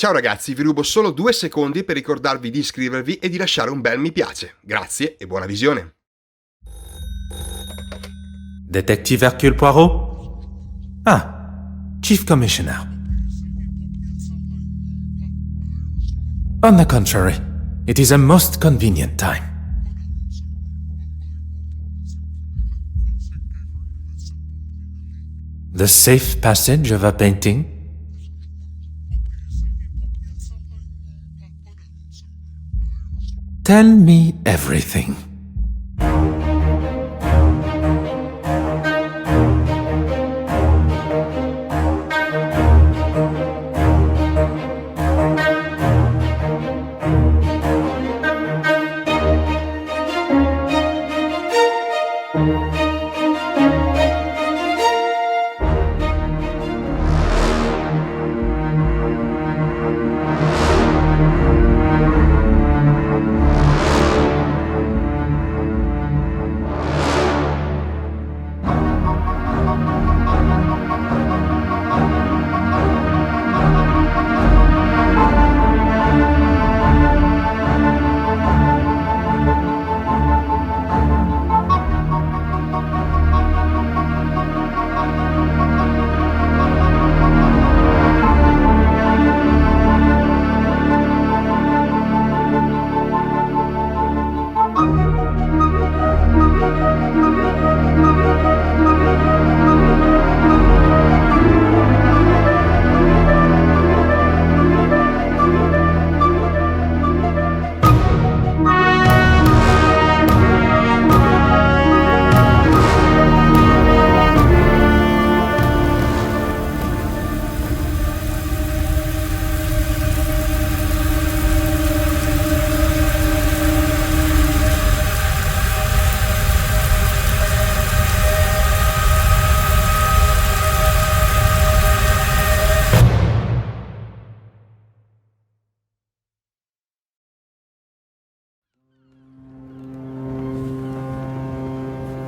Ciao ragazzi, vi rubo solo 2 secondi per ricordarvi di iscrivervi e di lasciare un bel mi piace. Grazie e buona visione. Detective Hercule Poirot? Ah, Chief Commissioner. On the contrary, it is a most convenient time. The safe passage of a painting? Tell me everything.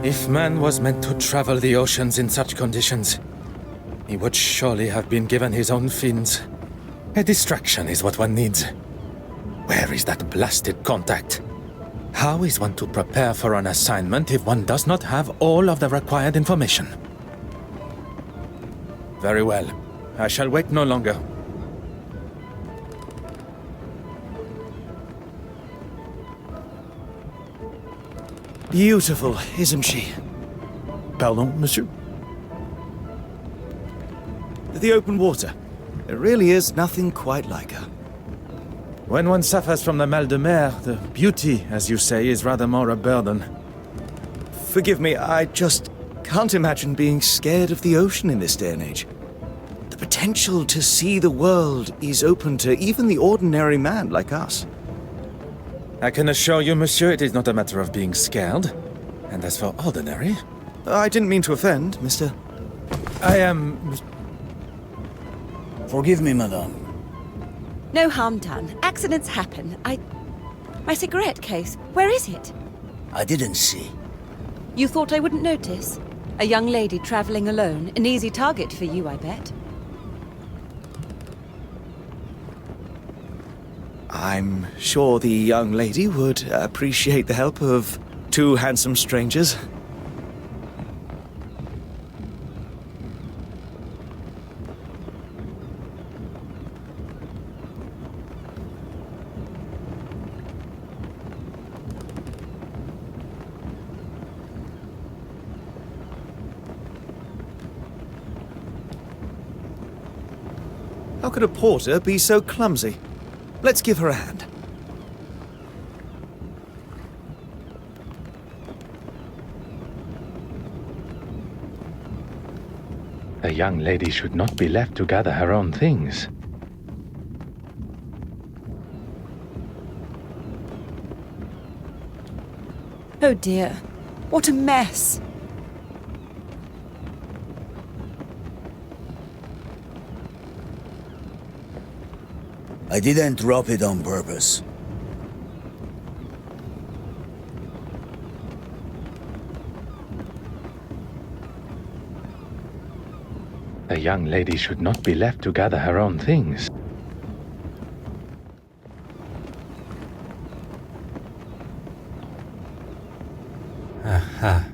If man was meant to travel the oceans in such conditions, he would surely have been given his own fins. A distraction is what one needs. Where is that blasted contact? How is one to prepare for an assignment if one does not have all of the required information? Very well. I shall wait no longer. Beautiful, isn't she? Pardon, monsieur? The open water. There really is nothing quite like her. When one suffers from the mal de mer, the beauty, as you say, is rather more a burden. Forgive me, I just can't imagine being scared of the ocean in this day and age. The potential to see the world is open to even the ordinary man like us. I can assure you, monsieur, it is not a matter of being scared. And as for ordinary... I didn't mean to offend, Mr. I am... Forgive me, madame. No harm done. Accidents happen. My cigarette case, where is it? I didn't see. You thought I wouldn't notice? A young lady traveling alone. An easy target for you, I bet. I'm sure the young lady would appreciate the help of 2 handsome strangers. How could a porter be so clumsy? Let's give her a hand. A young lady should not be left to gather her own things. Oh dear, what a mess. I didn't drop it on purpose. A young lady should not be left to gather her own things. Aha.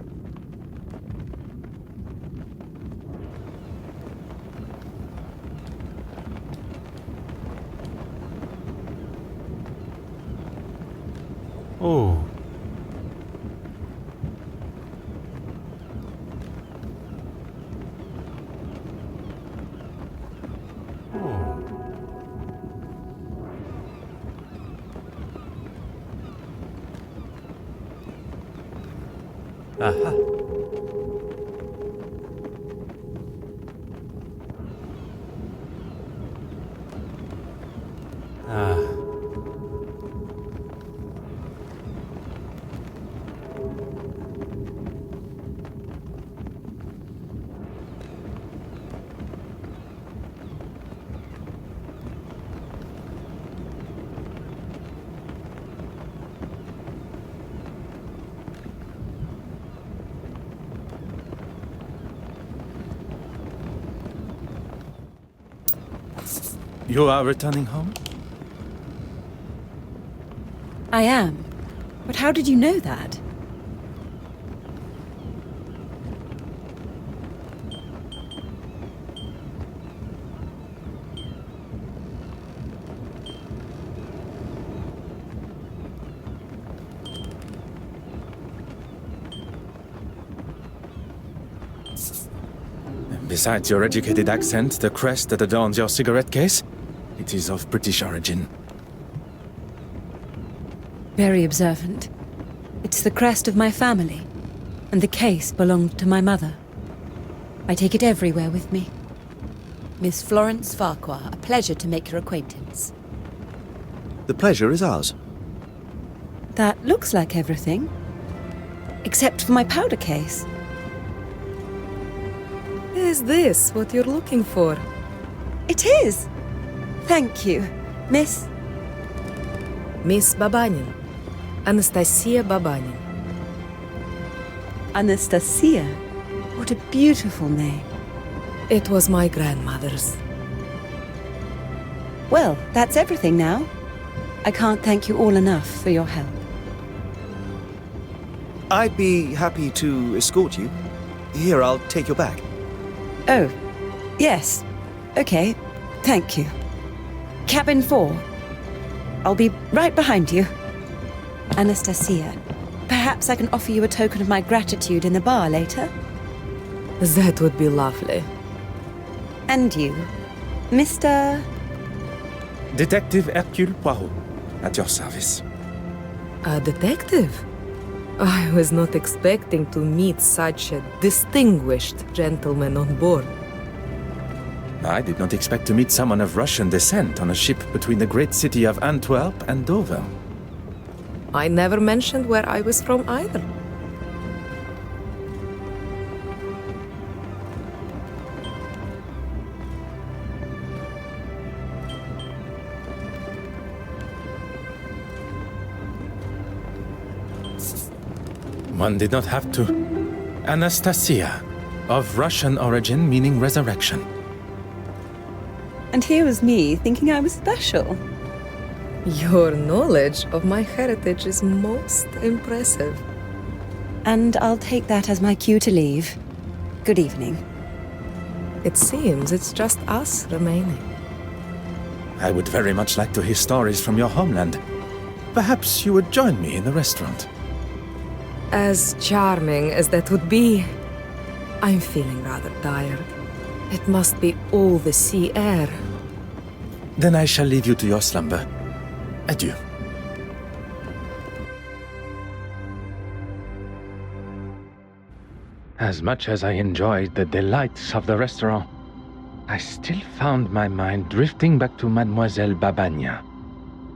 Oh. Aha. Ah. You are returning home? I am. But how did you know that? Besides your educated accent, the crest that adorns your cigarette case, it is of British origin. Very observant. It's the crest of my family, and the case belonged to my mother. I take it everywhere with me. Miss Florence Farquhar, a pleasure to make your acquaintance. The pleasure is ours. That looks like everything. Except for my powder case. Is this what you're looking for? It is! Thank you, Miss... Miss Babanin. Anastasia Babanin. Anastasia. What a beautiful name. It was my grandmother's. Well, that's everything now. I can't thank you all enough for your help. I'd be happy to escort you. Here, I'll take your bag. Oh, yes. Okay, thank you. Cabin 4. I'll be right behind you. Anastasia, perhaps I can offer you a token of my gratitude in the bar later? That would be lovely. And you, Mr... Detective Hercule Poirot, at your service. A detective? I was not expecting to meet such a distinguished gentleman on board. I did not expect to meet someone of Russian descent on a ship between the great city of Antwerp and Dover. I never mentioned where I was from either. One did not have to. Anastasia, of Russian origin meaning resurrection. And here was me thinking I was special. Your knowledge of my heritage is most impressive. And I'll take that as my cue to leave. Good evening. It seems it's just us remaining. I would very much like to hear stories from your homeland. Perhaps you would join me in the restaurant. As charming as that would be, I'm feeling rather tired. It must be all the sea air. Then I shall leave you to your slumber. Adieu. As much as I enjoyed the delights of the restaurant, I still found my mind drifting back to Mademoiselle Babagna.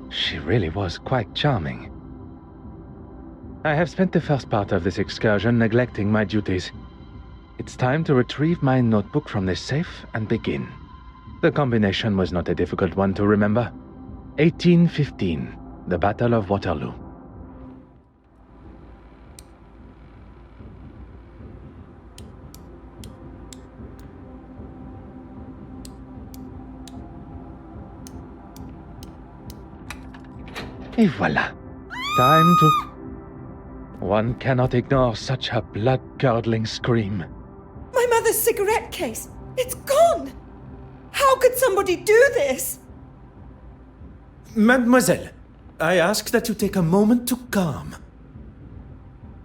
She really was quite charming. I have spent the first part of this excursion neglecting my duties. It's time to retrieve my notebook from the safe and begin. The combination was not a difficult one to remember. 1815, the Battle of Waterloo. Et voilà. Time to... One cannot ignore such a blood-curdling scream. My mother's cigarette case! It's gone! How could somebody do this? Mademoiselle, I ask that you take a moment to calm.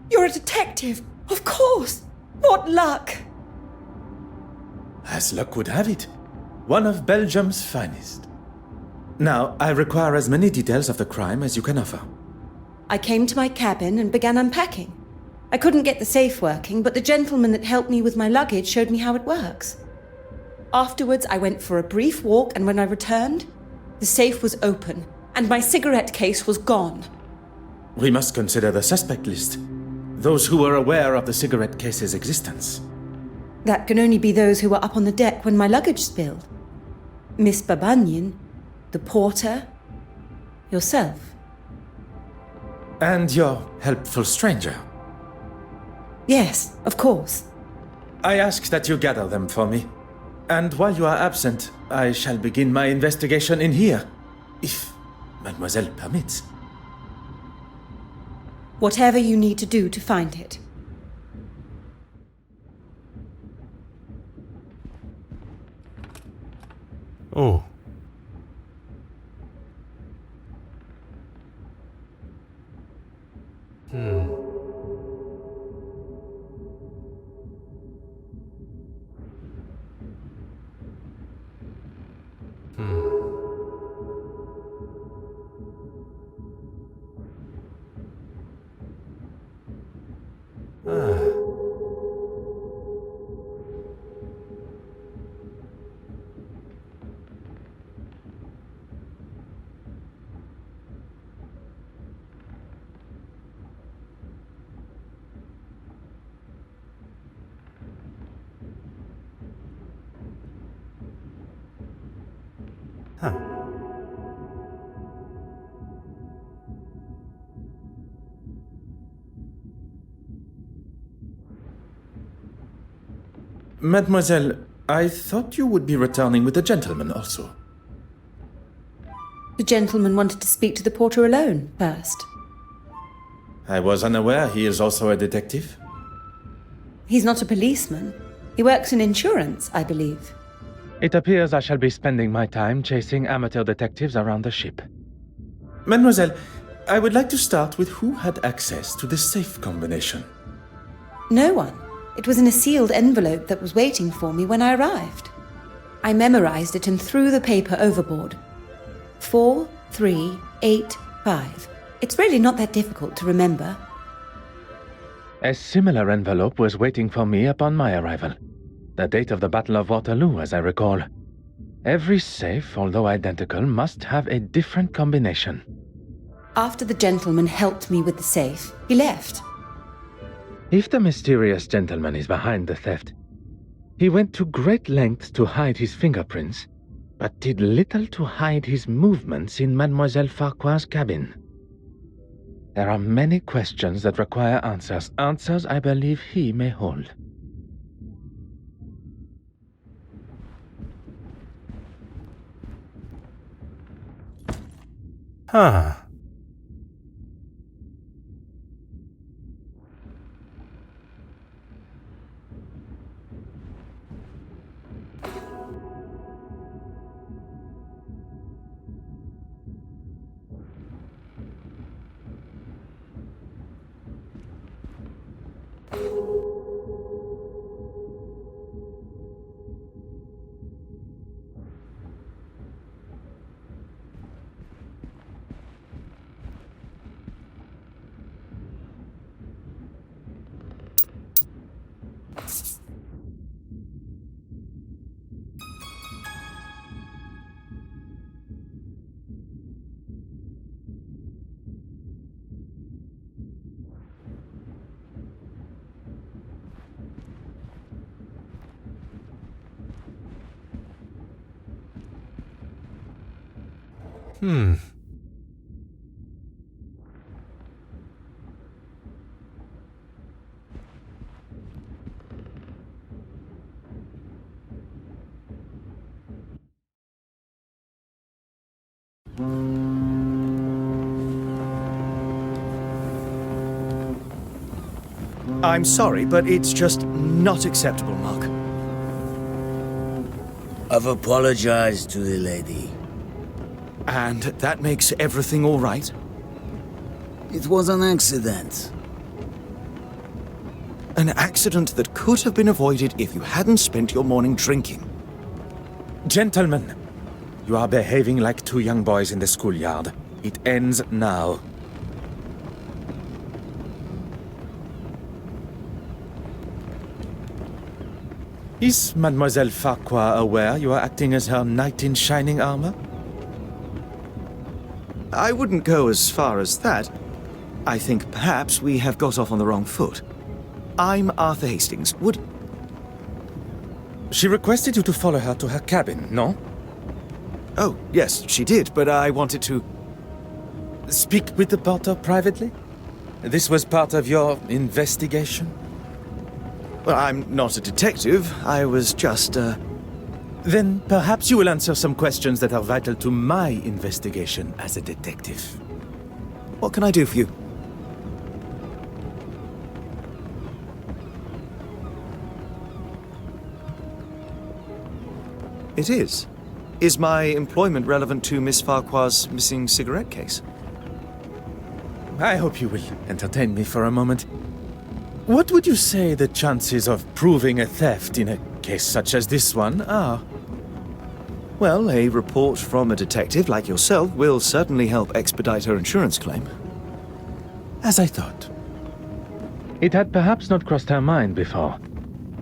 You're a detective, of course! What luck! As luck would have it, one of Belgium's finest. Now, I require as many details of the crime as you can offer. I came to my cabin and began unpacking. I couldn't get the safe working, but the gentleman that helped me with my luggage showed me how it works. Afterwards, I went for a brief walk, and when I returned, the safe was open, and my cigarette case was gone. We must consider the suspect list. Those who were aware of the cigarette case's existence. That can only be those who were up on the deck when my luggage spilled. Miss Babanian, the porter, yourself. And your helpful stranger. Yes, of course. I ask that you gather them for me. And while you are absent, I shall begin my investigation in here, if Mademoiselle permits. Whatever you need to do to find it. Oh. Huh. Mademoiselle, I thought you would be returning with the gentleman also. The gentleman wanted to speak to the porter alone first. I was unaware he is also a detective. He's not a policeman. He works in insurance, I believe. It appears I shall be spending my time chasing amateur detectives around the ship. Mademoiselle, I would like to start with who had access to the safe combination. No one. It was in a sealed envelope that was waiting for me when I arrived. I memorized it and threw the paper overboard. 4385. It's really not that difficult to remember. A similar envelope was waiting for me upon my arrival. The date of the Battle of Waterloo, as I recall. Every safe, although identical, must have a different combination. After the gentleman helped me with the safe, he left. If the mysterious gentleman is behind the theft, he went to great lengths to hide his fingerprints, but did little to hide his movements in Mademoiselle Farquhar's cabin. There are many questions that require answers, answers I believe he may hold. Huh. Hmm. I'm sorry, but it's just not acceptable, Mark. I've apologized to the lady. And that makes everything all right? It was an accident. An accident that could have been avoided if you hadn't spent your morning drinking. Gentlemen, you are behaving like two young boys in the schoolyard. It ends now. Is Mademoiselle Farquhar aware you are acting as her knight in shining armor? I wouldn't go as far as that. I think perhaps we have got off on the wrong foot. I'm Arthur Hastings. She requested you to follow her to her cabin, no? Oh, yes, she did, but I wanted to... Speak with the porter privately? This was part of your investigation? Well, I'm not a detective. I was just, Then perhaps you will answer some questions that are vital to my investigation as a detective. What can I do for you? It is. Is my employment relevant to Miss Farquhar's missing cigarette case? I hope you will entertain me for a moment. What would you say the chances of proving a theft in a case such as this one are? Well, a report from a detective like yourself will certainly help expedite her insurance claim. As I thought. It had perhaps not crossed her mind before,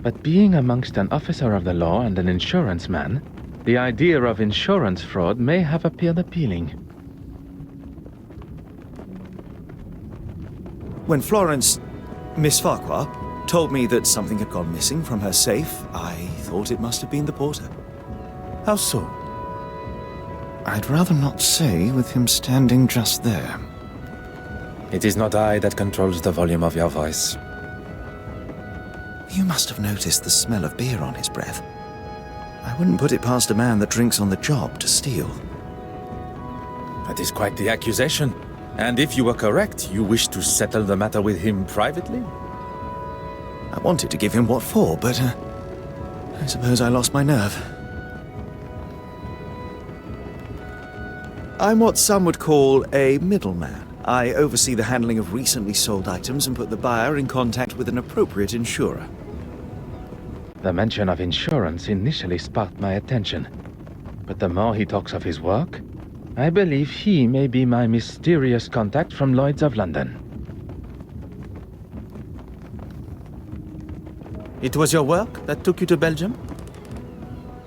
but being amongst an officer of the law and an insurance man, the idea of insurance fraud may have appeared appealing. When Miss Farquhar, told me that something had gone missing from her safe, I thought it must have been the porter. How so? I'd rather not say with him standing just there. It is not I that controls the volume of your voice. You must have noticed the smell of beer on his breath. I wouldn't put it past a man that drinks on the job to steal. That is quite the accusation. And if you were correct, you wish to settle the matter with him privately? I wanted to give him what for, but I suppose I lost my nerve. I'm what some would call a middleman. I oversee the handling of recently sold items and put the buyer in contact with an appropriate insurer. The mention of insurance initially sparked my attention. But the more he talks of his work, I believe he may be my mysterious contact from Lloyd's of London. It was your work that took you to Belgium?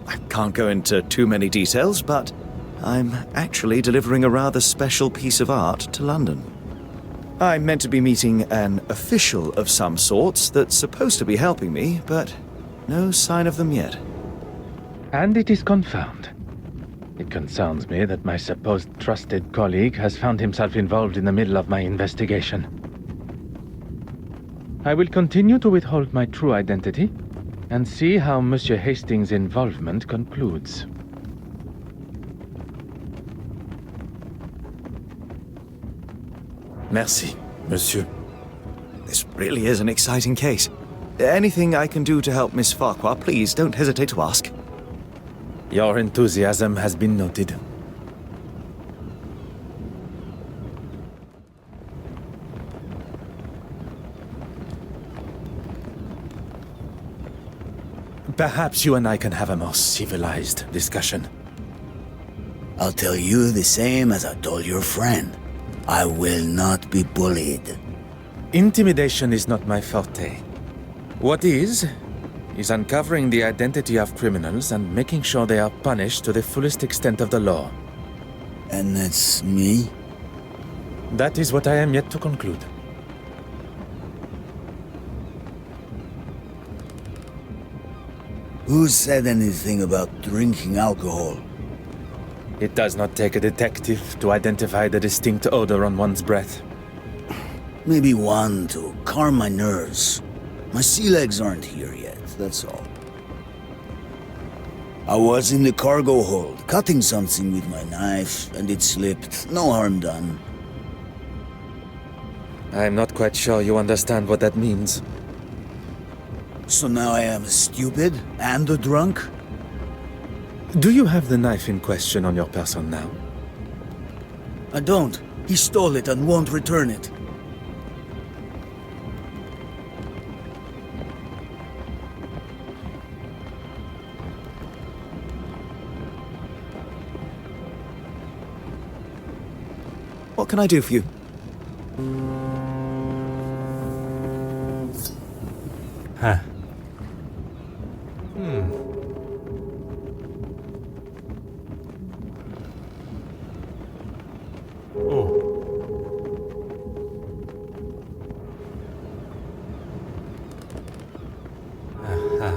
I can't go into too many details, but I'm actually delivering a rather special piece of art to London. I'm meant to be meeting an official of some sorts that's supposed to be helping me, but no sign of them yet. And it is confirmed. It concerns me that my supposed trusted colleague has found himself involved in the middle of my investigation. I will continue to withhold my true identity and see how Monsieur Hastings' involvement concludes. Merci, monsieur. This really is an exciting case. Anything I can do to help Miss Farquhar, please don't hesitate to ask. Your enthusiasm has been noted. Perhaps you and I can have a more civilized discussion. I'll tell you the same as I told your friend. I will not be bullied. Intimidation is not my forte. What is uncovering the identity of criminals and making sure they are punished to the fullest extent of the law. And that's me? That is what I am yet to conclude. Who said anything about drinking alcohol? It does not take a detective to identify the distinct odor on one's breath. Maybe one to calm my nerves. My sea legs aren't here yet, that's all. I was in the cargo hold, cutting something with my knife, and it slipped. No harm done. I'm not quite sure you understand what that means. So now I am stupid and a drunk? Do you have the knife in question on your person now? I don't. He stole it and won't return it. What can I do for you? Huh. Oh. Aha.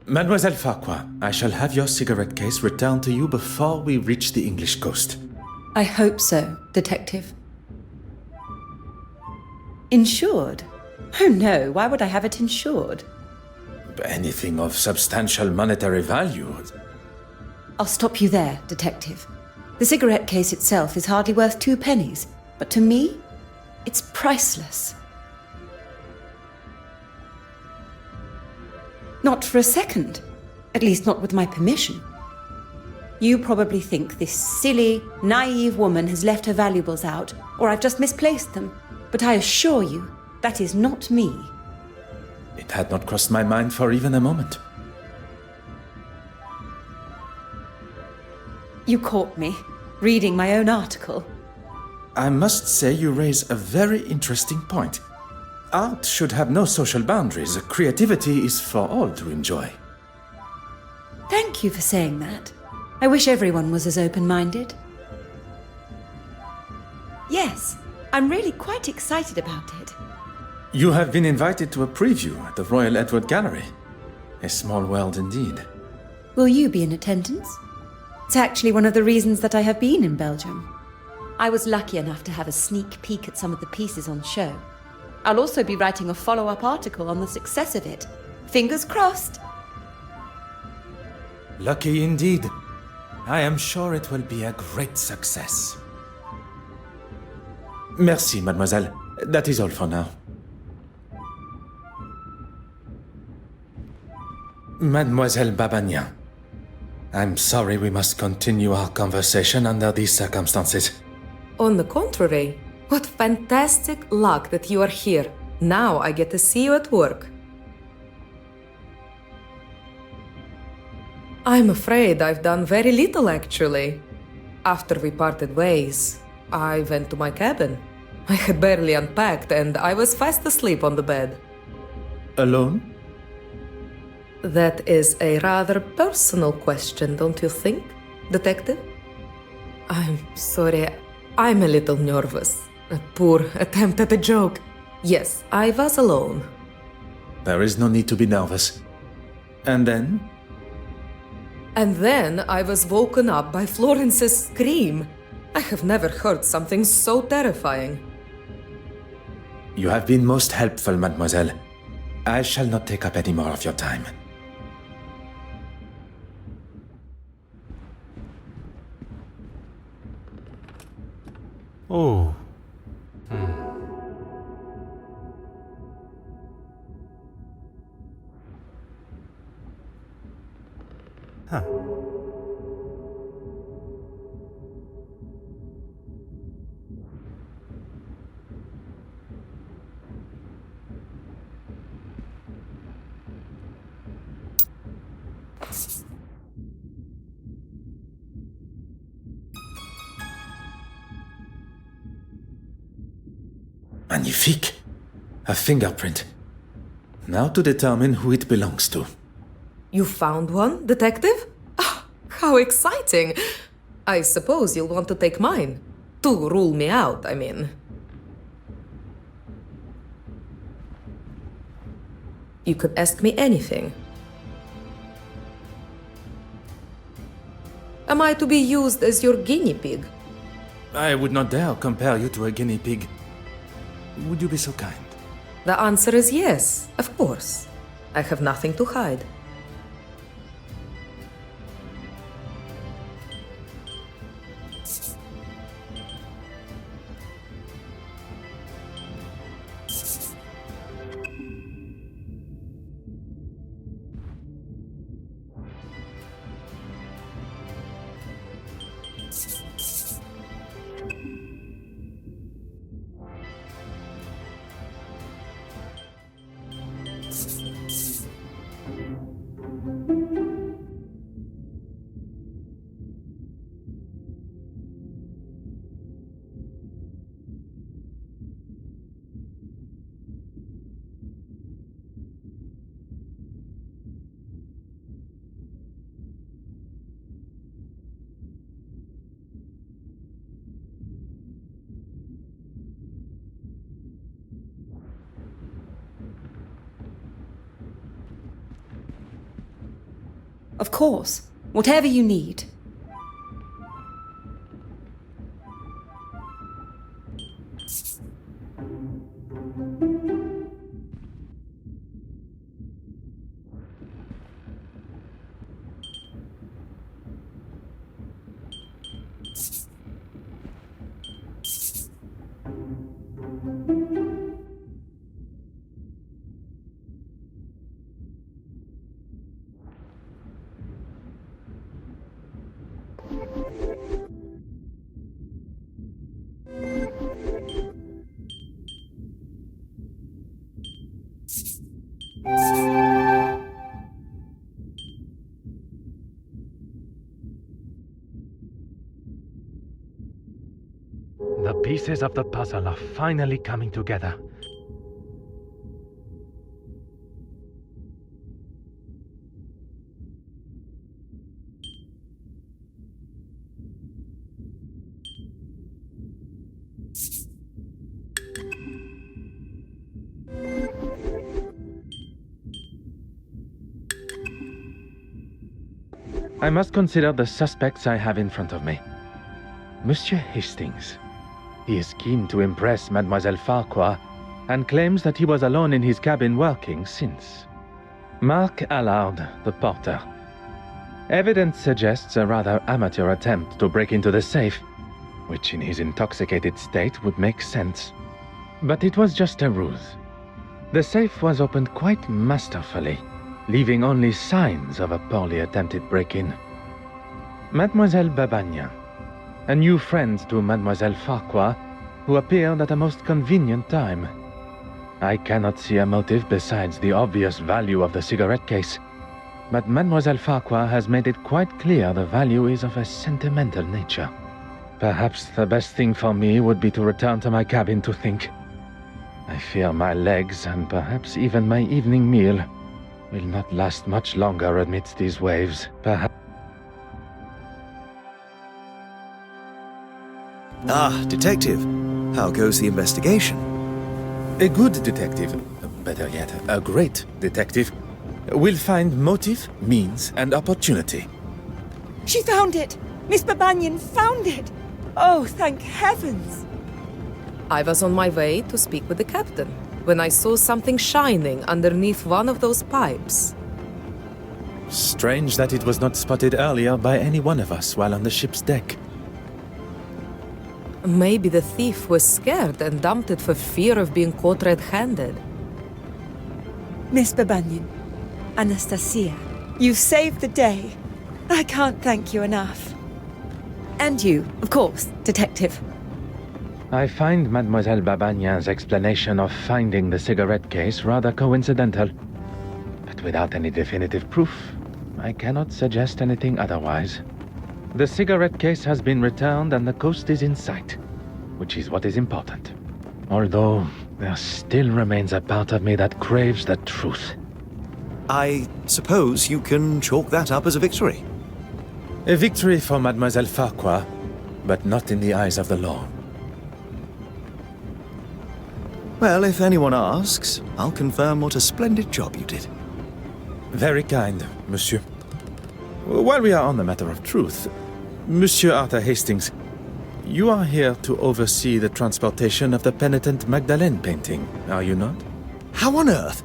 Mademoiselle Farquhar, I shall have your cigarette case returned to you before we reach the English coast. I hope so, Detective. Insured? Oh no, why would I have it insured? Anything of substantial monetary value. I'll stop you there, Detective. The cigarette case itself is hardly worth 2 pennies, but to me, it's priceless. Not for a second. At least not with my permission. You probably think this silly, naive woman has left her valuables out, or I've just misplaced them. But I assure you, that is not me. It had not crossed my mind for even a moment. You caught me, reading my own article. I must say you raise a very interesting point. Art should have no social boundaries. Creativity is for all to enjoy. Thank you for saying that. I wish everyone was as open-minded. Yes, I'm really quite excited about it. You have been invited to a preview at the Royal Edward Gallery. A small world indeed. Will you be in attendance? It's actually one of the reasons that I have been in Belgium. I was lucky enough to have a sneak peek at some of the pieces on show. I'll also be writing a follow-up article on the success of it. Fingers crossed. Lucky indeed. I am sure it will be a great success. Merci, mademoiselle. That is all for now. Mademoiselle Babagnan, I'm sorry we must continue our conversation under these circumstances. On the contrary, what fantastic luck that you are here. Now I get to see you at work. I'm afraid I've done very little, actually. After we parted ways, I went to my cabin. I had barely unpacked and I was fast asleep on the bed. Alone? That is a rather personal question, don't you think, Detective? I'm sorry, I'm a little nervous. A poor attempt at a joke. Yes, I was alone. There is no need to be nervous. And then? And then I was woken up by Florence's scream. I have never heard something so terrifying. You have been most helpful, mademoiselle. I shall not take up any more of your time. Oh. Huh. Magnifique! A fingerprint. Now to determine who it belongs to. You found one, Detective? Ah, how exciting! I suppose you'll want to take mine. To rule me out, I mean. You could ask me anything. Am I to be used as your guinea pig? I would not dare compare you to a guinea pig. Would you be so kind? The answer is yes, of course. I have nothing to hide. Of course. Whatever you need. The pieces of the puzzle are finally coming together. I must consider the suspects I have in front of me. Monsieur Hastings. He is keen to impress Mademoiselle Farquhar and claims that he was alone in his cabin working since. Mark Allard, the porter. Evidence suggests a rather amateur attempt to break into the safe, which in his intoxicated state would make sense. But it was just a ruse. The safe was opened quite masterfully, leaving only signs of a poorly attempted break-in. Mademoiselle Babagnan, a new friend to Mademoiselle Farquhar, who appeared at a most convenient time. I cannot see a motive besides the obvious value of the cigarette case, but Mademoiselle Farquhar has made it quite clear the value is of a sentimental nature. Perhaps the best thing for me would be to return to my cabin to think. I fear my legs and perhaps even my evening meal will not last much longer amidst these waves. Perhaps. Ah, detective. How goes the investigation? A good detective, better yet, a great detective, will find motive, means, and opportunity. She found it! Miss Babagnan found it! Oh, thank heavens! I was on my way to speak with the captain when I saw something shining underneath one of those pipes. Strange that it was not spotted earlier by any one of us while on the ship's deck. Maybe the thief was scared and dumped it for fear of being caught red-handed. Miss Babagnan, Anastasia, you saved the day. I can't thank you enough. And you, of course, detective. I find Mademoiselle Babagnan's explanation of finding the cigarette case rather coincidental. But without any definitive proof, I cannot suggest anything otherwise. The cigarette case has been returned and the coast is in sight, which is what is important. Although, there still remains a part of me that craves the truth. I suppose you can chalk that up as a victory. A victory for Mademoiselle Farquhar, but not in the eyes of the law. Well, if anyone asks, I'll confirm what a splendid job you did. Very kind, monsieur. While we are on the matter of truth, Monsieur Arthur Hastings, you are here to oversee the transportation of the penitent Magdalene painting, are you not? How on earth?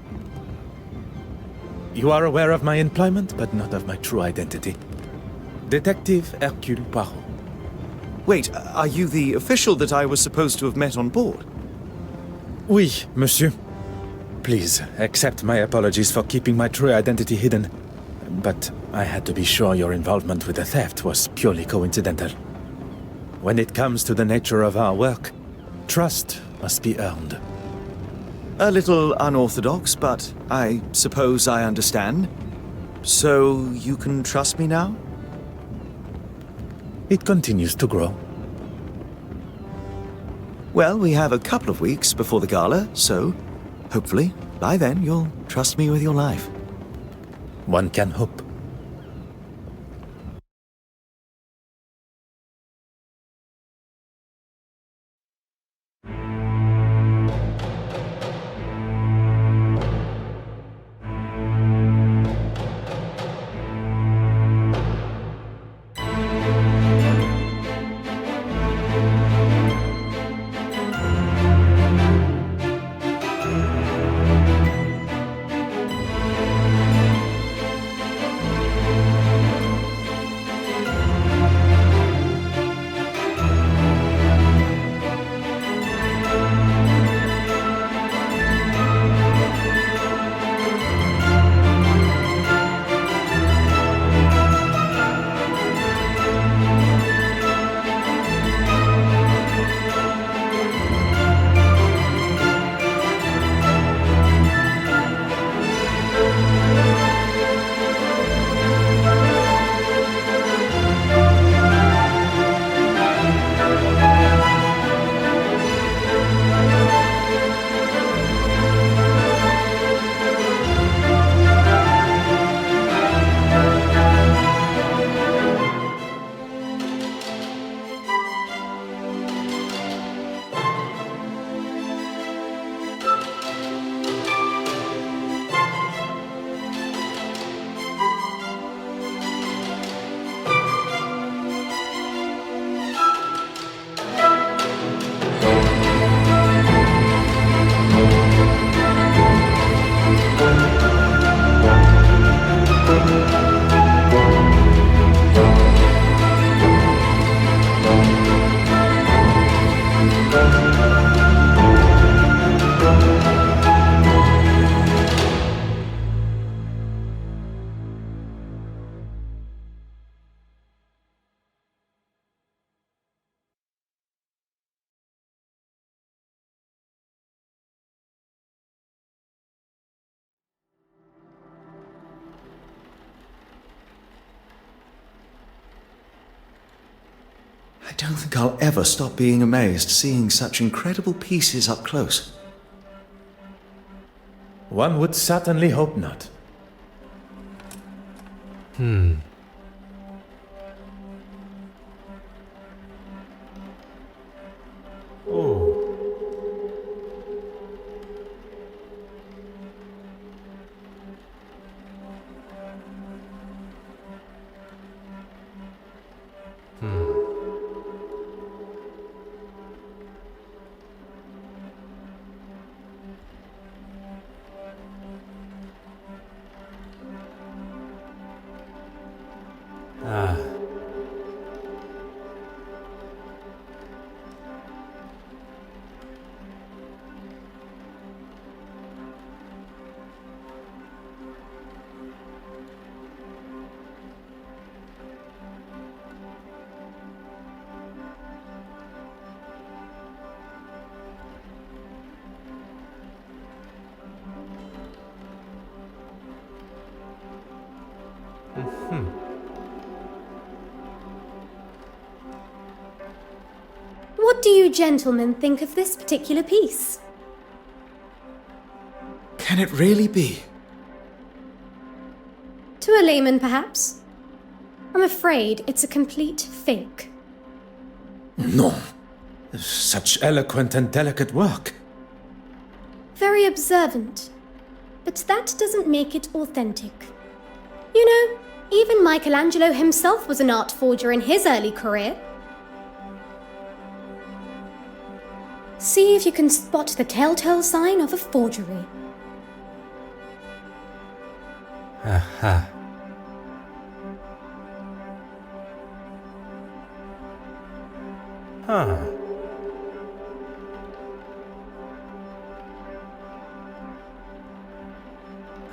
You are aware of my employment, but not of my true identity. Detective Hercule Poirot. Wait, are you the official that I was supposed to have met on board? Oui, monsieur. Please, accept my apologies for keeping my true identity hidden. But I had to be sure your involvement with the theft was purely coincidental. When it comes to the nature of our work, trust must be earned. A little unorthodox, but I suppose I understand. So you can trust me now? It continues to grow. Well, we have a couple of weeks before the gala, so hopefully by then you'll trust me with your life. One can hope. I don't think I'll ever stop being amazed seeing such incredible pieces up close. One would certainly hope not. Oh. Ah. What do you gentlemen think of this particular piece? Can it really be? To a layman, perhaps. I'm afraid it's a complete fake. No. Such eloquent and delicate work. Very observant. But that doesn't make it authentic. You know, Even Michelangelo himself was an art forger in his early career. See if you can spot the telltale sign of a forgery. Aha. Huh.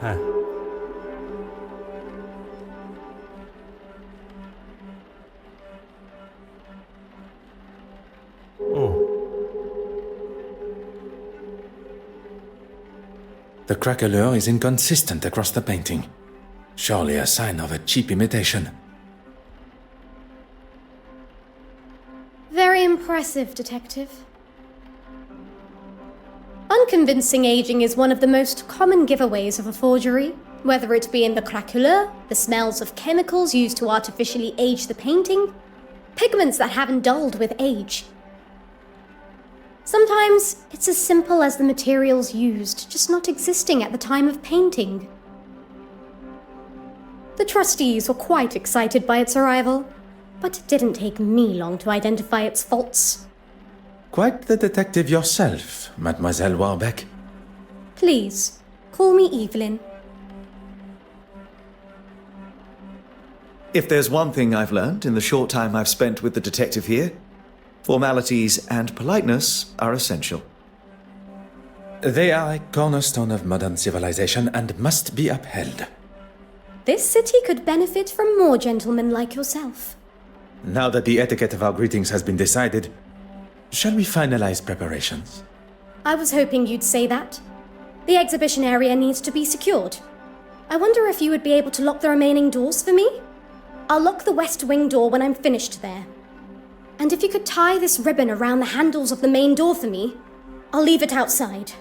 Huh. Oh. The craquelure is inconsistent across the painting. Surely a sign of a cheap imitation. Very impressive, Detective. Unconvincing aging is one of the most common giveaways of a forgery, whether it be in the craquelure, the smells of chemicals used to artificially age the painting, pigments that haven't dulled with age. Sometimes it's as simple as the materials used just not existing at the time of painting. The trustees were quite excited by its arrival, but it didn't take me long to identify its faults. Quite the detective yourself, Mademoiselle Warbeck. Please, call me Evelyn. If there's one thing I've learned in the short time I've spent with the detective here, formalities and politeness are essential. They are a cornerstone of modern civilization and must be upheld. This city could benefit from more gentlemen like yourself. Now that the etiquette of our greetings has been decided, shall we finalize preparations? I was hoping you'd say that. The exhibition area needs to be secured. I wonder if you would be able to lock the remaining doors for me? I'll lock the west wing door when I'm finished there. And if you could tie this ribbon around the handles of the main door for me, I'll leave it outside.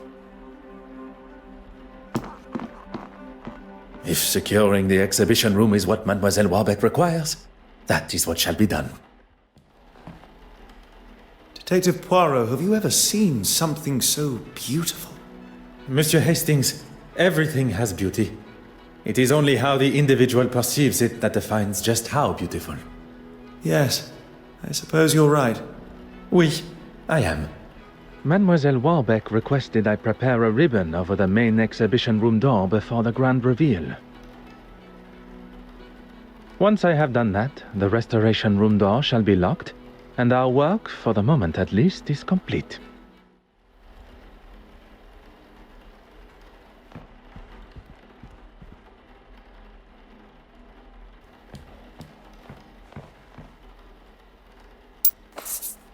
If securing the exhibition room is what Mademoiselle Warbeck requires, that is what shall be done. Detective Poirot, have you ever seen something so beautiful? Monsieur Hastings, everything has beauty. It is only how the individual perceives it that defines just how beautiful. Yes, I suppose you're right. Oui, I am. Mademoiselle Warbeck requested I prepare a ribbon over the main exhibition room door before the grand reveal. Once I have done that, the restoration room door shall be locked, and our work, for the moment at least, is complete.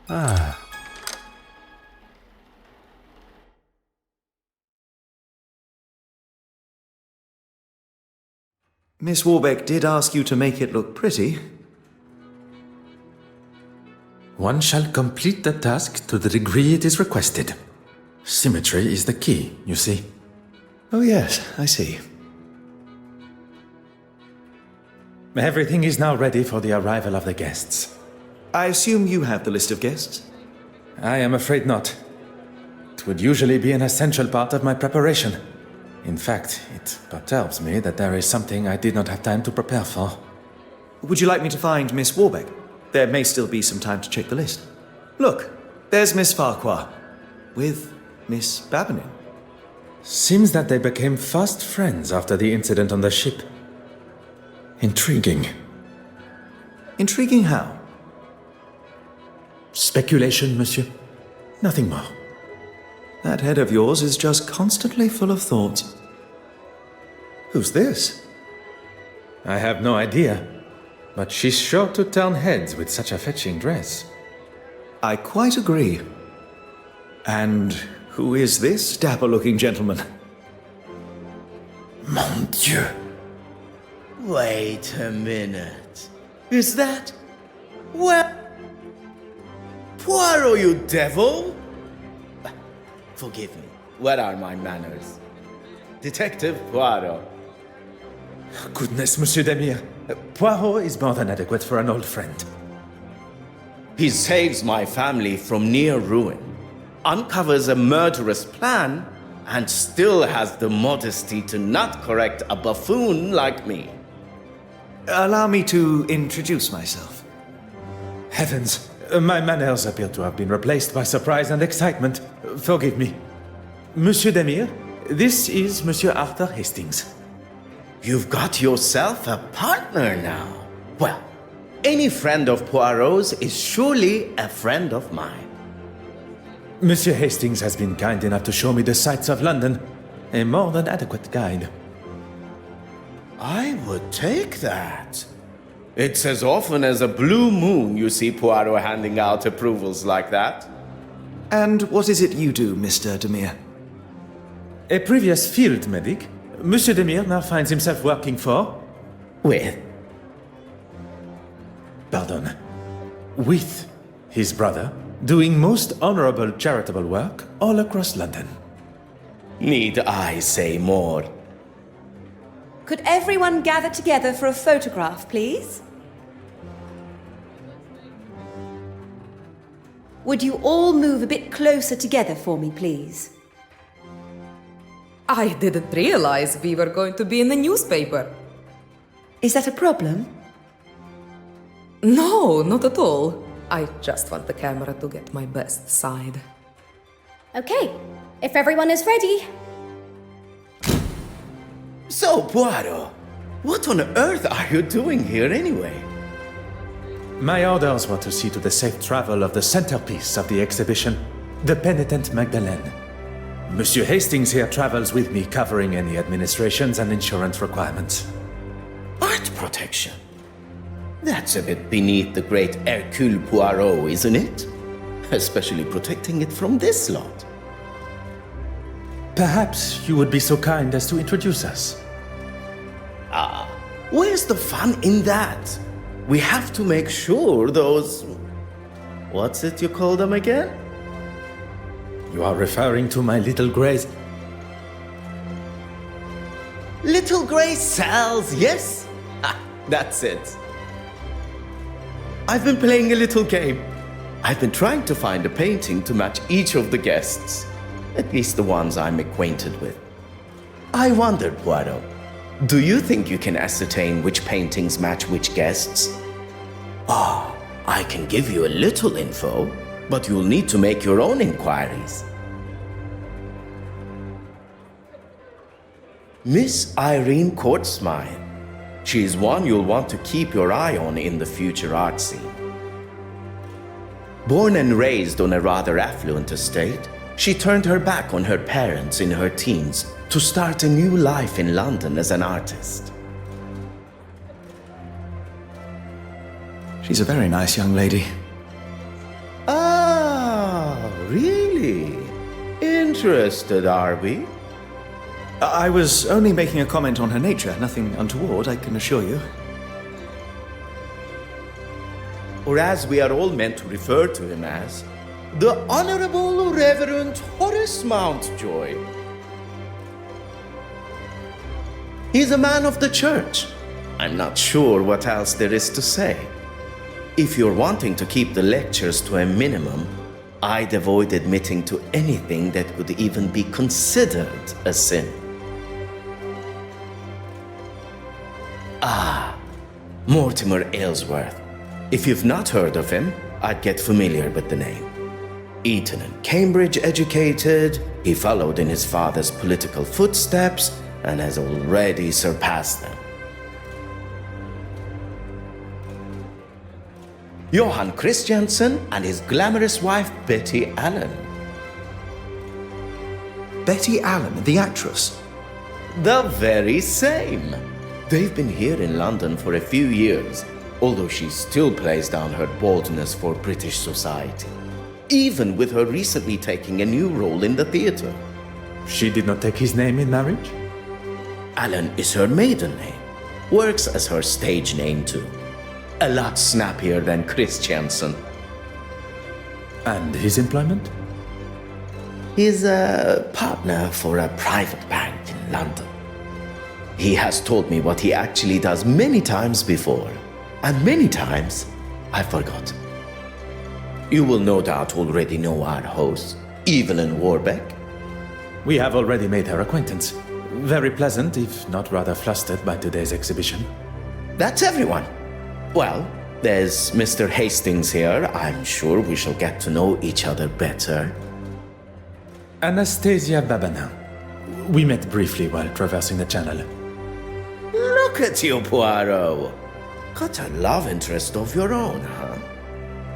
Ah. Miss Warbeck did ask you to make it look pretty. One shall complete the task to the degree it is requested. Symmetry is the key, you see. Oh yes, I see. Everything is now ready for the arrival of the guests. I assume you have the list of guests? I am afraid not. It would usually be an essential part of my preparation. In fact, it perturbs me that there is something I did not have time to prepare for. Would you like me to find Miss Warbeck? There may still be some time to check the list. Look, there's Miss Farquhar. With Miss Babinin. Seems that they became fast friends after the incident on the ship. Intriguing. Intriguing how? Speculation, monsieur. Nothing more. That head of yours is just constantly full of thoughts. Who's this? I have no idea, but she's sure to turn heads with such a fetching dress. I quite agree. And who is this dapper-looking gentleman? Mon Dieu. Wait a minute. Is that... Well... Poirot, you devil! Forgive me. What are my manners? Detective Poirot. Goodness, Monsieur Demire. Poirot is more than adequate for an old friend. He saves my family from near ruin, uncovers a murderous plan, and still has the modesty to not correct a buffoon like me. Allow me to introduce myself. Heavens, my manners appear to have been replaced by surprise and excitement. Forgive me. Monsieur Demir, this is Monsieur Arthur Hastings. You've got yourself a partner now. Well, any friend of Poirot's is surely a friend of mine. Monsieur Hastings has been kind enough to show me the sights of London. A more than adequate guide. I would take that. It's as often as a blue moon you see Poirot handing out approvals like that. And what is it you do, Mr. Demir? A previous field medic, Monsieur Demir now finds himself working for... With? Pardon. With his brother, doing most honorable charitable work all across London. Need I say more? Could everyone gather together for a photograph, please? Would you all move a bit closer together for me, please? I didn't realize we were going to be in the newspaper. Is that a problem? No, not at all. I just want the camera to get my best side. Okay, if everyone is ready. So, Poirot, what on earth are you doing here anyway? My orders were to see to the safe travel of the centerpiece of the exhibition, the penitent Magdalene. Monsieur Hastings here travels with me, covering any administrations and insurance requirements. Art protection? That's a bit beneath the great Hercule Poirot, isn't it? Especially protecting it from this lot. Perhaps you would be so kind as to introduce us. Where's the fun in that? We have to make sure those... What's it you call them again? You are referring to my little grays. Little grey cells, yes? Ha, that's it. I've been playing a little game. I've been trying to find a painting to match each of the guests. At least the ones I'm acquainted with. I wondered, Poirot, do you think you can ascertain which paintings match which guests? I can give you a little info, but you'll need to make your own inquiries. Miss Irene Courtsmire. She's one you'll want to keep your eye on in the future art scene. Born and raised on a rather affluent estate, she turned her back on her parents in her teens to start a new life in London as an artist. She's a very nice young lady. Ah, really? Interested, are we? I was only making a comment on her nature, nothing untoward, I can assure you. Or as we are all meant to refer to him as, the Honorable Reverend Horace Mountjoy. He's a man of the church. I'm not sure what else there is to say. If you're wanting to keep the lectures to a minimum, I'd avoid admitting to anything that could even be considered a sin. Mortimer Aylesworth. If you've not heard of him, I'd get familiar with the name. Eton and Cambridge educated, he followed in his father's political footsteps and has already surpassed them. Johan Christiansen and his glamorous wife Betty Allen. Betty Allen, the actress. The very same. They've been here in London for a few years, although she still plays down her boldness for British society, even with her recently taking a new role in the theatre. She did not take his name in marriage? Allen is her maiden name, works as her stage name too. A lot snappier than Christiansen. And his employment? He's a partner for a private bank in London. He has told me what he actually does many times before, and many times I've forgotten. You will no doubt already know our host, Evelyn Warbeck. We have already made her acquaintance. Very pleasant, if not rather flustered by today's exhibition. That's everyone. Well, there's Mr. Hastings here. I'm sure we shall get to know each other better. Anastasia Babana. We met briefly while traversing the channel. Look at you, Poirot. Got a love interest of your own, huh?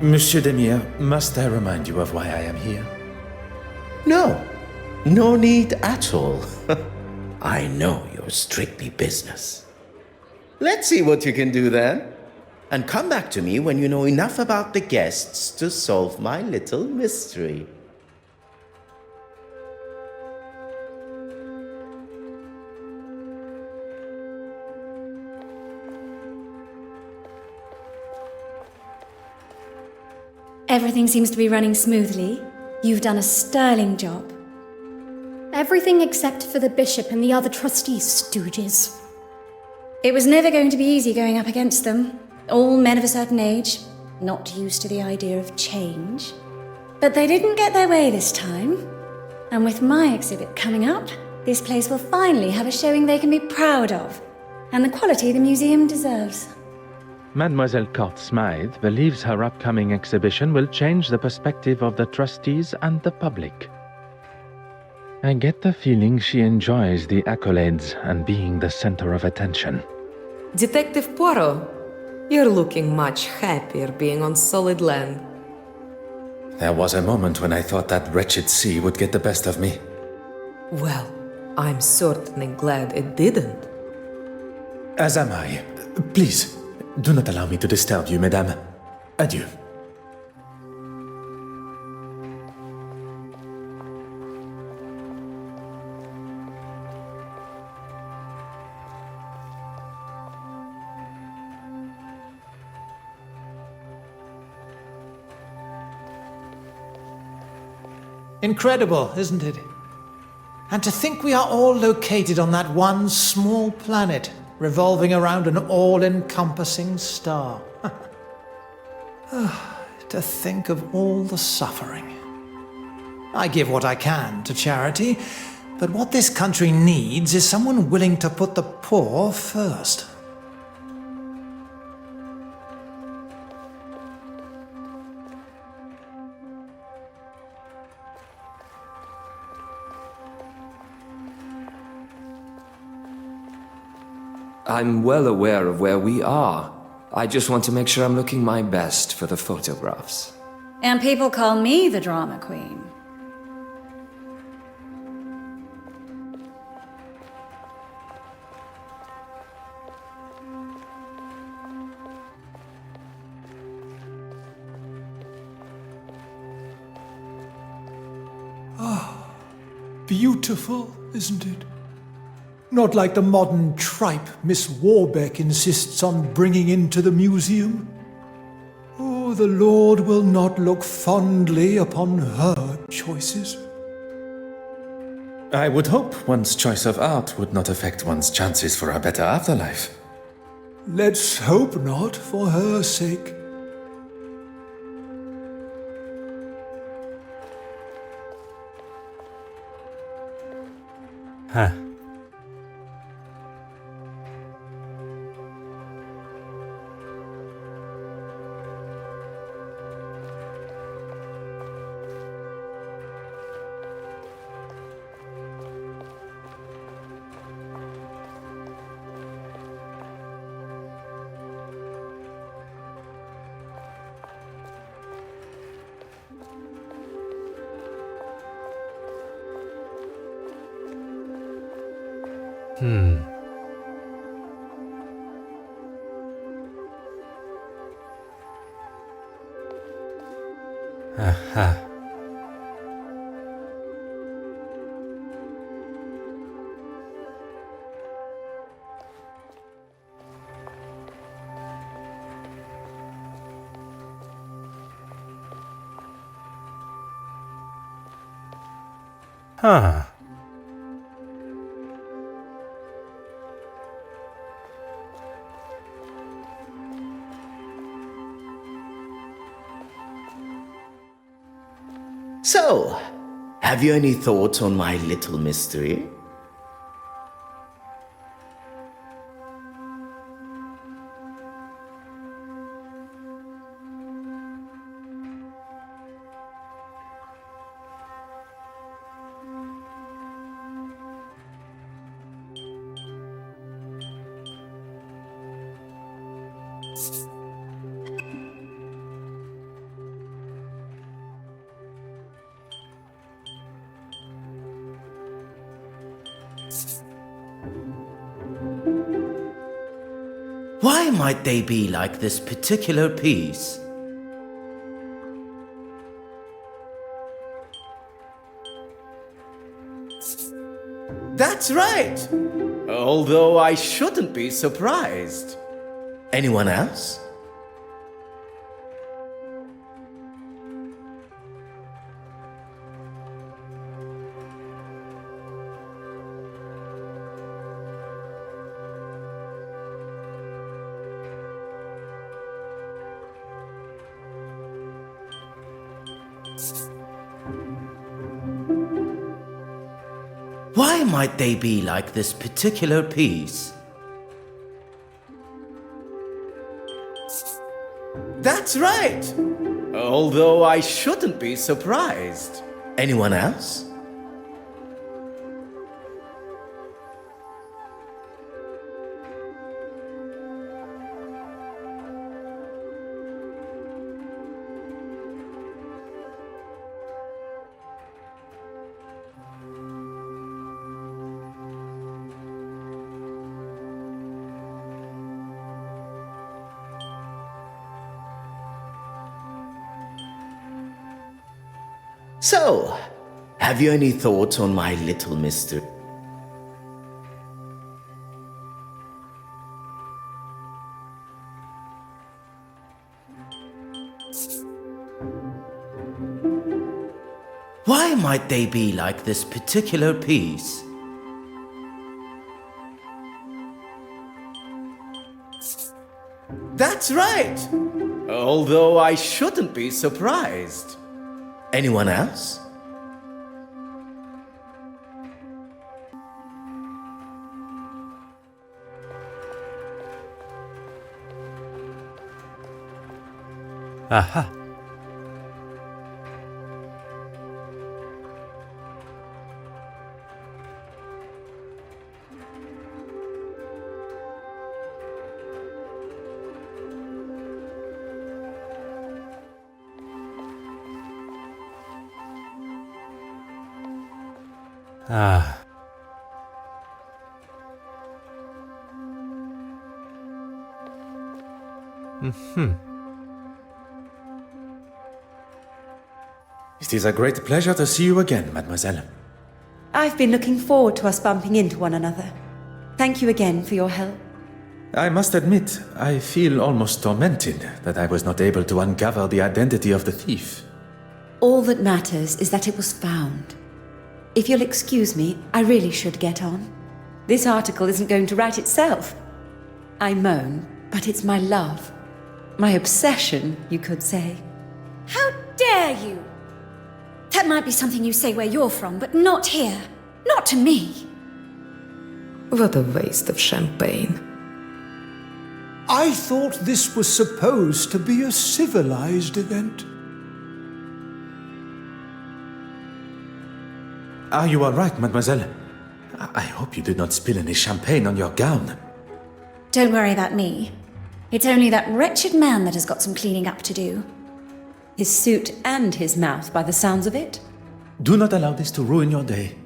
Monsieur Demire, must I remind you of why I am here? No. No need at all. I know you're strictly business. Let's see what you can do then. And come back to me when you know enough about the guests to solve my little mystery. Everything seems to be running smoothly. You've done a sterling job. Everything except for the bishop and the other trustees, stooges. It was never going to be easy going up against them. All men of a certain age, not used to the idea of change. But they didn't get their way this time. And with my exhibit coming up, this place will finally have a showing they can be proud of, and the quality the museum deserves. Mademoiselle Court Smythe believes her upcoming exhibition will change the perspective of the trustees and the public. I get the feeling she enjoys the accolades and being the center of attention. Detective Poirot, you're looking much happier being on solid land. There was a moment when I thought that wretched sea would get the best of me. Well, I'm certainly glad it didn't. As am I. Please, do not allow me to disturb you, mesdames. Adieu. Incredible, isn't it? And to think we are all located on that one small planet, revolving around an all-encompassing star. To think of all the suffering. I give what I can to charity, but what this country needs is someone willing to put the poor first. I'm well aware of where we are. I just want to make sure I'm looking my best for the photographs. And people call me the drama queen. Beautiful, isn't it? Not like the modern tripe Miss Warbeck insists on bringing into the museum. Oh, the Lord will not look fondly upon her choices. I would hope one's choice of art would not affect one's chances for a better afterlife. Let's hope not, for her sake. Huh. Aha. Huh. So, have you any thoughts on my little mystery? Why might they be like this particular piece? That's right! Although I shouldn't be surprised. Anyone else? Why might they be like this particular piece? That's right! Although I shouldn't be surprised. Anyone else? So, have you any thoughts on my little mister? Why might they be like this particular piece? That's right! Although I shouldn't be surprised. Anyone else? Aha. Ah. It is a great pleasure to see you again, mademoiselle. I've been looking forward to us bumping into one another. Thank you again for your help. I must admit, I feel almost tormented that I was not able to uncover the identity of the thief. All that matters is that it was found. If you'll excuse me, I really should get on. This article isn't going to write itself. I moan, but it's my love. My obsession, you could say. How dare you! That might be something you say where you're from, but not here. Not to me. What a waste of champagne. I thought this was supposed to be a civilized event. Are you all right, mademoiselle? I hope you did not spill any champagne on your gown. Don't worry about me. It's only that wretched man that has got some cleaning up to do. His suit and his mouth, by the sounds of it. Do not allow this to ruin your day.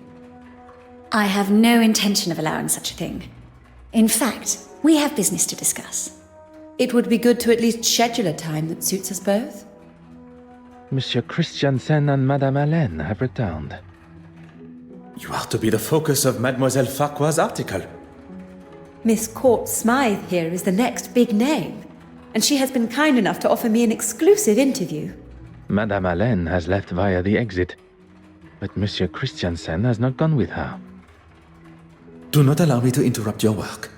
I have no intention of allowing such a thing. In fact, we have business to discuss. It would be good to at least schedule a time that suits us both. Monsieur Christiansen and Madame Hélène have returned. You are to be the focus of Mademoiselle Farquhar's article. Miss Court Smythe here is the next big name, and she has been kind enough to offer me an exclusive interview. Madame Hélène has left via the exit, but Monsieur Christiansen has not gone with her. Do not allow me to interrupt your work.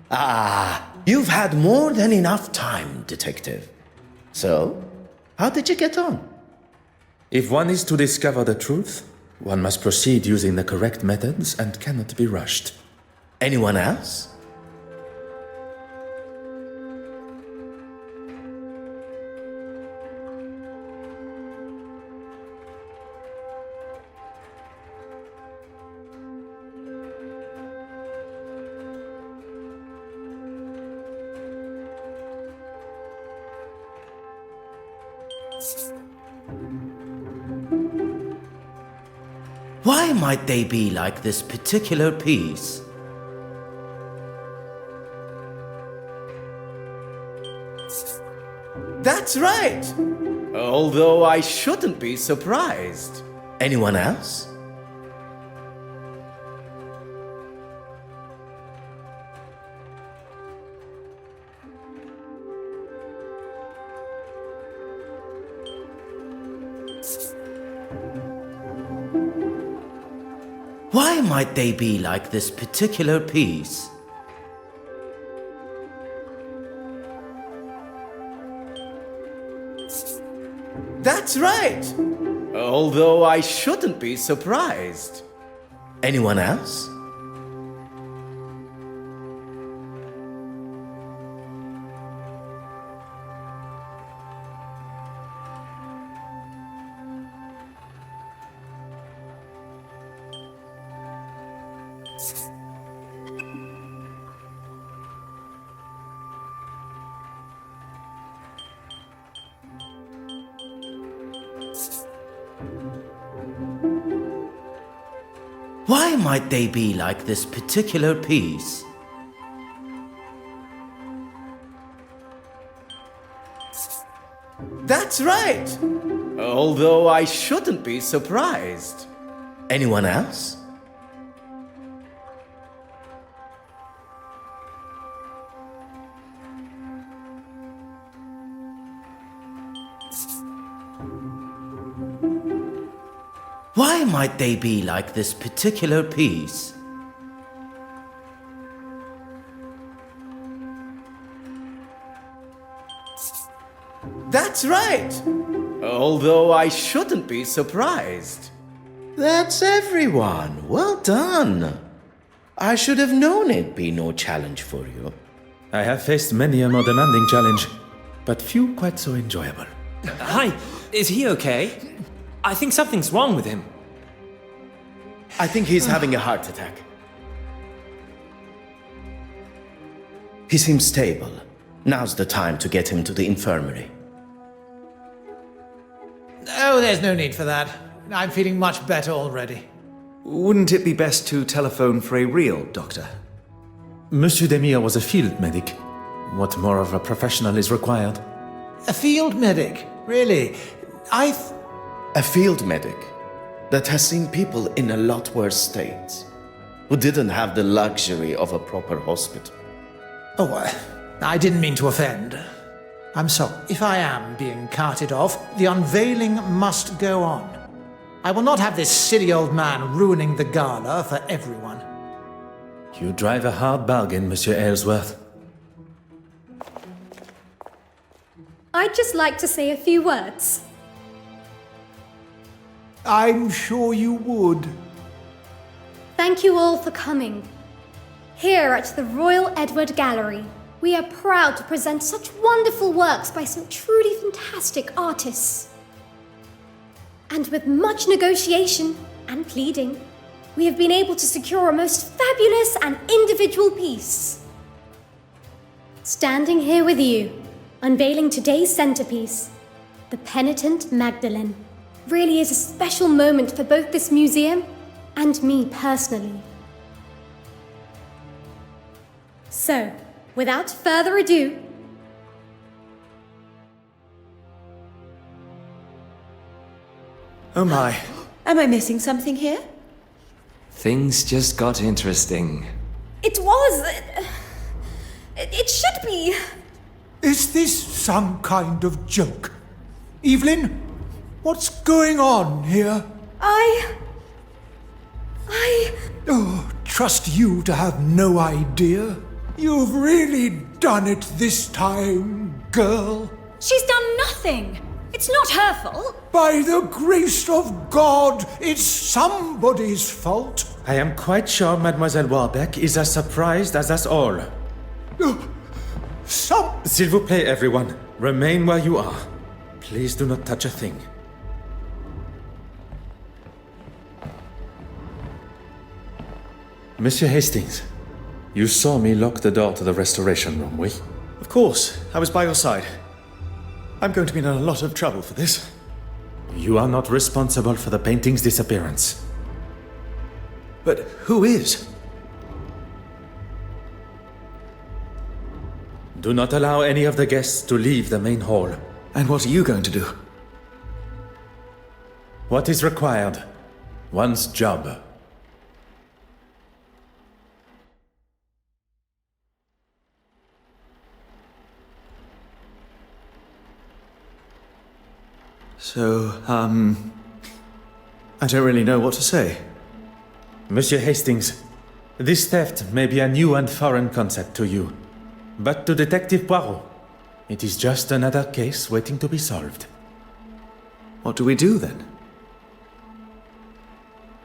Ah, you've had more than enough time, detective. So, how did you get on? If one is to discover the truth, one must proceed using the correct methods and cannot be rushed. Anyone else? Why might they be like this particular piece? That's right! Although I shouldn't be surprised. Anyone else? Why might they be like this particular piece? That's right! Although I shouldn't be surprised. Anyone else? Why might they be like this particular piece? That's right! Although I shouldn't be surprised. Anyone else? Why might they be like this particular piece? That's right! Although I shouldn't be surprised. That's everyone. Well done. I should have known it'd be no challenge for you. I have faced many a more demanding challenge, but few quite so enjoyable. Hi, is he okay? I think something's wrong with him. I think he's having a heart attack. He seems stable. Now's the time to get him to the infirmary. Oh, there's no need for that. I'm feeling much better already. Wouldn't it be best to telephone for a real doctor? Monsieur Demire was a field medic. What more of a professional is required? A field medic? Really? A field medic that has seen people in a lot worse states, who didn't have the luxury of a proper hospital. Oh, I didn't mean to offend. I'm sorry. If I am being carted off, the unveiling must go on. I will not have this silly old man ruining the gala for everyone. You drive a hard bargain, Monsieur Aylesworth. I'd just like to say a few words. I'm sure you would. Thank you all for coming. Here at the Royal Edward Gallery, we are proud to present such wonderful works by some truly fantastic artists. And with much negotiation and pleading, we have been able to secure a most fabulous and individual piece. Standing here with you, unveiling today's centerpiece, the Penitent Magdalene, really is a special moment for both this museum and me personally. So, without further ado, Oh my. Am I missing something here? Things just got interesting. it was. It should be. Is this some kind of joke? Evelyn, what's going on here? Oh, trust you to have no idea. You've really done it this time, girl. She's done nothing. It's not her fault. By the grace of God, it's somebody's fault. I am quite sure Mademoiselle Warbeck is as surprised as us all. S'il vous plaît, everyone. Remain where you are. Please do not touch a thing. Monsieur Hastings, you saw me lock the door to the restoration room, oui? Of course, I was by your side. I'm going to be in a lot of trouble for this. You are not responsible for the painting's disappearance. But who is? Do not allow any of the guests to leave the main hall. And what are you going to do? What is required? One's job. So, I don't really know what to say. Monsieur Hastings, this theft may be a new and foreign concept to you. But to Detective Poirot, it is just another case waiting to be solved. What do we do then?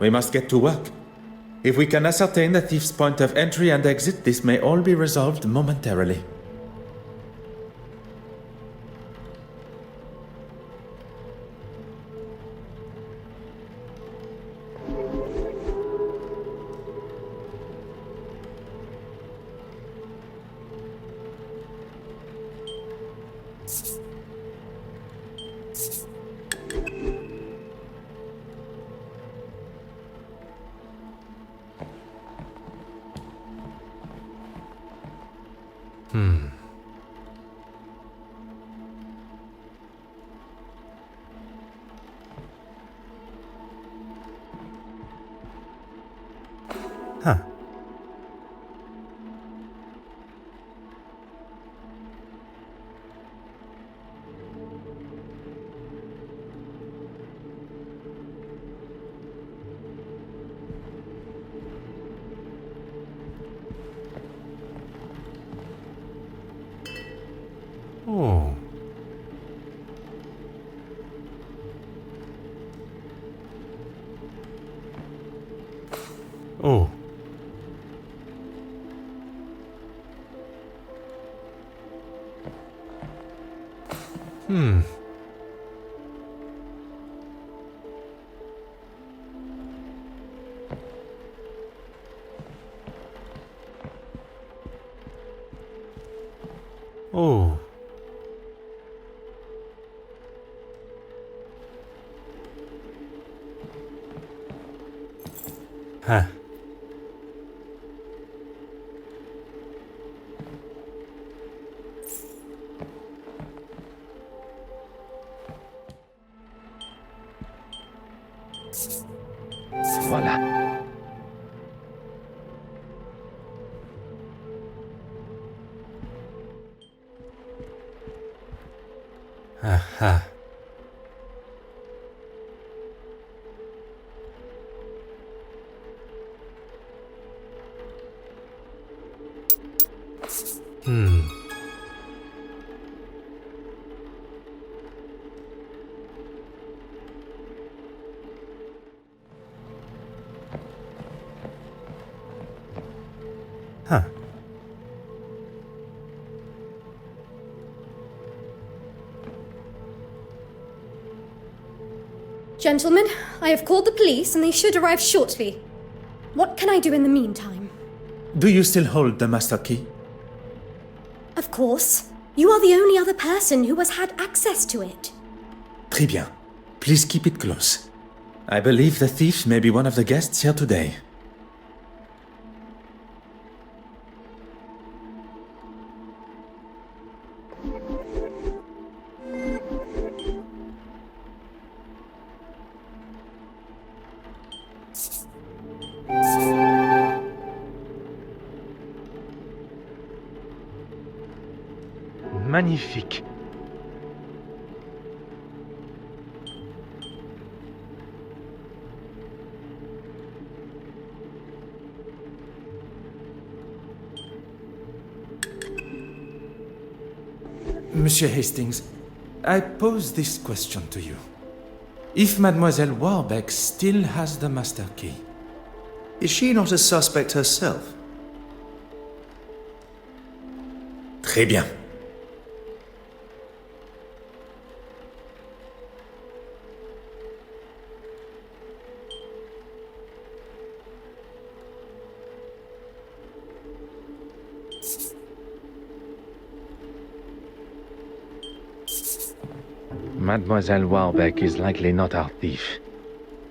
We must get to work. If we can ascertain the thief's point of entry and exit, this may all be resolved momentarily. Huh. Oh. Oh. Hmm. Oh. Huh. Voilà. Aha. Hmm. Huh. Gentlemen, I have called the police and they should arrive shortly. What can I do in the meantime? Do you still hold the master key? Of course. You are the only other person who has had access to it. Très bien. Please keep it close. I believe the thief may be one of the guests here today. Magnifique. Monsieur Hastings, I pose this question to you. If Mademoiselle Warbeck still has the master key, Is she not a suspect herself? très bien. Mademoiselle Warbeck is likely not our thief.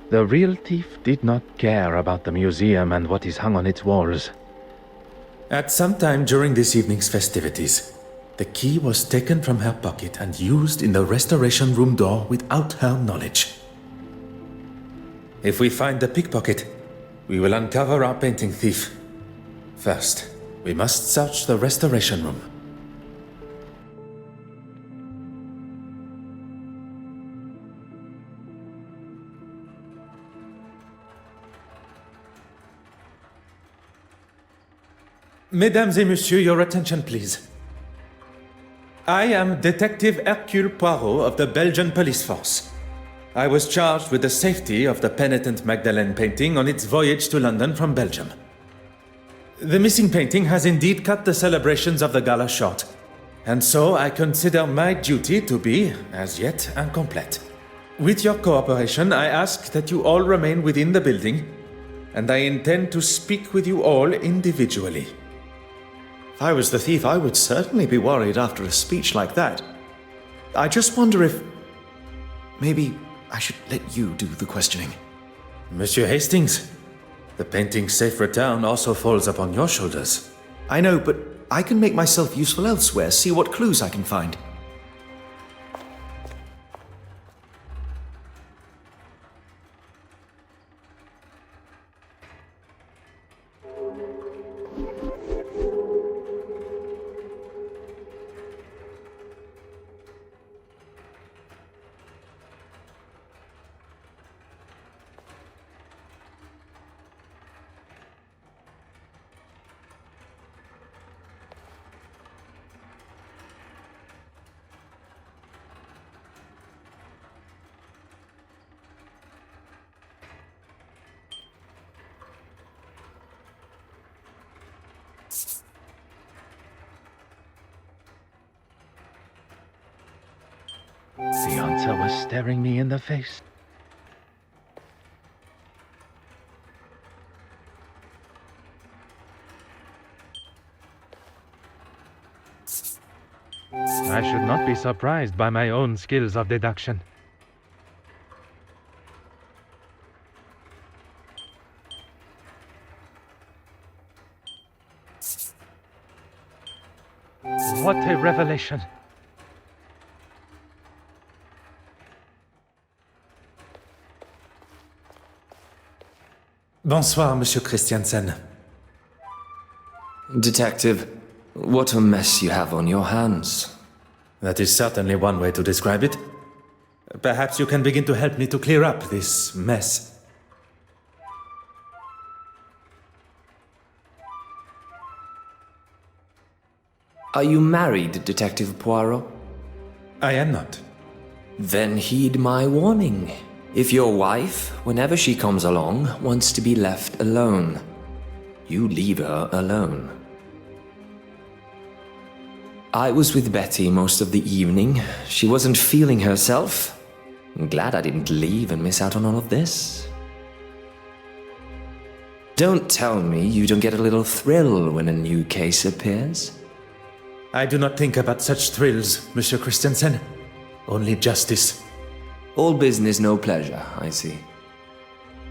The real thief did not care about the museum and what is hung on its walls. At some time during this evening's festivities, The key was taken from her pocket and used in the restoration room door without her knowledge. If we find the pickpocket, we will uncover our painting thief. First, we must search the restoration room. Mesdames et messieurs, your attention please. I am Detective Hercule Poirot of the Belgian Police Force. I was charged with the safety of the penitent Magdalene painting on its voyage to London from Belgium. The missing painting has indeed cut the celebrations of the gala short, and so I consider my duty to be, as yet, incomplete. With your cooperation, I ask that you all remain within the building, and I intend to speak with you all individually. If I was the thief, I would certainly be worried after a speech like that. I just wonder if... maybe I should let you do the questioning. Monsieur Hastings, the painting's safe return also falls upon your shoulders. I know, but I can make myself useful elsewhere, see what clues I can find. The answer was staring me in the face. I should not be surprised by my own skills of deduction. What a revelation! Bonsoir, Monsieur Christiansen. Detective, what a mess you have on your hands. That is certainly one way to describe it. Perhaps you can begin to help me to clear up this mess. Are you married, Detective Poirot? I am not. Then heed my warning. If your wife, whenever she comes along, wants to be left alone, you leave her alone. I was with Betty most of the evening. She wasn't feeling herself. I'm glad I didn't leave and miss out on all of this. Don't tell me you don't get a little thrill when a new case appears. I do not think about such thrills, Monsieur Christiansen. Only justice. All business, no pleasure, I see.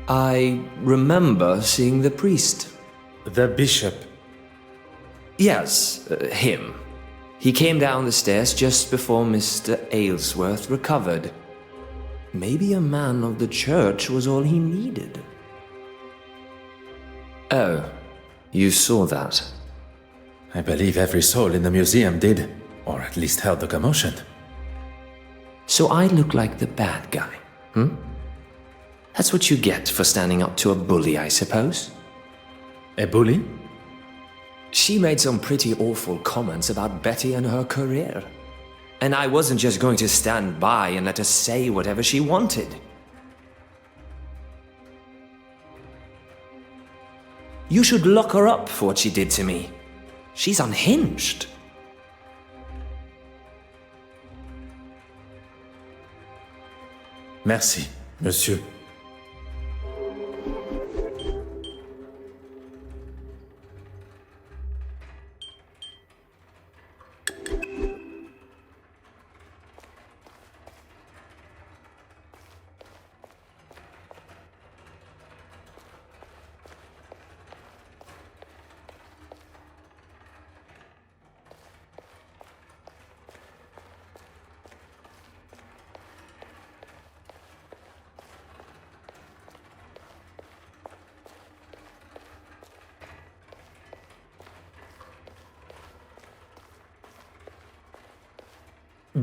I remember seeing the priest. The bishop? Yes, him. He came down the stairs just before Mr. Aylesworth recovered. Maybe a man of the church was all he needed. Oh, you saw that? I believe every soul in the museum did, or at least heard the commotion. So I look like the bad guy, That's what you get for standing up to a bully, I suppose. A bully? She made some pretty awful comments about Betty and her career. And I wasn't just going to stand by and let her say whatever she wanted. You should lock her up for what she did to me. She's unhinged. Merci, monsieur.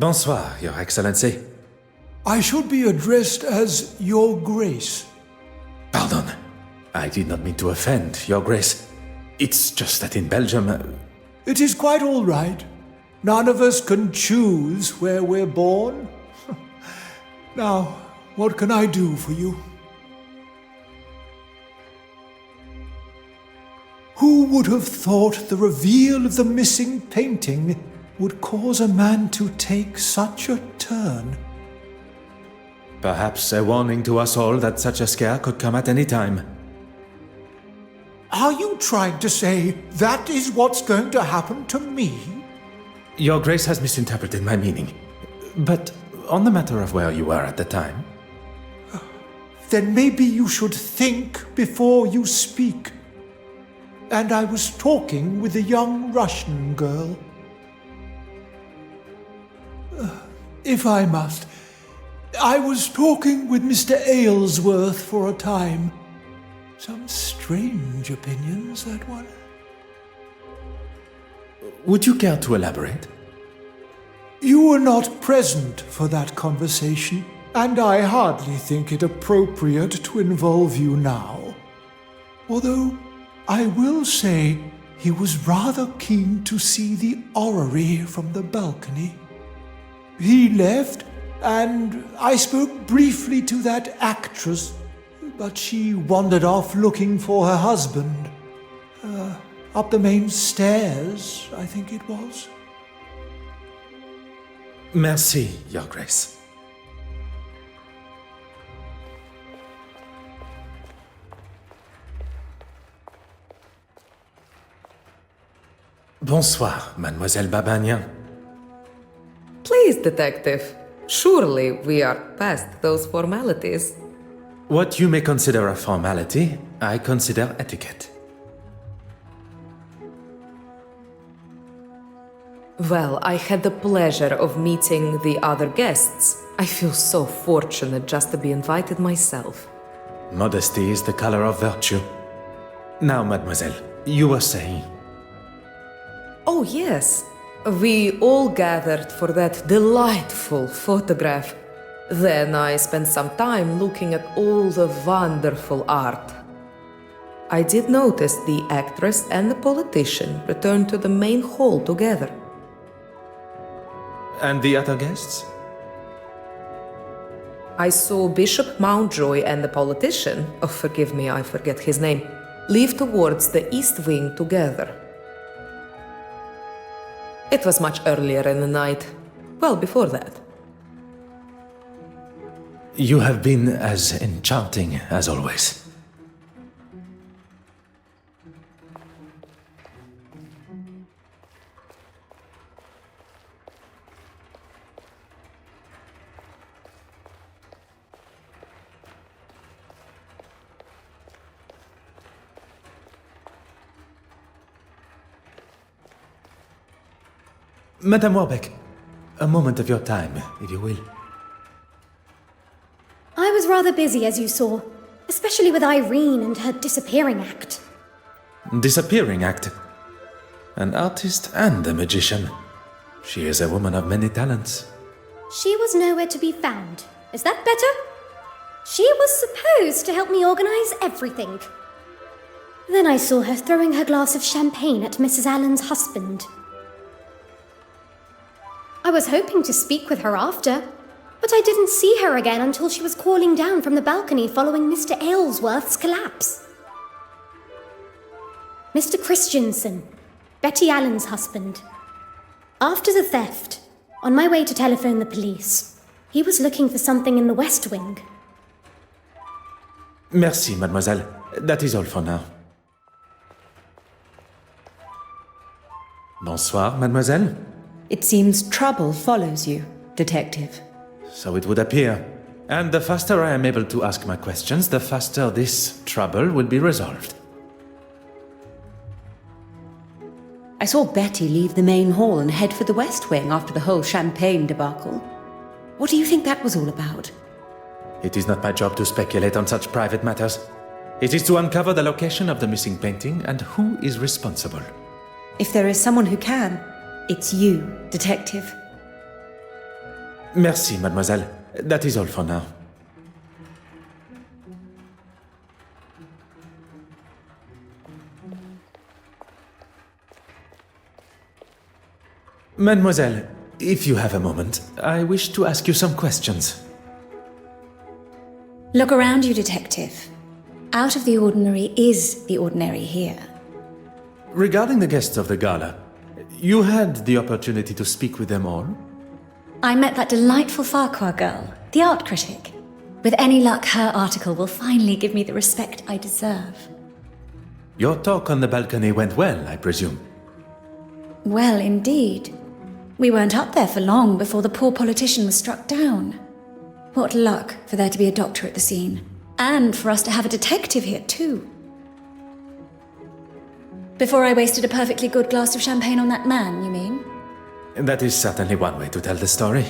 Bonsoir, Your Excellency. I should be addressed as Your Grace. Pardon. I did not mean to offend, Your Grace. It's just that in Belgium... It is quite all right. None of us can choose where we're born. Now, what can I do for you? Who would have thought the reveal of the missing painting would cause a man to take such a turn? Perhaps a warning to us all that such a scare could come at any time. Are you trying to say that is what's going to happen to me? Your Grace has misinterpreted my meaning. But on the matter of where you were at the time... Then maybe you should think before you speak. And I was talking with a young Russian girl. If I must, I was talking with Mr. Aylesworth for a time. Some strange opinions, that one. Would you care to elaborate? You were not present for that conversation, and I hardly think it appropriate to involve you now. Although, I will say he was rather keen to see the orrery from the balcony. He left, and I spoke briefly to that actress, but she wandered off looking for her husband. Up the main stairs, I think it was. Merci, Your Grace. Bonsoir, Mademoiselle Babagnan. Please, detective. Surely we are past those formalities. What you may consider a formality, I consider etiquette. Well, I had the pleasure of meeting the other guests. I feel so fortunate just to be invited myself. Modesty is the color of virtue. Now, mademoiselle, you were saying... Oh, yes. We all gathered for that delightful photograph. Then I spent some time looking at all the wonderful art. I did notice the actress and the politician returned to the main hall together. And the other guests? I saw Bishop Mountjoy and the politician, oh forgive me, I forget his name, leave towards the east wing together. It was much earlier in the night, well before that. You have been as enchanting as always. Madame Warbeck, a moment of your time, if you will. I was rather busy, as you saw, especially with Irene and her disappearing act. Disappearing act? An artist and a magician. She is a woman of many talents. She was nowhere to be found. Is that better? She was supposed to help me organize everything. Then I saw her throwing her glass of champagne at Mrs. Allen's husband. I was hoping to speak with her after, but I didn't see her again until she was calling down from the balcony following Mr. Aylesworth's collapse. Mr. Christensen, Betty Allen's husband. After the theft, on my way to telephone the police, he was looking for something in the West Wing. Merci, mademoiselle. That is all for now. Bonsoir, mademoiselle. It seems trouble follows you, detective. So it would appear. And the faster I am able to ask my questions, the faster this trouble will be resolved. I saw Betty leave the main hall and head for the West Wing after the whole champagne debacle. What do you think that was all about? It is not my job to speculate on such private matters. It is to uncover the location of the missing painting and who is responsible. If there is someone who can, it's you, detective. Merci, mademoiselle. That is all for now. Mademoiselle, if you have a moment, I wish to ask you some questions. Look around you, detective. Out of the ordinary is the ordinary here. Regarding the guests of the gala, you had the opportunity to speak with them all? I met that delightful Farquhar girl, the art critic. With any luck, her article will finally give me the respect I deserve. Your talk on the balcony went well, I presume. Well, indeed. We weren't up there for long before the poor politician was struck down. What luck for there to be a doctor at the scene. And for us to have a detective here, too. Before I wasted a perfectly good glass of champagne on that man, you mean? That is certainly one way to tell the story.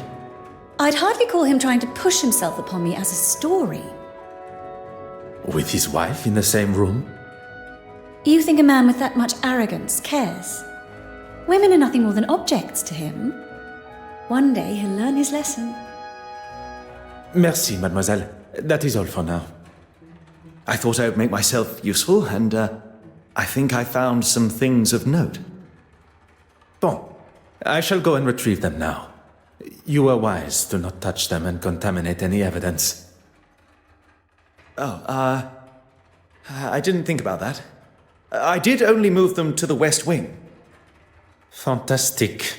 I'd hardly call him trying to push himself upon me as a story. With his wife in the same room? You think a man with that much arrogance cares? Women are nothing more than objects to him. One day he'll learn his lesson. Merci, mademoiselle. That is all for now. I thought I would make myself useful, and I think I found some things of note. Bon. I shall go and retrieve them now. You were wise to not touch them and contaminate any evidence. I didn't think about that. I did only move them to the West Wing. Fantastique.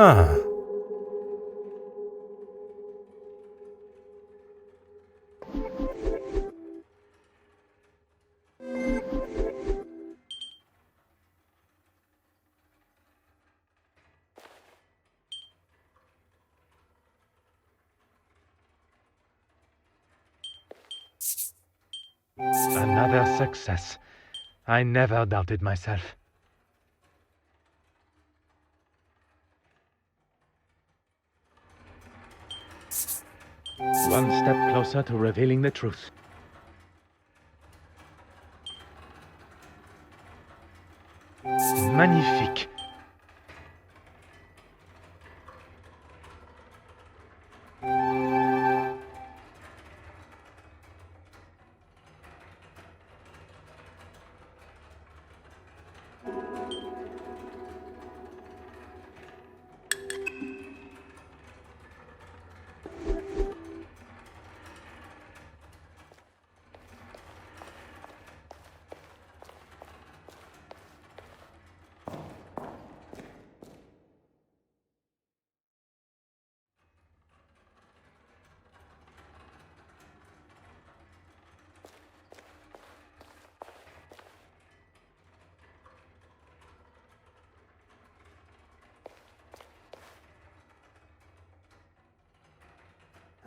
Ah. Another success. I never doubted myself. One step closer to revealing the truth. Magnifique.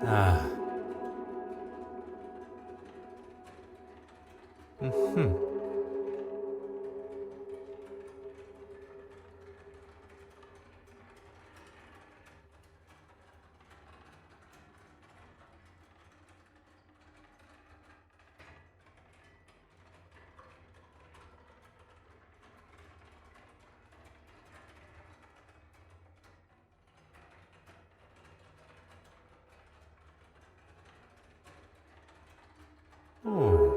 Ah. Mm-hmm. Oh.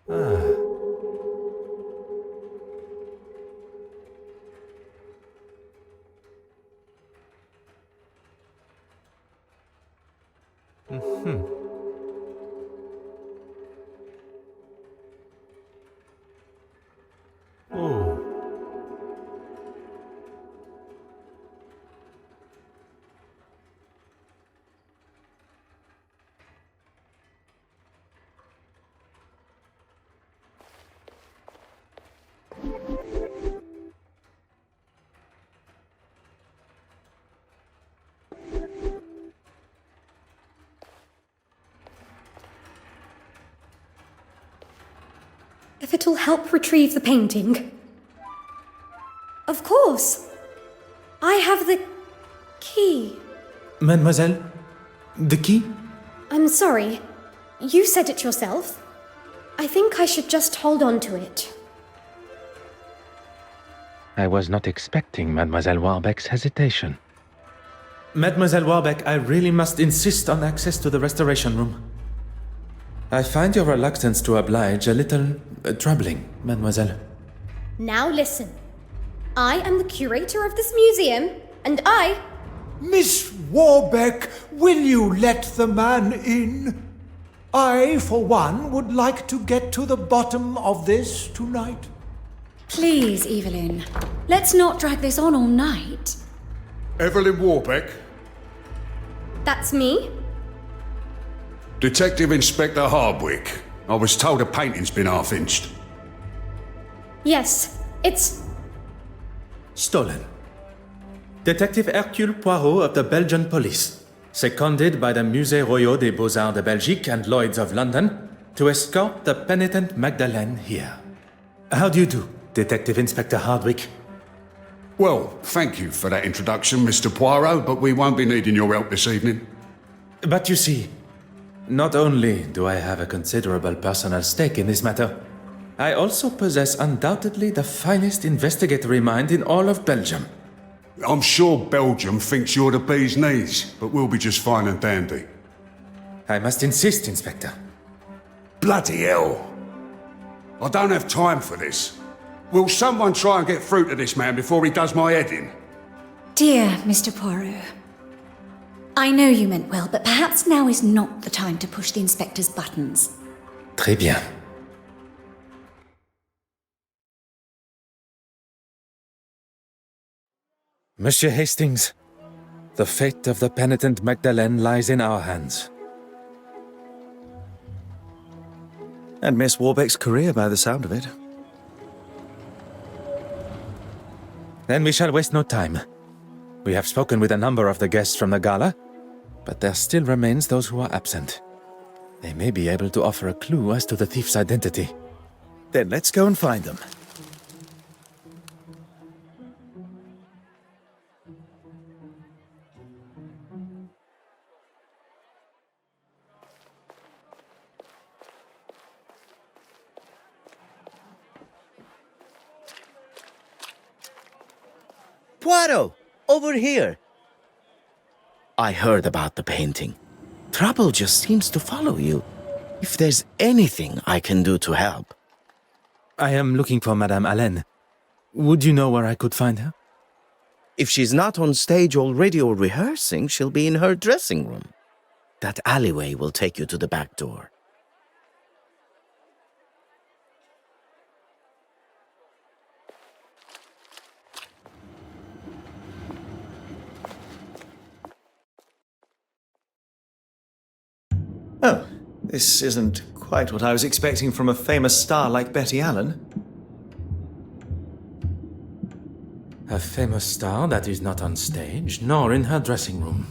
Oh. If it'll help retrieve the painting. Of course. I have the key. Mademoiselle, the key? I'm sorry. You said it yourself. I think I should just hold on to it. I was not expecting Mademoiselle Warbeck's hesitation. Mademoiselle Warbeck, I really must insist on access to the restoration room. I find your reluctance to oblige a little troubling, mademoiselle. Now listen. I am the curator of this museum, and I... Miss Warbeck, will you let the man in? I, for one, would like to get to the bottom of this tonight. Please, Evelyn. Let's not drag this on all night. Evelyn Warbeck, That's me? Detective Inspector Hardwick. I was told a painting's been half-inched. Yes, it's... Stolen. Detective Hercule Poirot of the Belgian police, seconded by the Musée Royal des Beaux-Arts de Belgique and Lloyd's of London, to escort the penitent Magdalene here. How do you do, Detective Inspector Hardwick? Well, thank you for that introduction, Mr. Poirot, but we won't be needing your help this evening. But you see, not only do I have a considerable personal stake in this matter, I also possess undoubtedly the finest investigatory mind in all of Belgium. I'm sure Belgium thinks you're the bee's knees, but we'll be just fine and dandy. I must insist, Inspector. Bloody hell! I don't have time for this. Will someone try and get through to this man before he does my head in? Dear Mr. Poirot, I know you meant well, but perhaps now is not the time to push the inspector's buttons. Très bien. Monsieur Hastings, the fate of the penitent Magdalene lies in our hands. And Miss Warbeck's career, by the sound of it. Then we shall waste no time. We have spoken with a number of the guests from the gala, but there still remains those who are absent. They may be able to offer a clue as to the thief's identity. Then let's go and find them. Poirot, over here. I heard about the painting. Trouble just seems to follow you. If there's anything I can do to help. I am looking for Madame Hélène. Would you know where I could find her? If she's not on stage already or rehearsing, she'll be in her dressing room. That alleyway will take you to the back door. Oh, this isn't quite what I was expecting from a famous star like Betty Allen. A famous star that is not on stage, nor in her dressing room.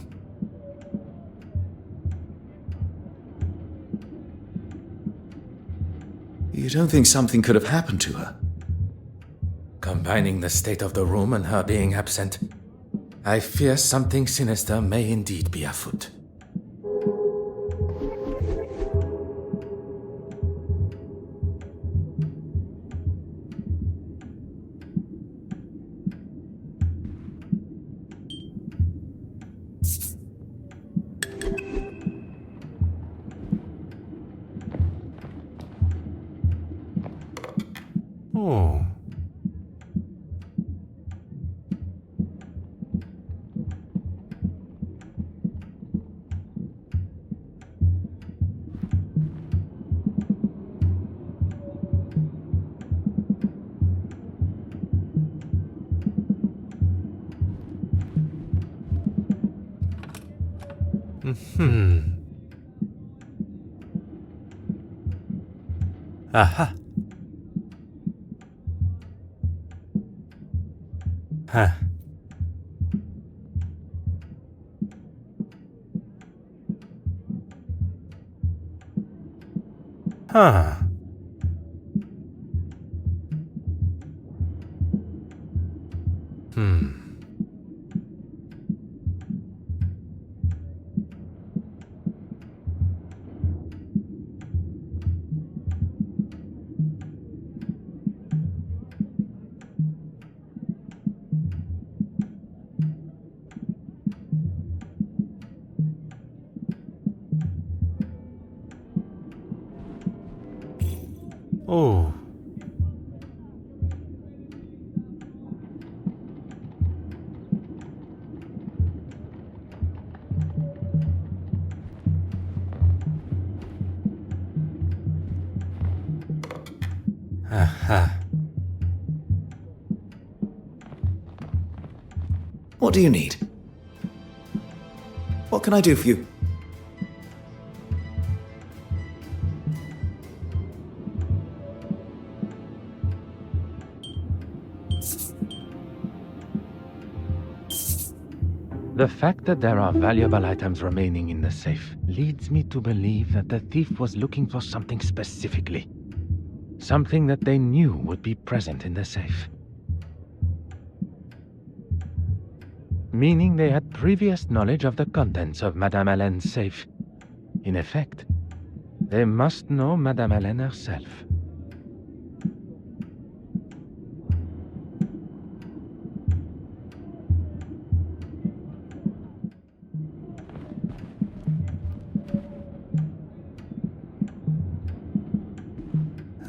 You don't think something could have happened to her? Combining the state of the room and her being absent, I fear something sinister may indeed be afoot. Oh. Aha. Huh. Huh. Oh. Aha. What do you need? What can I do for you? The fact that there are valuable items remaining in the safe leads me to believe that the thief was looking for something specifically. Something that they knew would be present in the safe. Meaning they had previous knowledge of the contents of Madame Hélène's safe. In effect, they must know Madame Hélène herself.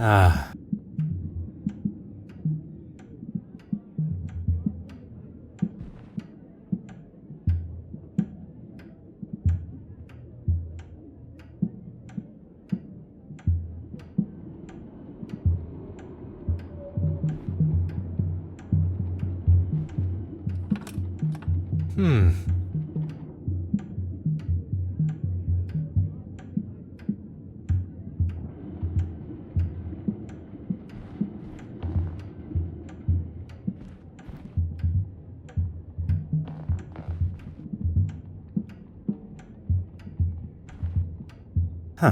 Ah. Huh.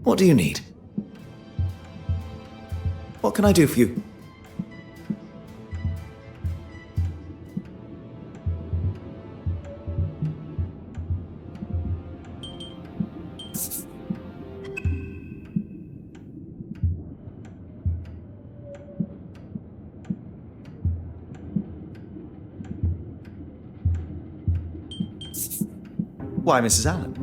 What do you need? What can I do for you? Why, Mrs. Allen?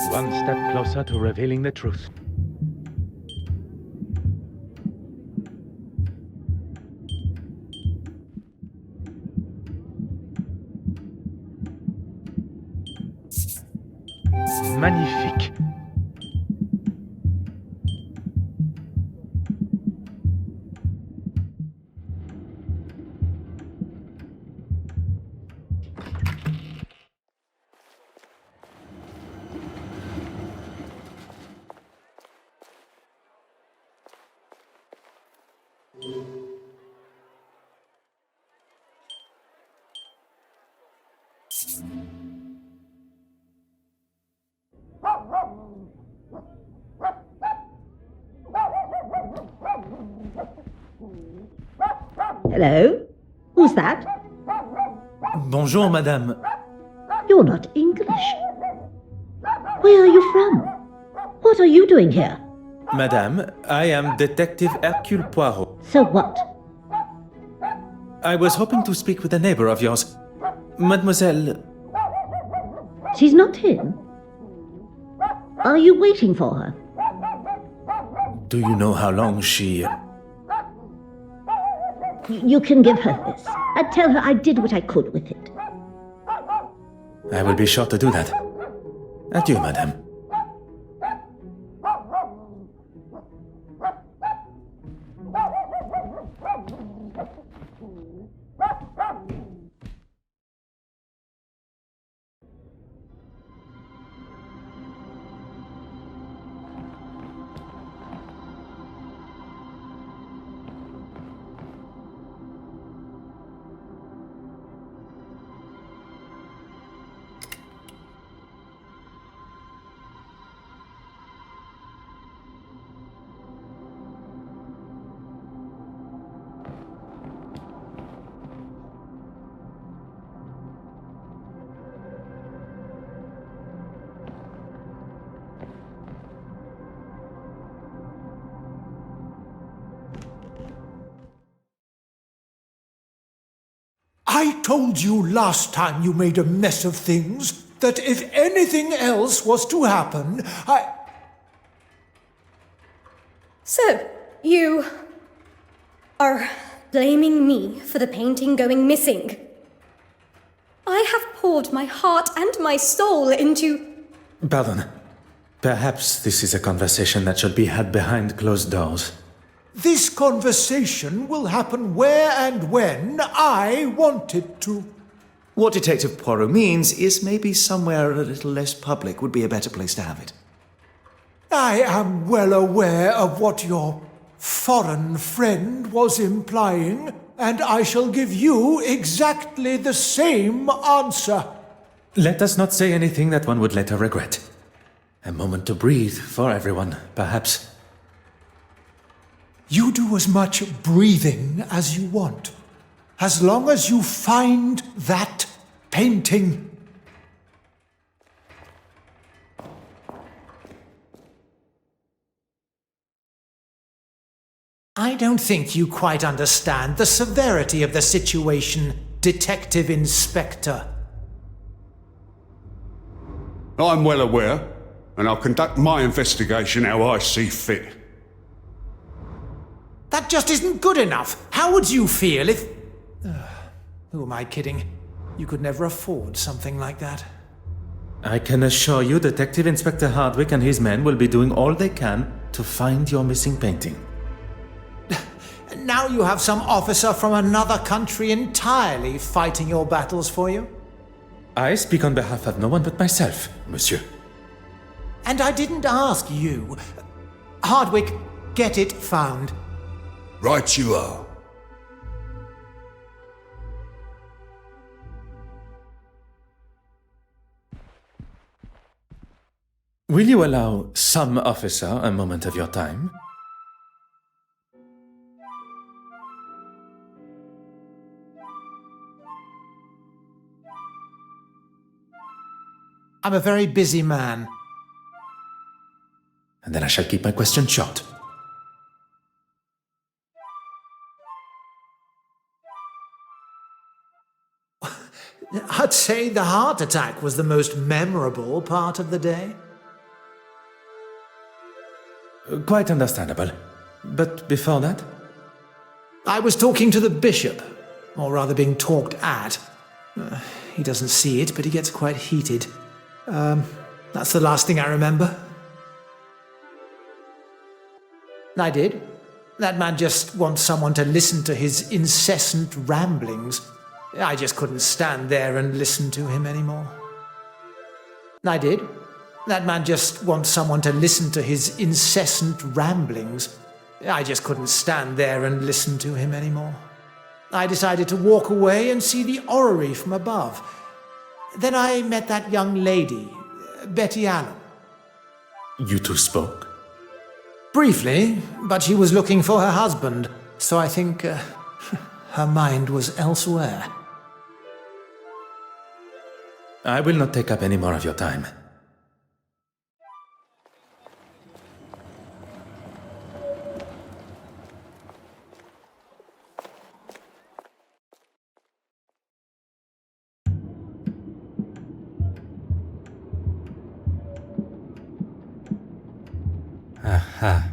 One step closer to revealing the truth. Magnifique. Hello? Who's that? Bonjour, madame. You're not English. Where are you from? What are you doing here? Madame, I am Detective Hercule Poirot. So what? I was hoping to speak with a neighbor of yours. Mademoiselle... She's not in. Are you waiting for her? Do you know how long she... You can give her this, and tell her I did what I could with it. I will be sure to do that. Adieu, madame. I told you last time you made a mess of things that if anything else was to happen, So, you are blaming me for the painting going missing. I have poured my heart and my soul into... Pardon. Perhaps this is a conversation that should be had behind closed doors. This conversation will happen where and when I want it to. What Detective Poirot means is maybe somewhere a little less public would be a better place to have it. I am well aware of what your foreign friend was implying, and I shall give you exactly the same answer. Let us not say anything that one would later regret. A moment to breathe for everyone, perhaps. You do as much breathing as you want, as long as you find that painting. I don't think you quite understand the severity of the situation, Detective Inspector. I'm well aware, and I'll conduct my investigation how I see fit. That just isn't good enough. How would you feel if... Who am I kidding? You could never afford something like that. I can assure you Detective Inspector Hardwick and his men will be doing all they can to find your missing painting. Now you have some officer from another country entirely fighting your battles for you? I speak on behalf of no one but myself, monsieur. And I didn't ask you. Hardwick, get it found. Right you are. Will you allow some officer a moment of your time? I'm a very busy man. And then I shall keep my question short. I'd say the heart attack was the most memorable part of the day. Quite understandable. But before that? I was talking to the bishop, or rather being talked at. He doesn't see it, but he gets quite heated. That's the last thing I remember. I did. That man just wants someone to listen to his incessant ramblings. I just couldn't stand there and listen to him anymore. I did. That man just wants someone to listen to his incessant ramblings. I just couldn't stand there and listen to him anymore. I decided to walk away and see the orrery from above. Then I met that young lady, Betty Allen. You two spoke? Briefly, but she was looking for her husband, so I think her mind was elsewhere. I will not take up any more of your time. Aha.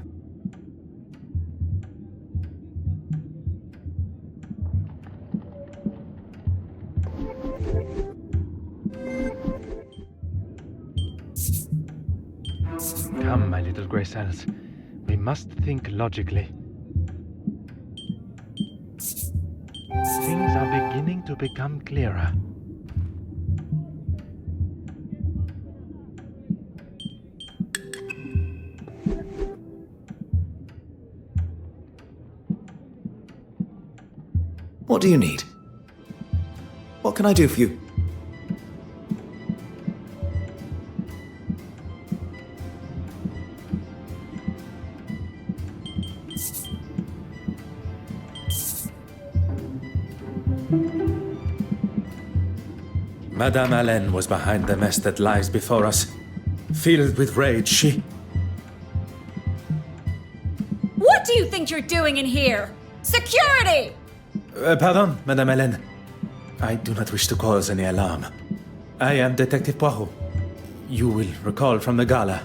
Come, my little grey cells. We must think logically. Things are beginning to become clearer. What do you need? What can I do for you? Madame Allen was behind the mess that lies before us. Filled with rage, she... What do you think you're doing in here? Security! Pardon, Madame Allen. I do not wish to cause any alarm. I am Detective Poirot. You will recall from the gala.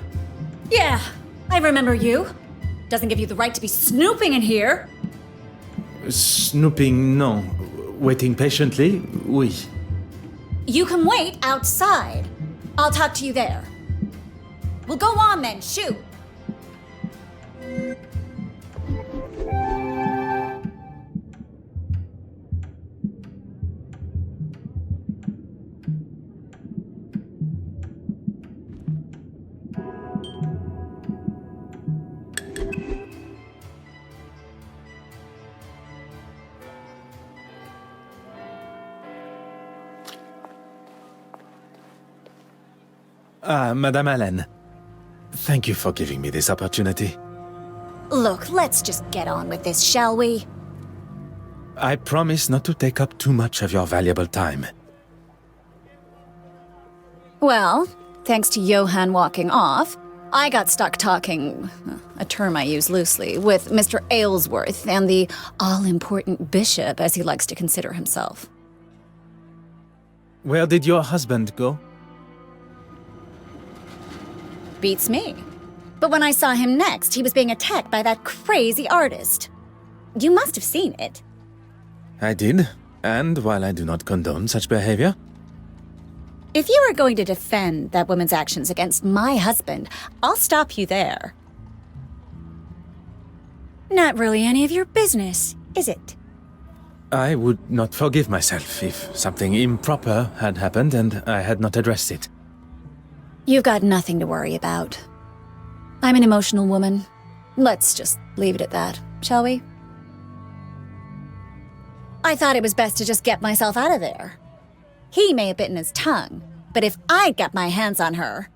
Yeah, I remember you. Doesn't give you the right to be snooping in here. Snooping, no. Waiting patiently, oui. You can wait outside. I'll talk to you there. Well, go on then, shoot. Madame Allen. Thank you for giving me this opportunity. Look, let's just get on with this, shall we? I promise not to take up too much of your valuable time. Well, thanks to Johann walking off, I got stuck talking, a term I use loosely, with Mr. Aylesworth and the all-important bishop, as he likes to consider himself. Where did your husband go? Beats me. But when I saw him next, he was being attacked by that crazy artist. You must have seen it. I did, and while I do not condone such behavior... If you are going to defend that woman's actions against my husband, I'll stop you there. Not really any of your business, is it? I would not forgive myself if something improper had happened and I had not addressed it. You've got nothing to worry about. I'm an emotional woman. Let's just leave it at that, shall we? I thought it was best to just get myself out of there. He may have bitten his tongue, but if I'd got my hands on her...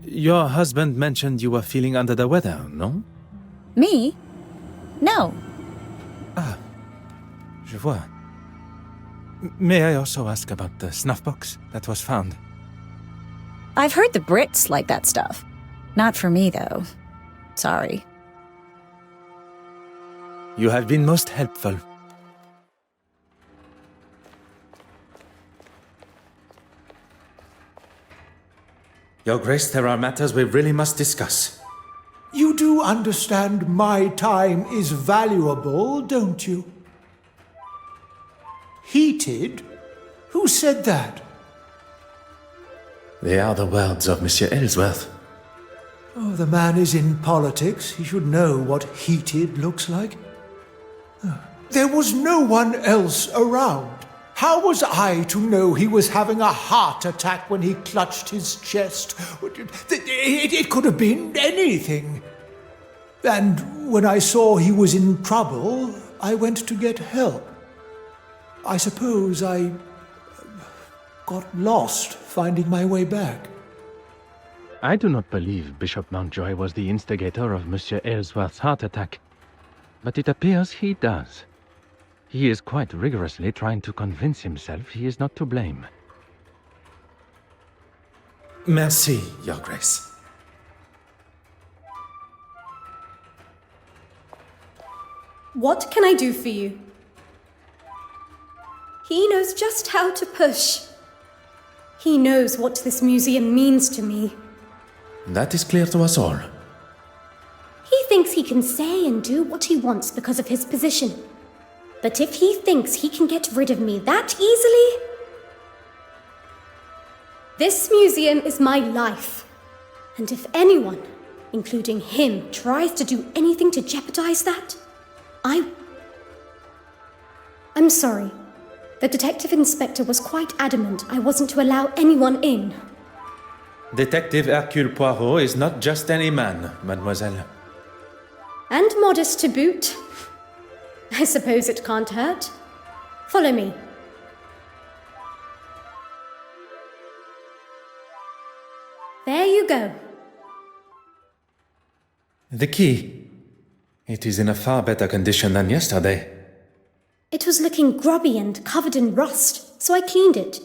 Your husband mentioned you were feeling under the weather, no? Me? No. Ah, je vois. May I also ask about the snuff box that was found? I've heard the Brits like that stuff. Not for me, though. Sorry. You have been most helpful. Your Grace, there are matters we really must discuss. You do understand my time is valuable, don't you? Heated? Who said that? They are the words of Monsieur Aylesworth. Oh, the man is in politics. He should know what heated looks like. There was no one else around. How was I to know he was having a heart attack when he clutched his chest? It could have been anything. And when I saw he was in trouble, I went to get help. I suppose I got lost finding my way back. I do not believe Bishop Mountjoy was the instigator of Monsieur Aylesworth's heart attack, but it appears he does. He is quite rigorously trying to convince himself he is not to blame. Merci, Your Grace. What can I do for you? He knows just how to push. He knows what this museum means to me. That is clear to us all. He thinks he can say and do what he wants because of his position. But if he thinks he can get rid of me that easily... This museum is my life. And if anyone, including him, tries to do anything to jeopardize that, I'm sorry. The detective inspector was quite adamant I wasn't to allow anyone in. Detective Hercule Poirot is not just any man, mademoiselle. And modest to boot. I suppose it can't hurt. Follow me. There you go. The key. It is in a far better condition than yesterday. It was looking grubby and covered in rust, so I cleaned it.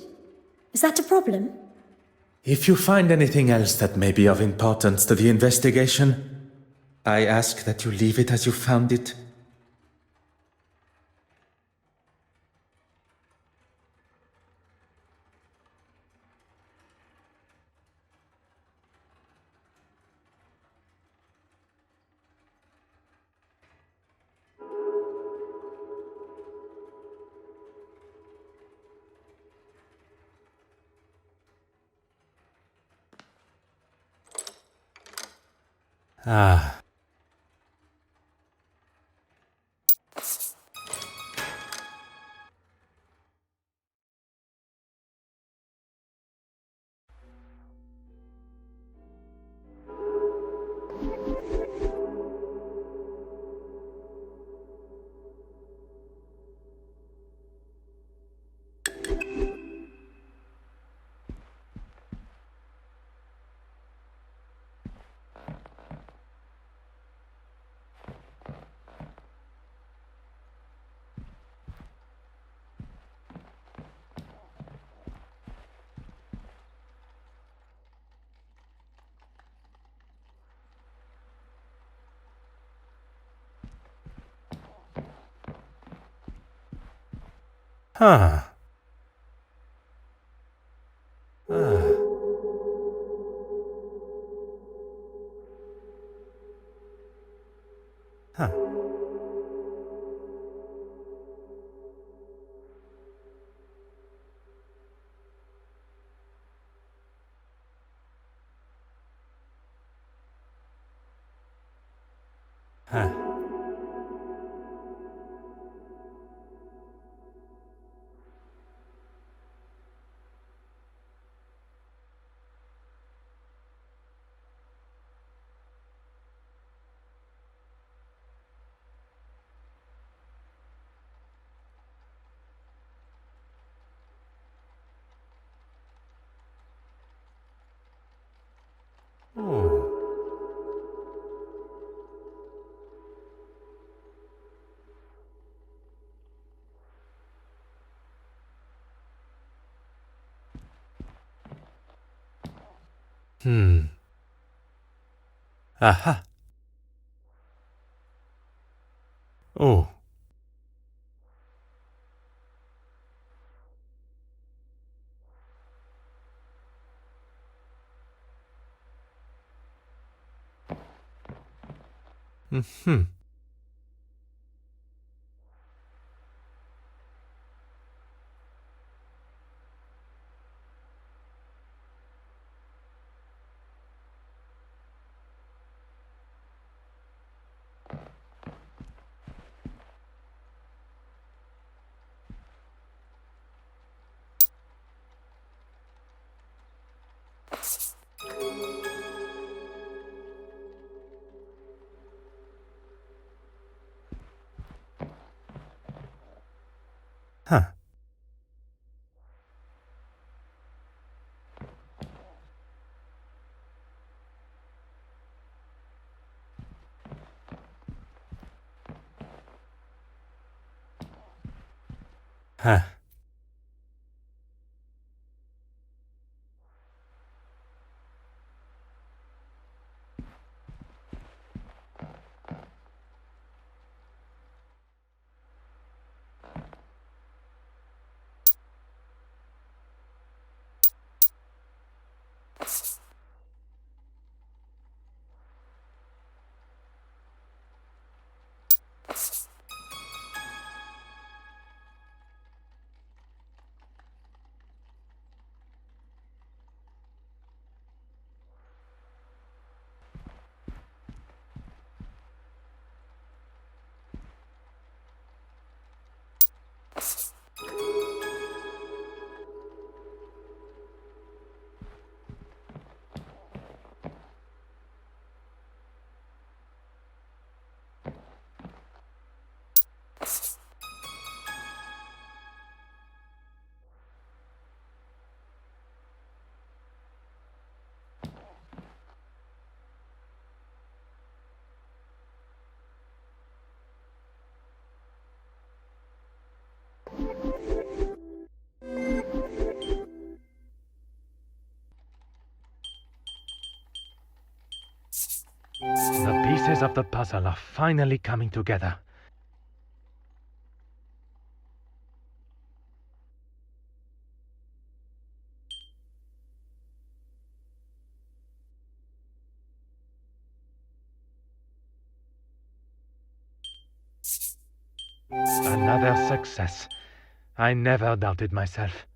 Is that a problem? If you find anything else that may be of importance to the investigation, I ask that you leave it as you found it. Ah. Huh. Ah. Huh. Huh. Oh. Aha. Oh. Mm-hmm. Huh. Huh. The pieces of the puzzle are finally coming together. Another success. I never doubted myself.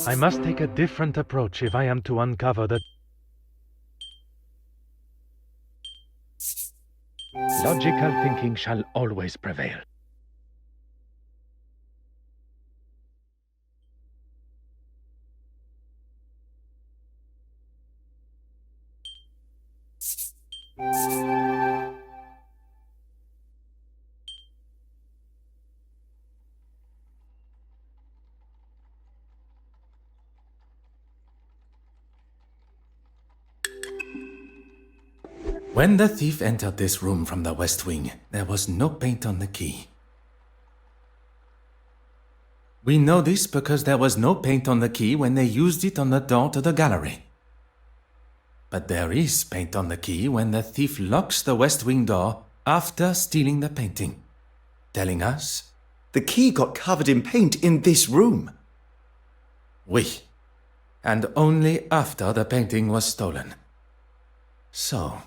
I must take a different approach if I am to uncover the... Logical thinking shall always prevail. When the thief entered this room from the west wing, there was no paint on the key. We know this because there was no paint on the key when they used it on the door to the gallery. But there is paint on the key when the thief locks the west wing door after stealing the painting, telling us the key got covered in paint in this room. Oui, and only after the painting was stolen. So,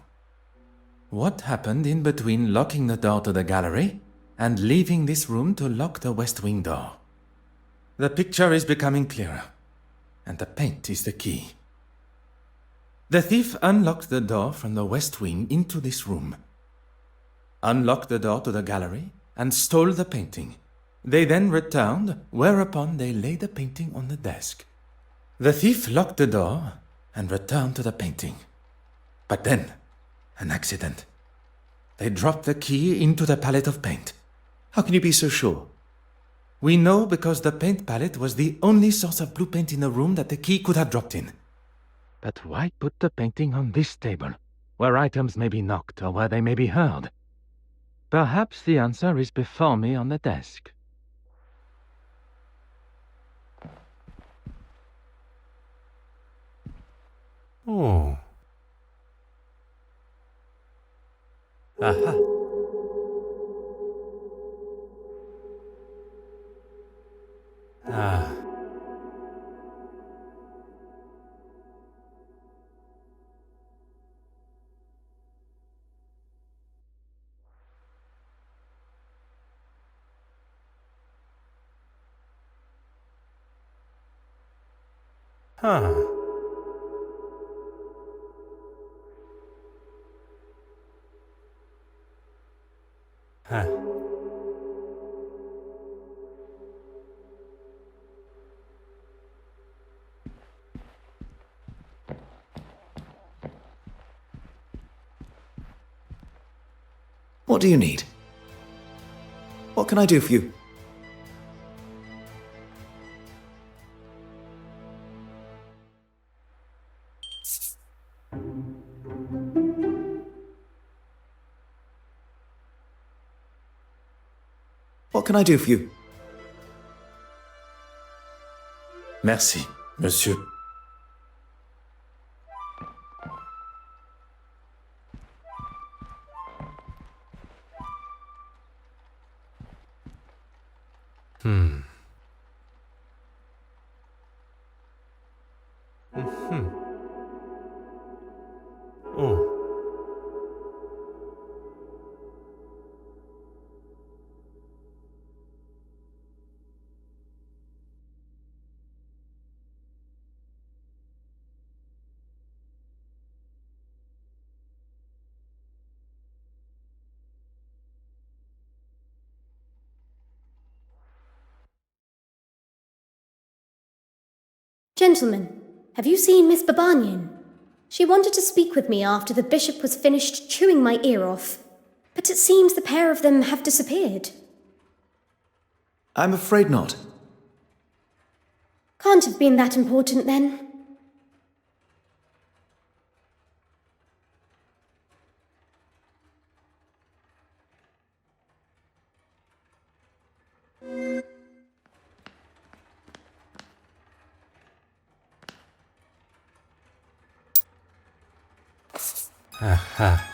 what happened in between locking the door to the gallery and leaving this room to lock the west wing door? The picture is becoming clearer, and the paint is the key. The thief unlocked the door from the west wing into this room, unlocked the door to the gallery, and stole the painting. They then returned, whereupon they laid the painting on the desk. The thief locked the door and returned to the painting. But then, an accident. They dropped the key into the palette of paint. How can you be so sure? We know because the paint palette was the only source of blue paint in the room that the key could have dropped in. But why put the painting on this table, where items may be knocked or where they may be heard? Perhaps the answer is before me on the desk. Oh. Aha. Ah. Huh. Huh. What do you need? What can I do for you? What can I do for you? Merci, monsieur. Oh. Gentlemen, have you seen Miss Babanian? She wanted to speak with me after the bishop was finished chewing my ear off, but it seems the pair of them have disappeared. I'm afraid not. Can't have been that important then. Aha.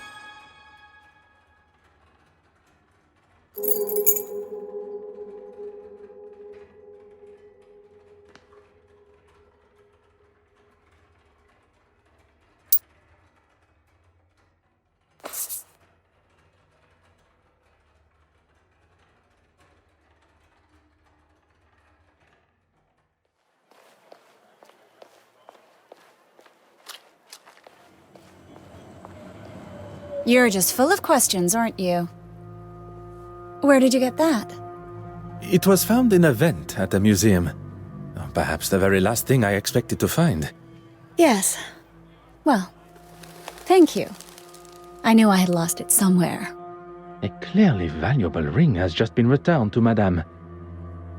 You're just full of questions, aren't you? Where did you get that? It was found in a vent at the museum. Perhaps the very last thing I expected to find. Yes. Well, thank you. I knew I had lost it somewhere. A clearly valuable ring has just been returned to Madame,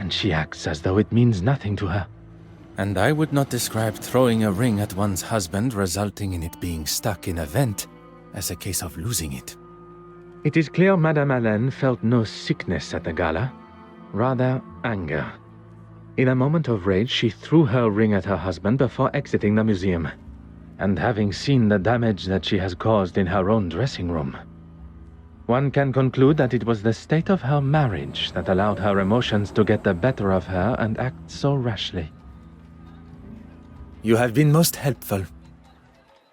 and she acts as though it means nothing to her. And I would not describe throwing a ring at one's husband resulting in it being stuck in a vent as a case of losing it. It is clear Madame Hélène felt no sickness at the gala, rather anger. In a moment of rage, she threw her ring at her husband before exiting the museum, and having seen the damage that she has caused in her own dressing room, one can conclude that it was the state of her marriage that allowed her emotions to get the better of her and act so rashly. You have been most helpful.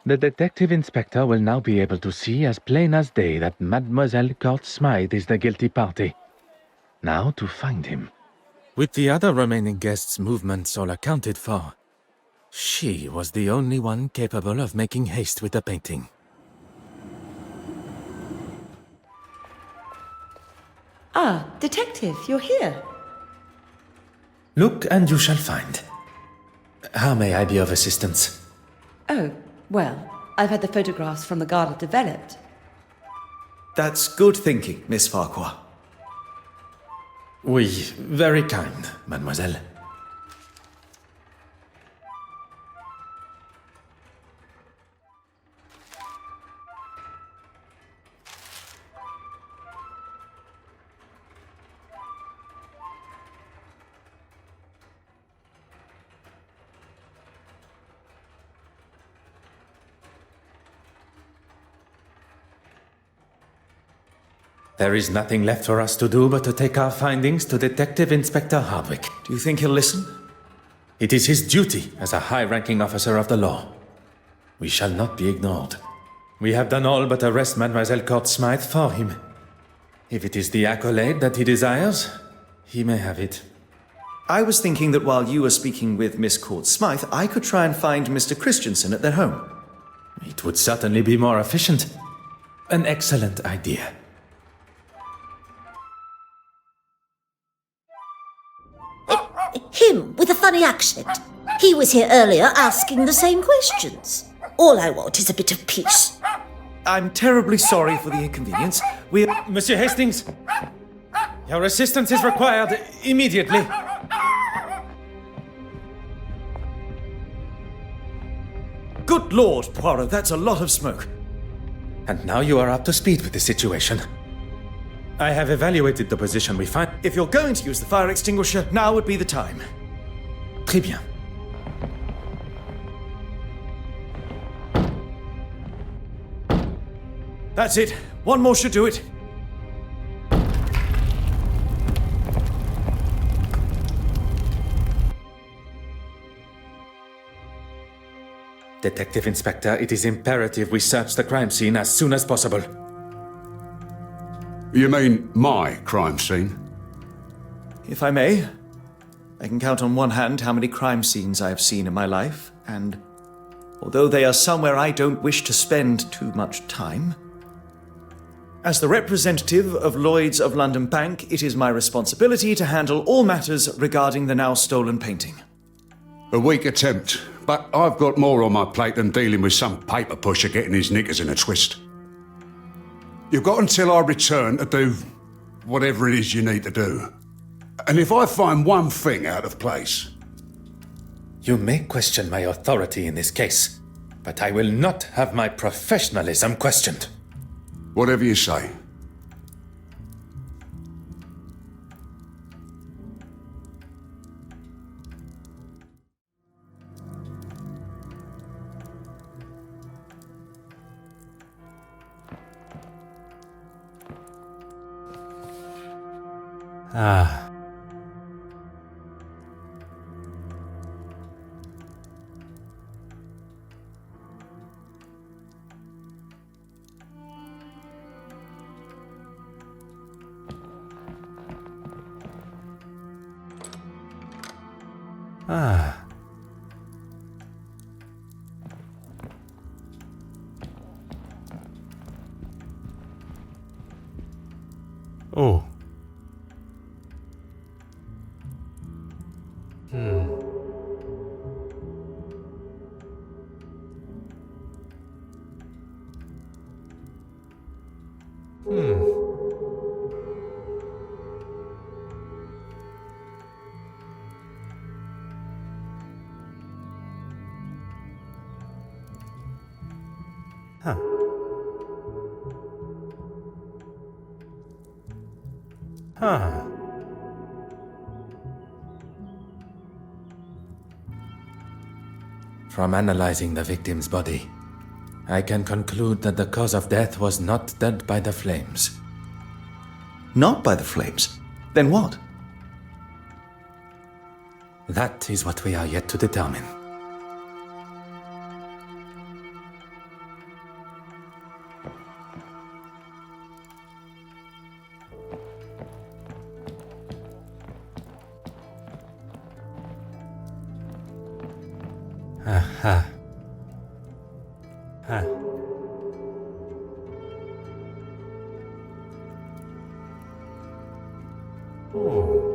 The detective inspector will now be able to see as plain as day that Mademoiselle Court Smythe is the guilty party. Now to find him. With the other remaining guests' movements all accounted for, she was the only one capable of making haste with the painting. Ah, detective, you're here. Look and you shall find. How may I be of assistance? Oh, well, I've had the photographs from the gala developed. That's good thinking, Miss Farquhar. Oui, very kind, mademoiselle. There is nothing left for us to do but to take our findings to Detective Inspector Hardwick. Do you think he'll listen? It is his duty as a high-ranking officer of the law. We shall not be ignored. We have done all but arrest Mademoiselle Court Smythe for him. If it is the accolade that he desires, he may have it. I was thinking that while you were speaking with Miss Court Smythe, I could try and find Mr. Christensen at their home. It would certainly be more efficient. An excellent idea. Him with a funny accent. He was here earlier asking the same questions. All I want is a bit of peace. I'm terribly sorry for the inconvenience. Monsieur Hastings, your assistance is required immediately. Good Lord, Poirot, that's a lot of smoke. And now you are up to speed with the situation. I have evaluated the position we find. If you're going to use the fire extinguisher, now would be the time. Très bien. That's it. One more should do it. Detective Inspector, it is imperative we search the crime scene as soon as possible. You mean my crime scene? If I may, I can count on one hand how many crime scenes I have seen in my life, and although they are somewhere I don't wish to spend too much time, as the representative of Lloyd's of London Bank, it is my responsibility to handle all matters regarding the now stolen painting. A weak attempt, but I've got more on my plate than dealing with some paper pusher getting his knickers in a twist. You've got until I return to do whatever it is you need to do. And if I find one thing out of place... You may question my authority in this case, but I will not have my professionalism questioned. Whatever you say. Ah. Ah. Oh. Huh. Huh. From analyzing the victim's body, I can conclude that the cause of death was not dead by the flames. Not by the flames? Then what? That is what we are yet to determine. Aha. Huh. Oh.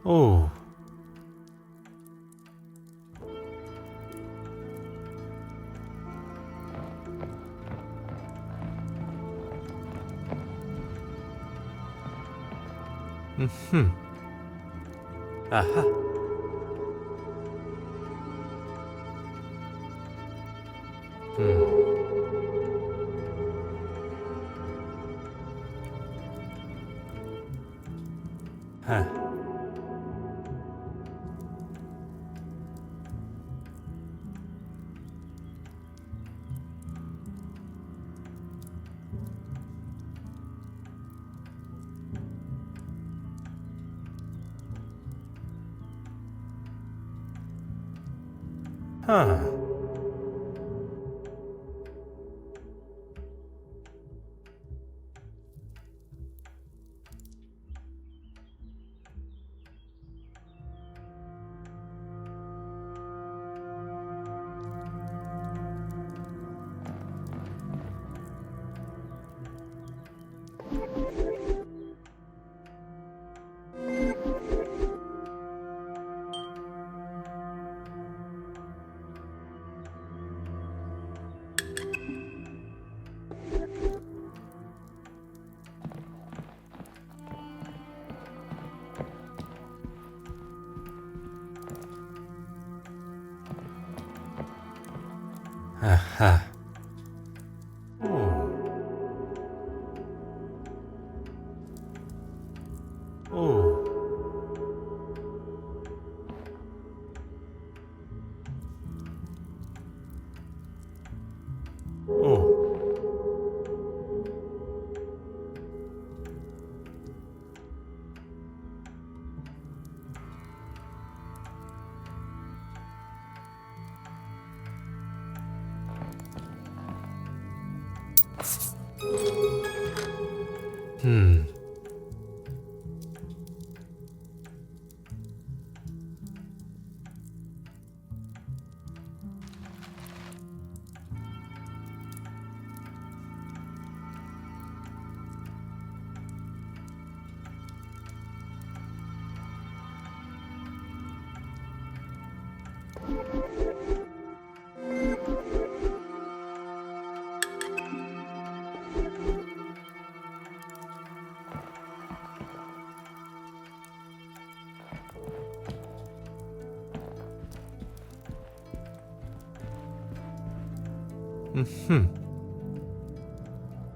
Oh. Mm-hmm. Aha. Huh. Huh. Aha.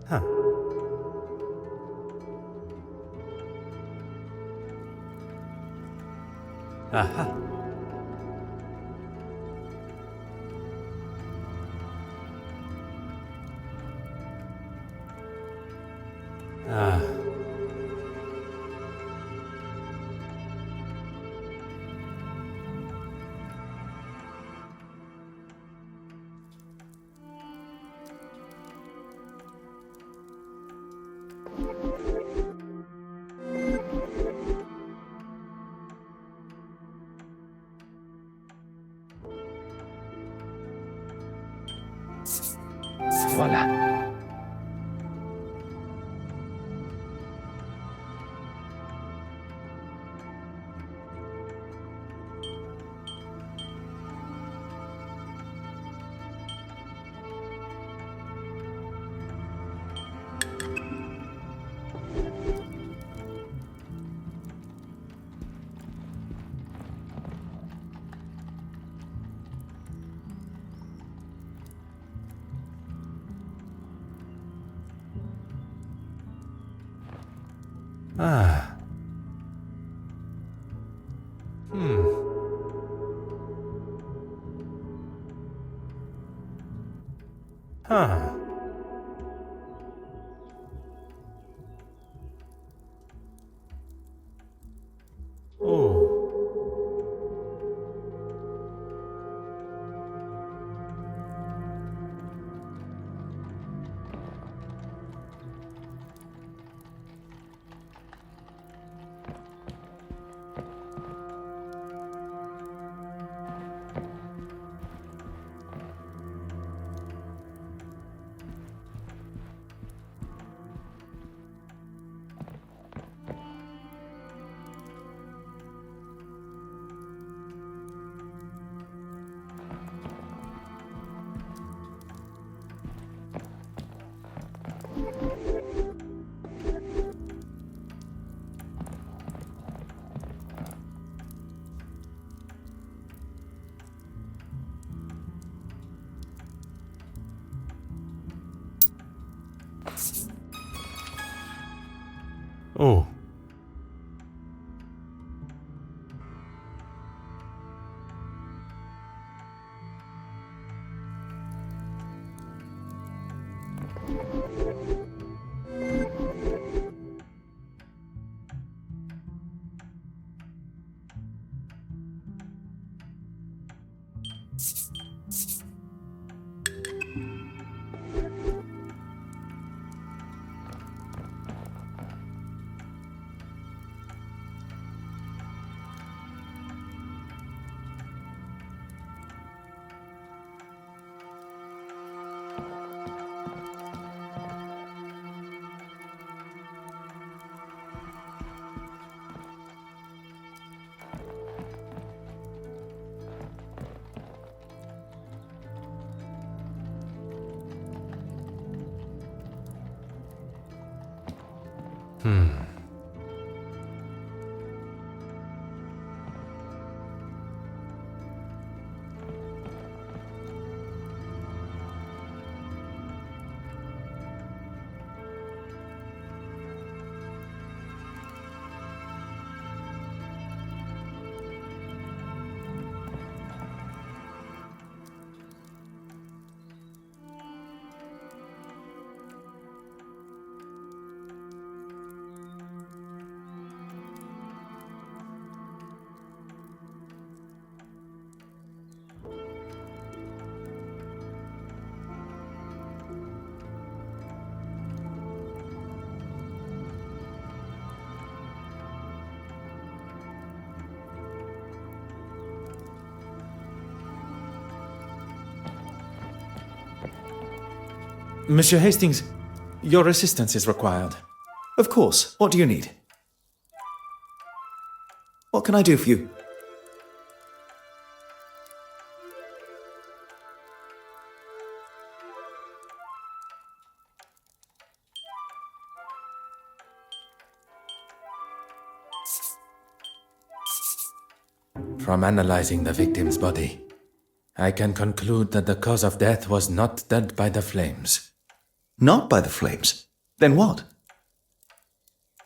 Huh. Aha. Ah. Voilà. Ah. Huh. Oh. Monsieur Hastings, your assistance is required. Of course. What do you need? What can I do for you? From analyzing the victim's body, I can conclude that the cause of death was not dead by the flames. Not by the flames? Then what?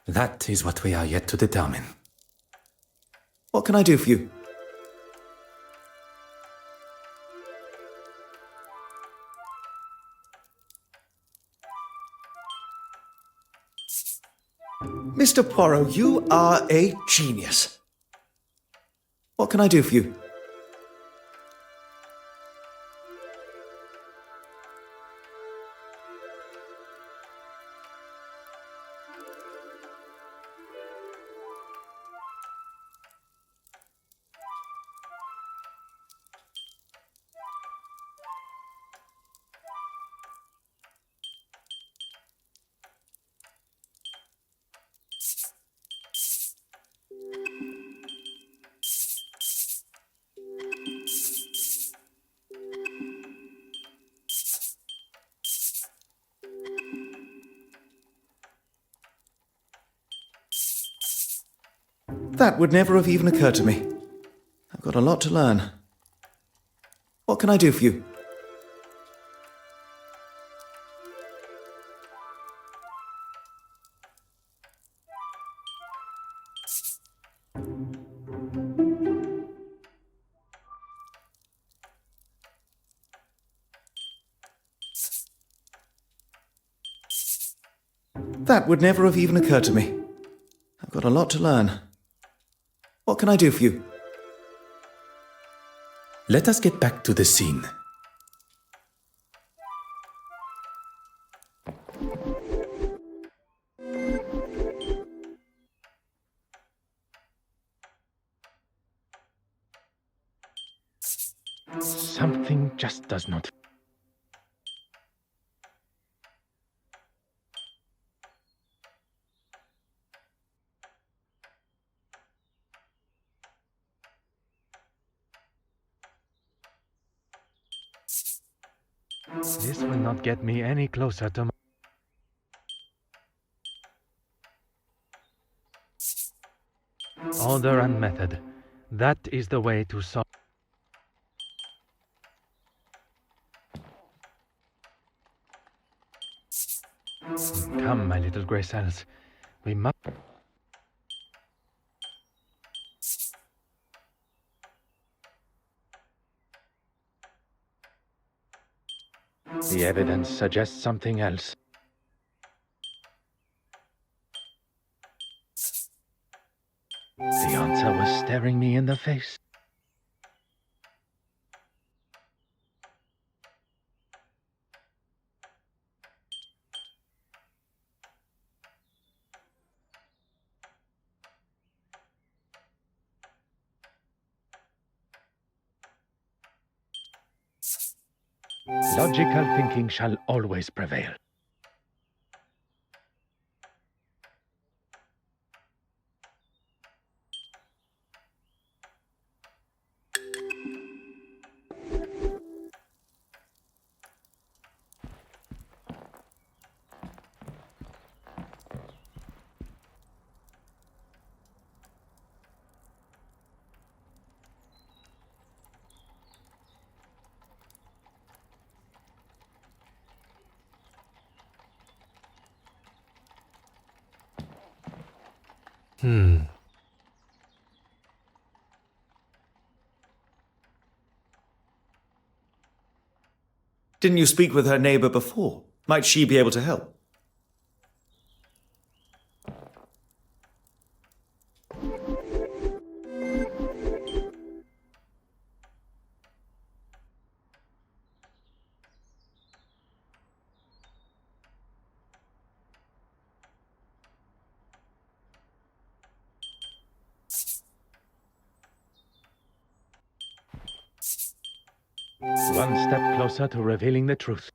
That is what we are yet to determine. What can I do for you? Mr. Poirot, you are a genius. What can I do for you? That would never have even occurred to me. I've got a lot to learn. What can I do for you? That would never have even occurred to me. I've got a lot to learn. What can I do for you? Let us get back to the scene. Something just does not. This will not get me any closer to my... Order and method. That is the way to solve... Come, my little grey cells. We must... The evidence suggests something else. The answer was staring me in the face. Logical thinking shall always prevail. Didn't you speak with her neighbor before? Might she be able to help? One step closer to revealing the truth.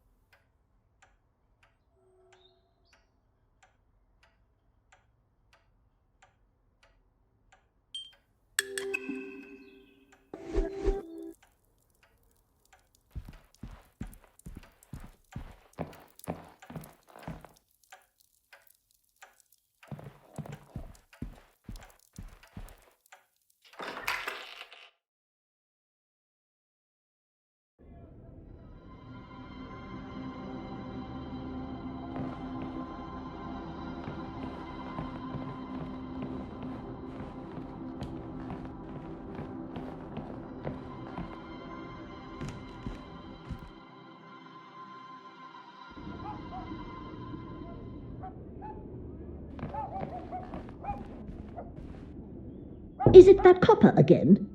Is it that copper again?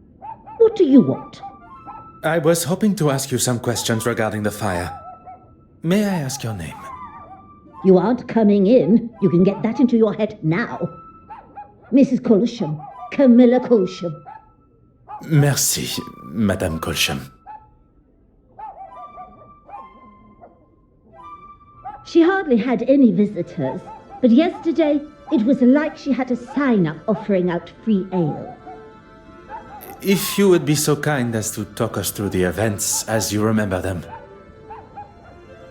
What do you want? I was hoping to ask you some questions regarding the fire. May I ask your name? You aren't coming in. You can get that into your head now. Mrs. Colsham. Camilla Colsham. Merci, Madame Colsham. She hardly had any visitors, but yesterday it was like she had a sign up offering out free ale. If you would be so kind as to talk us through the events as you remember them.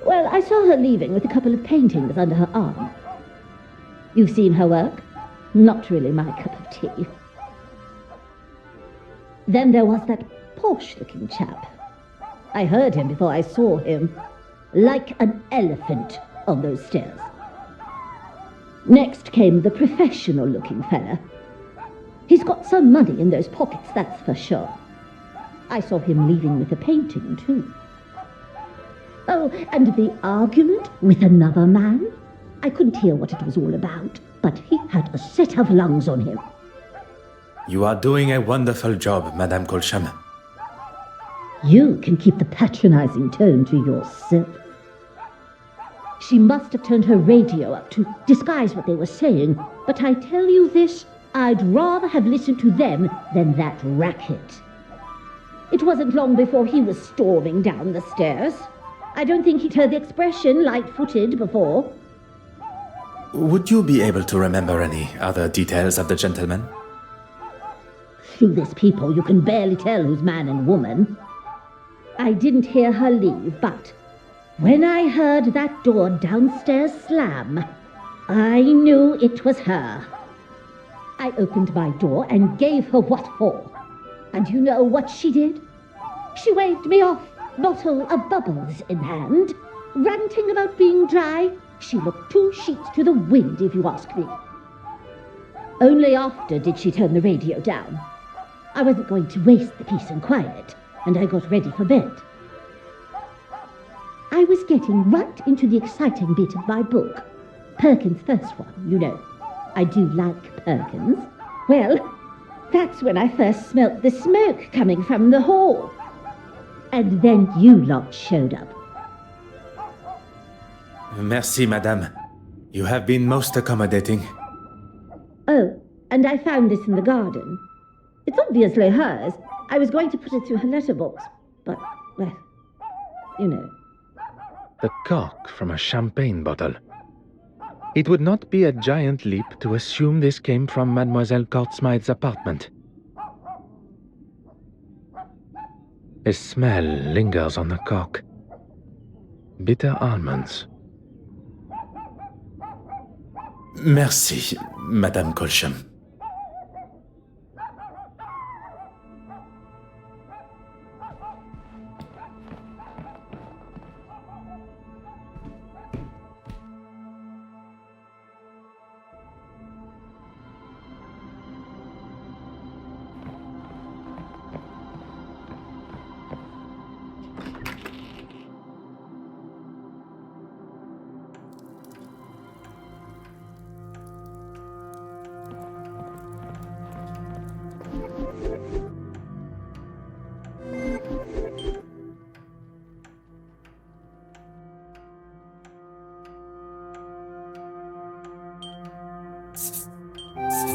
Well, I saw her leaving with a couple of paintings under her arm. You've seen her work? Not really my cup of tea. Then there was that posh-looking chap. I heard him before I saw him. Like an elephant on those stairs. Next came the professional-looking fella. He's got some money in those pockets, that's for sure. I saw him leaving with a painting, too. Oh, and the argument with another man? I couldn't hear what it was all about, but he had a set of lungs on him. You are doing a wonderful job, Madame Colsham. You can keep the patronizing tone to yourself. She must have turned her radio up to disguise what they were saying, but I tell you this, I'd rather have listened to them than that racket. It wasn't long before he was storming down the stairs. I don't think he'd heard the expression light-footed before. Would you be able to remember any other details of the gentleman? Through this people, you can barely tell who's man and woman. I didn't hear her leave, but when I heard that door downstairs slam, I knew it was her. I opened my door and gave her what for. And you know what she did? She waved me off, bottle of bubbles in hand, ranting about being dry. She looked 2 sheets to the wind, if you ask me. Only after did she turn the radio down. I wasn't going to waste the peace and quiet, and I got ready for bed. I was getting right into the exciting bit of my book. Perkins' first one, you know. I do like Perkins. Well, that's when I first smelt the smoke coming from the hall. And then you lot showed up. Merci, Madame. You have been most accommodating. Oh, and I found this in the garden. It's obviously hers. I was going to put it through her letterbox, but, well, you know. The cork from a champagne bottle. It would not be a giant leap to assume this came from Mademoiselle Courtsmythe's apartment. A smell lingers on the cork. Bitter almonds. Merci, Madame Colsham.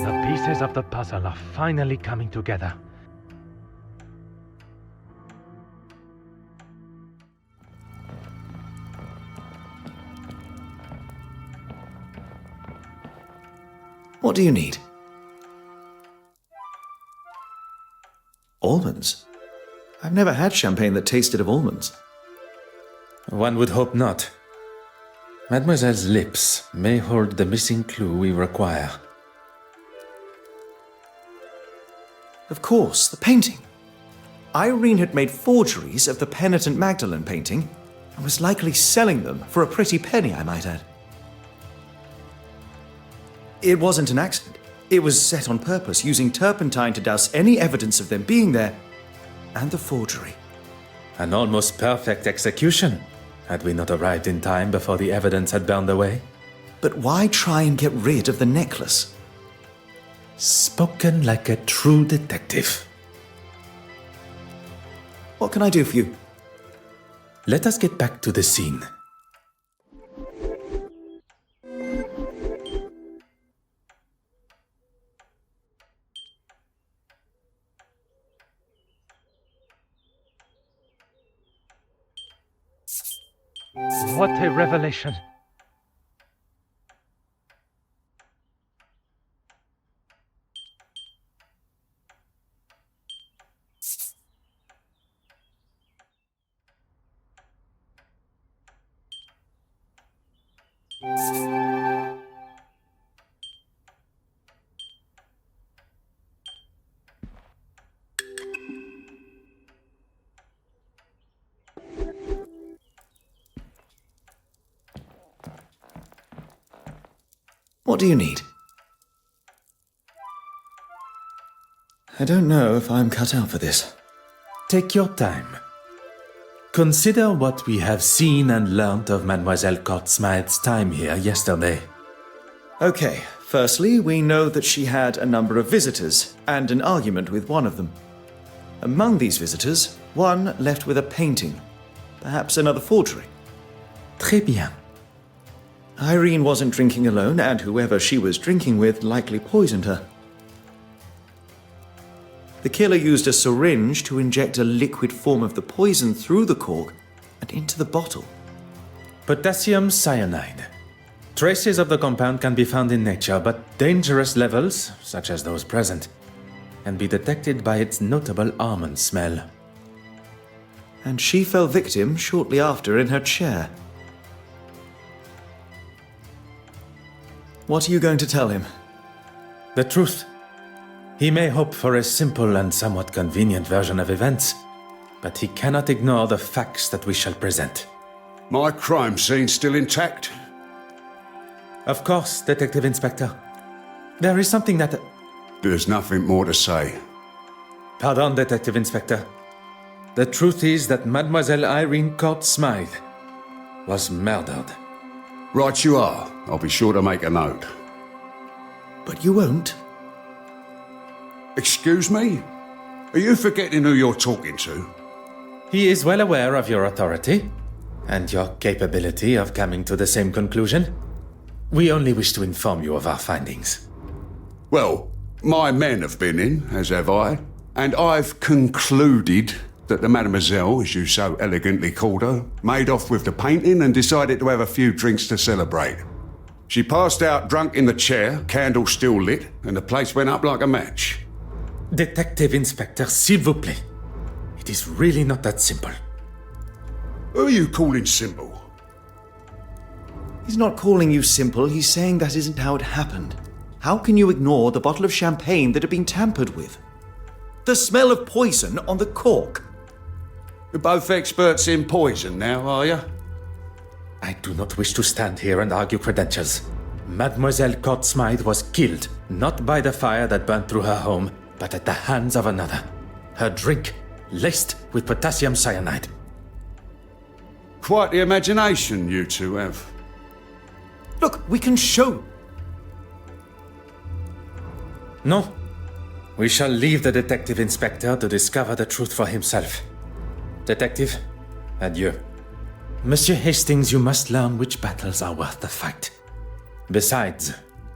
The pieces of the puzzle are finally coming together. What do you need? Almonds? I've never had champagne that tasted of almonds. One would hope not. Mademoiselle's lips may hold the missing clue we require. Of course, the painting. Irene had made forgeries of the Penitent Magdalene painting and was likely selling them for a pretty penny, I might add. It wasn't an accident. It was set on purpose, using turpentine to douse any evidence of them being there, and the forgery. An almost perfect execution, had we not arrived in time before the evidence had burned away. But why try and get rid of the necklace? Spoken like a true detective. What can I do for you? Let us get back to the scene. What a revelation! What do you need? I don't know if I'm cut out for this. Take your time. Consider what we have seen and learnt of Mademoiselle Court-Smythe's time here yesterday. Okay, firstly, we know that she had a number of visitors and an argument with one of them. Among these visitors, one left with a painting, perhaps another forgery. Très bien. Irene wasn't drinking alone, and whoever she was drinking with likely poisoned her. The killer used a syringe to inject a liquid form of the poison through the cork and into the bottle. Potassium cyanide. Traces of the compound can be found in nature, but dangerous levels, such as those present, can be detected by its notable almond smell. And she fell victim shortly after in her chair. What are you going to tell him? The truth. He may hope for a simple and somewhat convenient version of events, but he cannot ignore the facts that we shall present. My crime scene's still intact? Of course, Detective Inspector. There is something that... There's nothing more to say. Pardon, Detective Inspector. The truth is that Mademoiselle Irene Court-Smythe was murdered. Right you are. I'll be sure to make a note. But you won't? Excuse me? Are you forgetting who you're talking to? He is well aware of your authority and your capability of coming to the same conclusion. We only wish to inform you of our findings. Well, my men have been in, as have I, and I've concluded that the mademoiselle, as you so elegantly called her, made off with the painting and decided to have a few drinks to celebrate. She passed out drunk in the chair, candle still lit, and the place went up like a match. Detective Inspector, s'il vous plaît. It is really not that simple. Who are you calling simple? He's not calling you simple, he's saying that isn't how it happened. How can you ignore the bottle of champagne that had been tampered with? The smell of poison on the cork. You're both experts in poison now, are you? I do not wish to stand here and argue credentials. Mademoiselle Court-Smythe was killed, not by the fire that burnt through her home, but at the hands of another. Her drink laced with potassium cyanide. Quite the imagination you two have. Look, we can show... No. We shall leave the Detective Inspector to discover the truth for himself. Detective, adieu. Monsieur Hastings, you must learn which battles are worth the fight. Besides,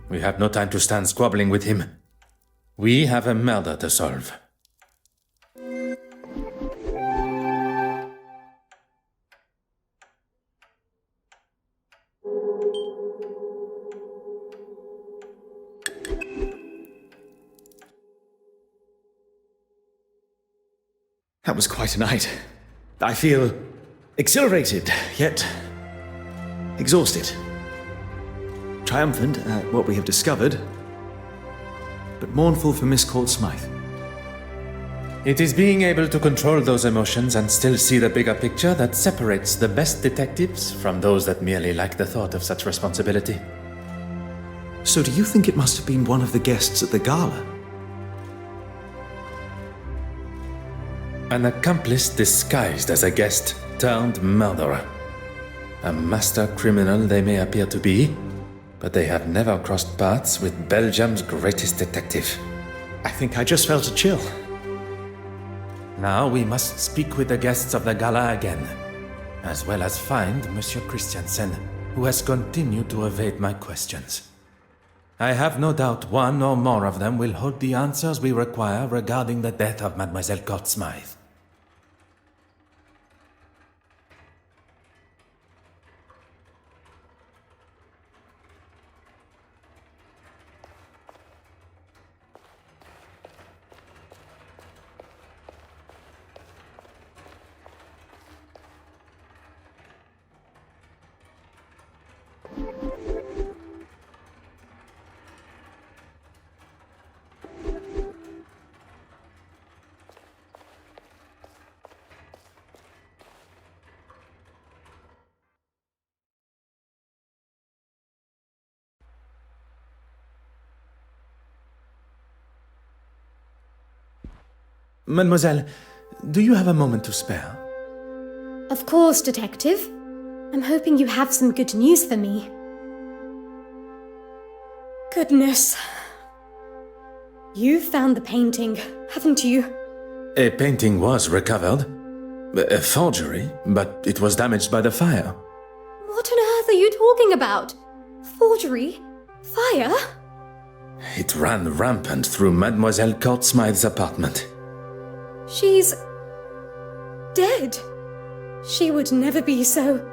we have no time to stand squabbling with him. We have a murder to solve. That was quite a night. I feel exhilarated, yet exhausted. Triumphant at what we have discovered, but mournful for Miss Court-Smythe. It is being able to control those emotions and still see the bigger picture that separates the best detectives from those that merely like the thought of such responsibility. So do you think it must have been one of the guests at the gala? An accomplice disguised as a guest turned murderer. A master criminal they may appear to be, but they have never crossed paths with Belgium's greatest detective. I think I just felt a chill. Now we must speak with the guests of the gala again, as well as find Monsieur Christiansen, who has continued to evade my questions. I have no doubt one or more of them will hold the answers we require regarding the death of Mademoiselle Court-Smythe. Mademoiselle, do you have a moment to spare? Of course, Detective. I'm hoping you have some good news for me. Goodness. You've found the painting, haven't you? A painting was recovered. A forgery, but it was damaged by the fire. What on earth are you talking about? Forgery? Fire? It ran rampant through Mademoiselle Court-Smythe's apartment. She's dead. She would never be so.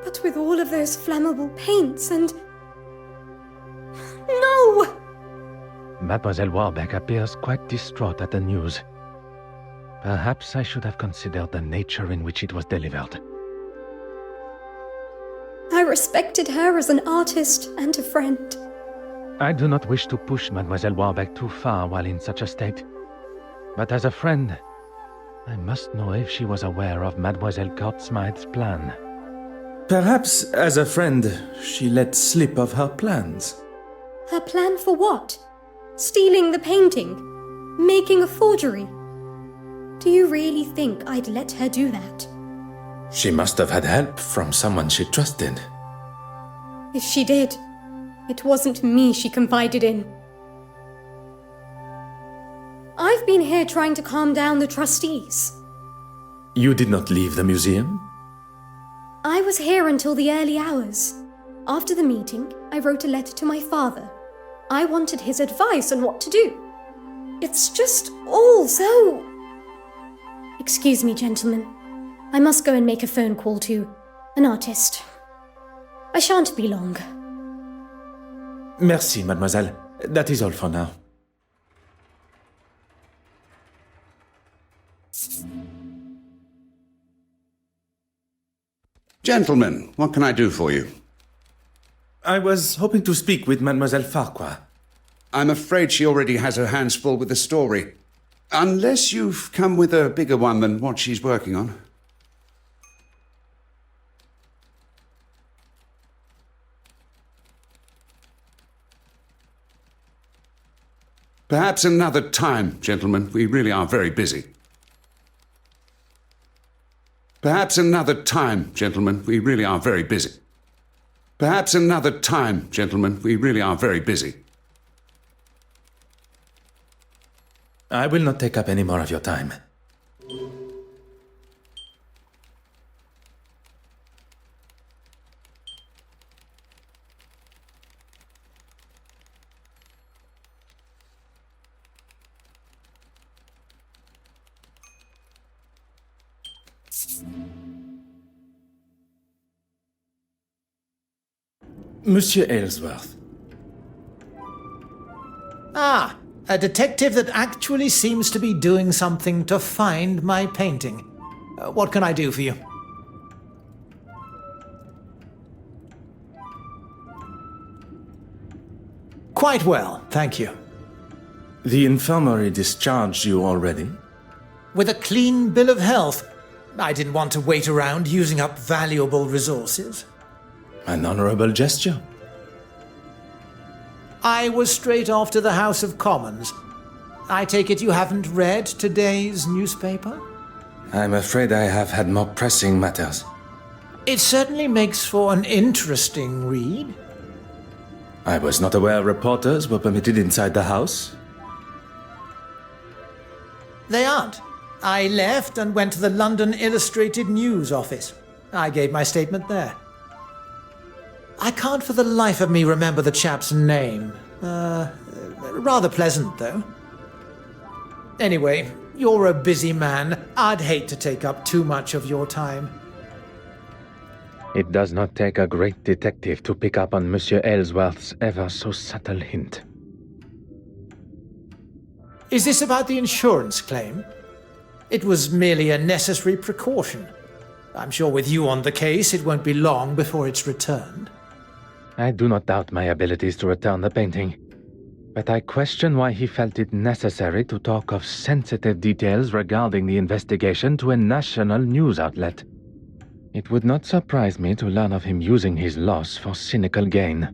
But with all of those flammable paints and... No! Mademoiselle Warbeck appears quite distraught at the news. Perhaps I should have considered the nature in which it was delivered. I respected her as an artist and a friend. I do not wish to push Mademoiselle Warbeck too far while in such a state. But as a friend, I must know if she was aware of Mademoiselle Court-Smythe's plan. Perhaps, as a friend, she let slip of her plans. Her plan for what? Stealing the painting? Making a forgery? Do you really think I'd let her do that? She must have had help from someone she trusted. If she did, it wasn't me she confided in. I've been here trying to calm down the trustees. You did not leave the museum? I was here until the early hours. After the meeting, I wrote a letter to my father. I wanted his advice on what to do. It's just all so... Excuse me, gentlemen. I must go and make a phone call to an artist. I shan't be long. Merci, mademoiselle. That is all for now. Gentlemen, what can I do for you? I was hoping to speak with Mademoiselle Farquhar. I'm afraid she already has her hands full with the story. Unless you've come with a bigger one than what she's working on. Perhaps another time, gentlemen. We really are very busy. Perhaps another time, gentlemen. We really are very busy. Perhaps another time, gentlemen. We really are very busy. I will not take up any more of your time. Monsieur Aylesworth. Ah, a detective that actually seems to be doing something to find my painting. What can I do for you? Quite well, thank you. The infirmary discharged you already? With a clean bill of health. I didn't want to wait around using up valuable resources. An honorable gesture. I was straight off to the House of Commons. I take it you haven't read today's newspaper? I'm afraid I have had more pressing matters. It certainly makes for an interesting read. I was not aware reporters were permitted inside the house. They aren't. I left and went to the London Illustrated News office. I gave my statement there. I can't for the life of me remember the chap's name. Rather pleasant, though. Anyway, you're a busy man. I'd hate to take up too much of your time. It does not take a great detective to pick up on Monsieur Ellsworth's ever so subtle hint. Is this about the insurance claim? It was merely a necessary precaution. I'm sure with you on the case, it won't be long before it's returned. I do not doubt my abilities to return the painting, but I question why he felt it necessary to talk of sensitive details regarding the investigation to a national news outlet. It would not surprise me to learn of him using his loss for cynical gain.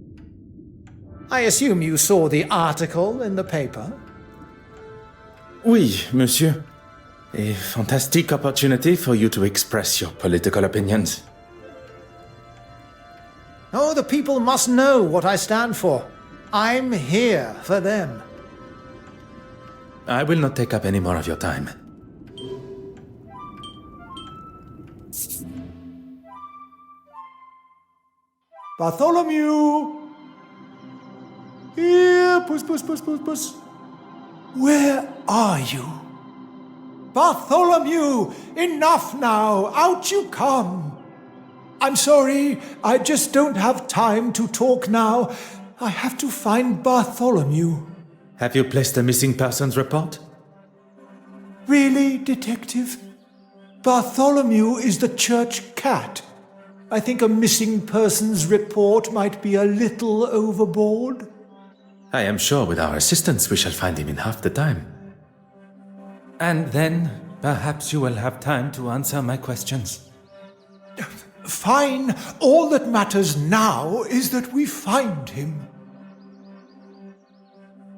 I assume you saw the article in the paper? Oui, monsieur. A fantastic opportunity for you to express your political opinions. Oh, the people must know what I stand for. I'm here for them. I will not take up any more of your time. Bartholomew! Here, puss. Where are you? Bartholomew! Enough now! Out you come! I'm sorry, I just don't have time to talk now. I have to find Bartholomew. Have you placed a missing persons report? Really, Detective? Bartholomew is the church cat. I think a missing persons report might be a little overboard. I am sure with our assistance we shall find him in half the time. And then, perhaps you will have time to answer my questions. Fine. All that matters now is that we find him.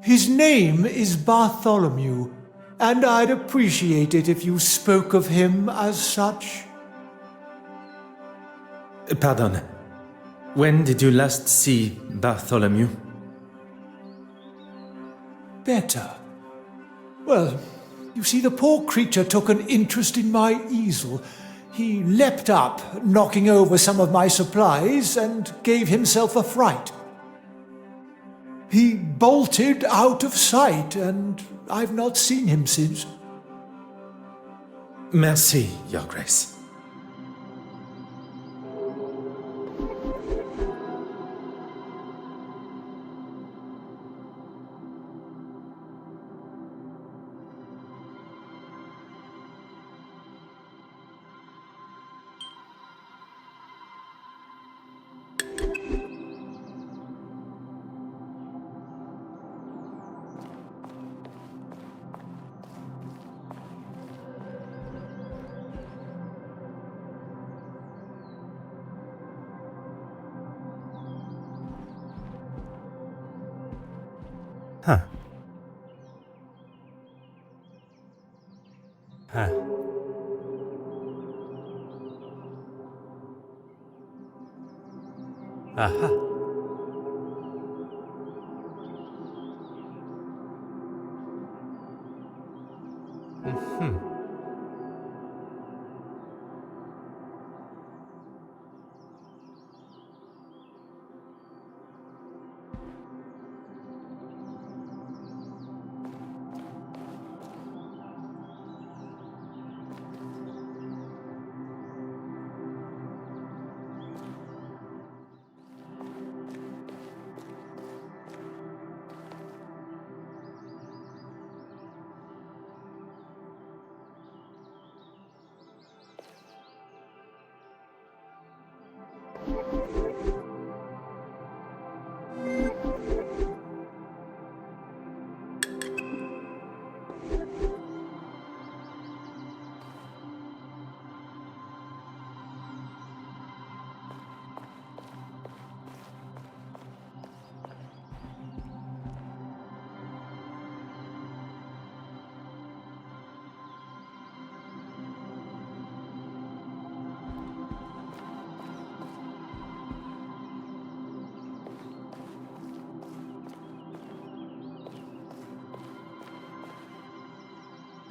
His name is Bartholomew, and I'd appreciate it if you spoke of him as such. Pardon. When did you last see Bartholomew? Better. Well, you see, the poor creature took an interest in my easel. He leapt up, knocking over some of my supplies, and gave himself a fright. He bolted out of sight, and I've not seen him since. Merci, Your Grace. Huh. Huh. Aha. Mm-hmm.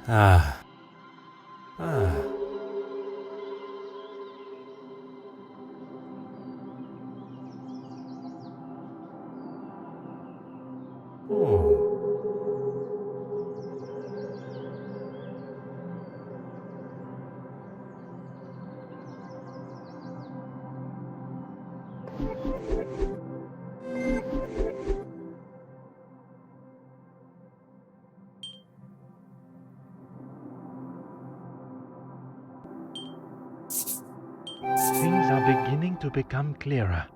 Ah. Ah. Oh. Things are beginning to become clearer.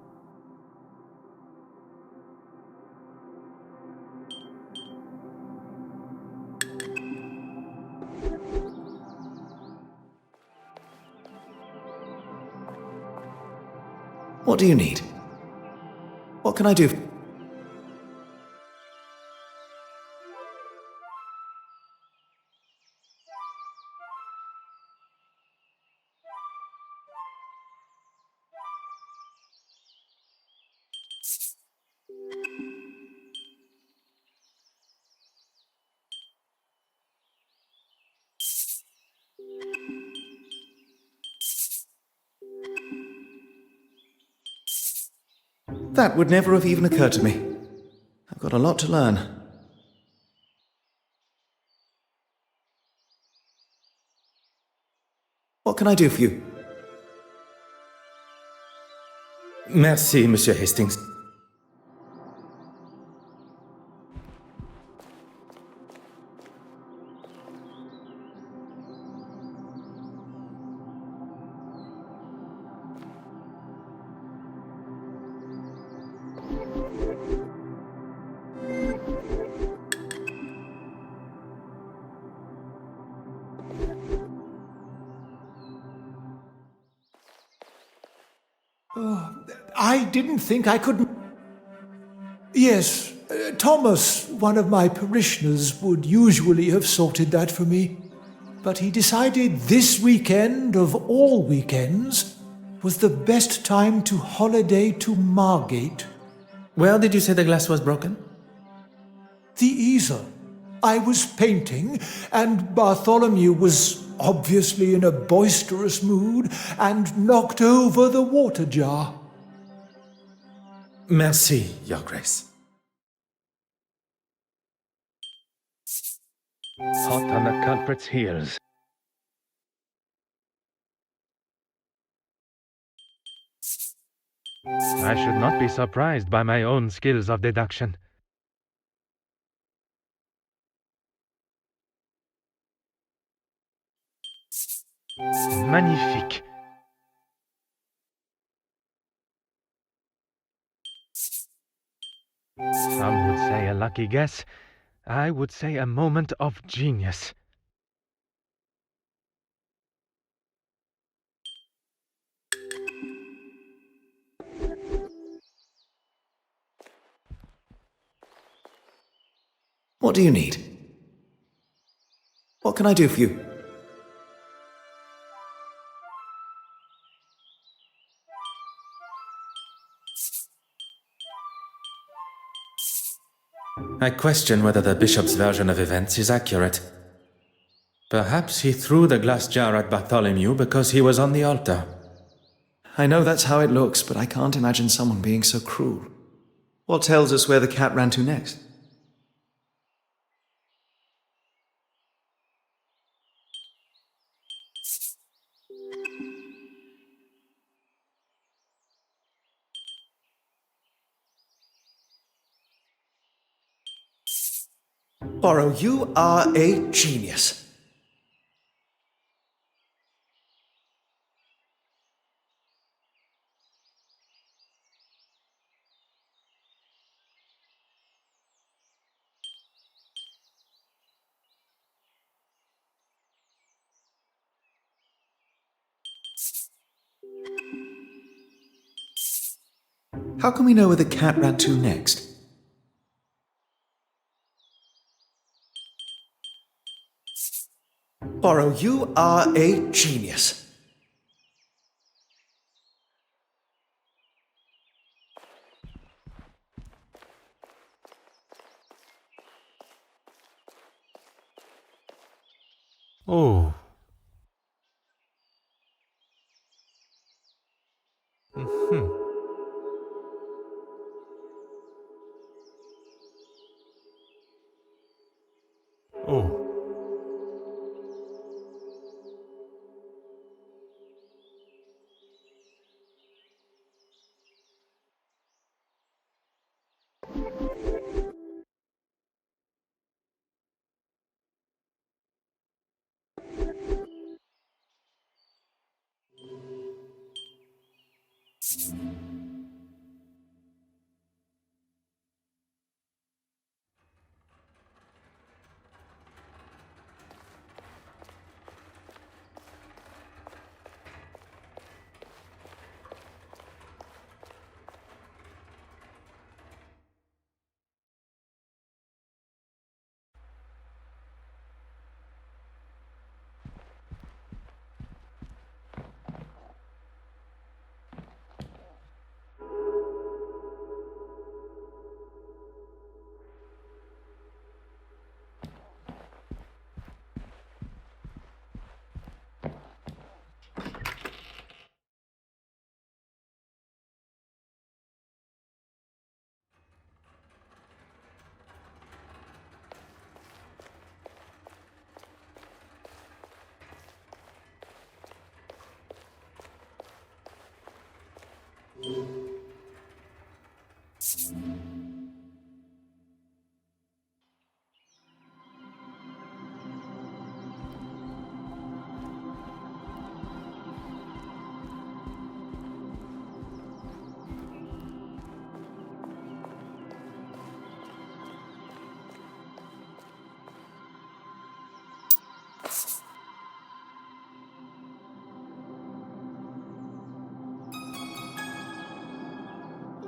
What do you need? What can I do? That would never have even occurred to me. I've got a lot to learn. What can I do for you? Merci, Monsieur Hastings. I didn't think I could. Yes, Thomas, one of my parishioners, would usually have sorted that for me. But he decided this weekend, of all weekends, was the best time to holiday to Margate. Where did you say the glass was broken? The easel. I was painting, and Bartholomew was obviously in a boisterous mood and knocked over the water jar. Merci, Your Grace. Hot on the culprit's heels. I should not be surprised by my own skills of deduction. Magnifique. Some would say a lucky guess. I would say a moment of genius. What do you need? What can I do for you? I question whether the bishop's version of events is accurate. Perhaps he threw the glass jar at Bartholomew because he was on the altar. I know that's how it looks, but I can't imagine someone being so cruel. What tells us where the cat ran to next? Poirot, you are a genius. How can we know where the cat ran to next? Poirot, you are a genius. Oh. Mm-hmm. Oh.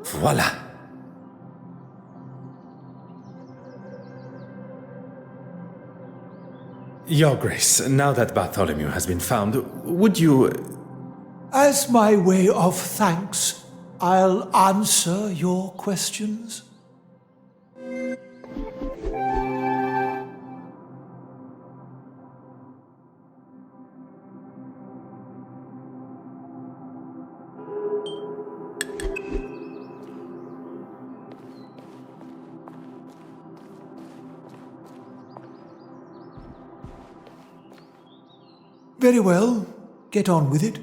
Voila. Your Grace, now that Bartholomew has been found, would you... As my way of thanks, I'll answer your questions. Very well, get on with it.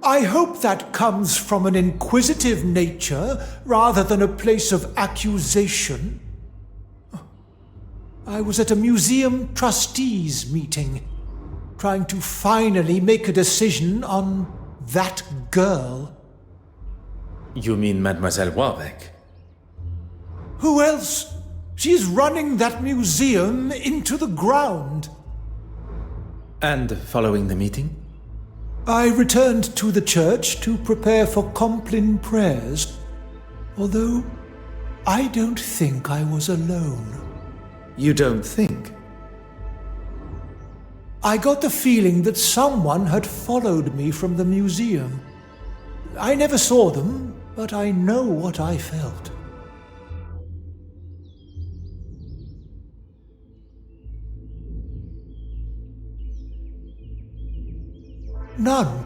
I hope that comes from an inquisitive nature rather than a place of accusation. I was at a museum trustees meeting, trying to finally make a decision on that girl. You mean Mademoiselle Warbeck? Who else? She's running that museum into the ground. And following the meeting? I returned to the church to prepare for Compline prayers, although I don't think I was alone. You don't think? I got the feeling that someone had followed me from the museum. I never saw them, but I know what I felt. None.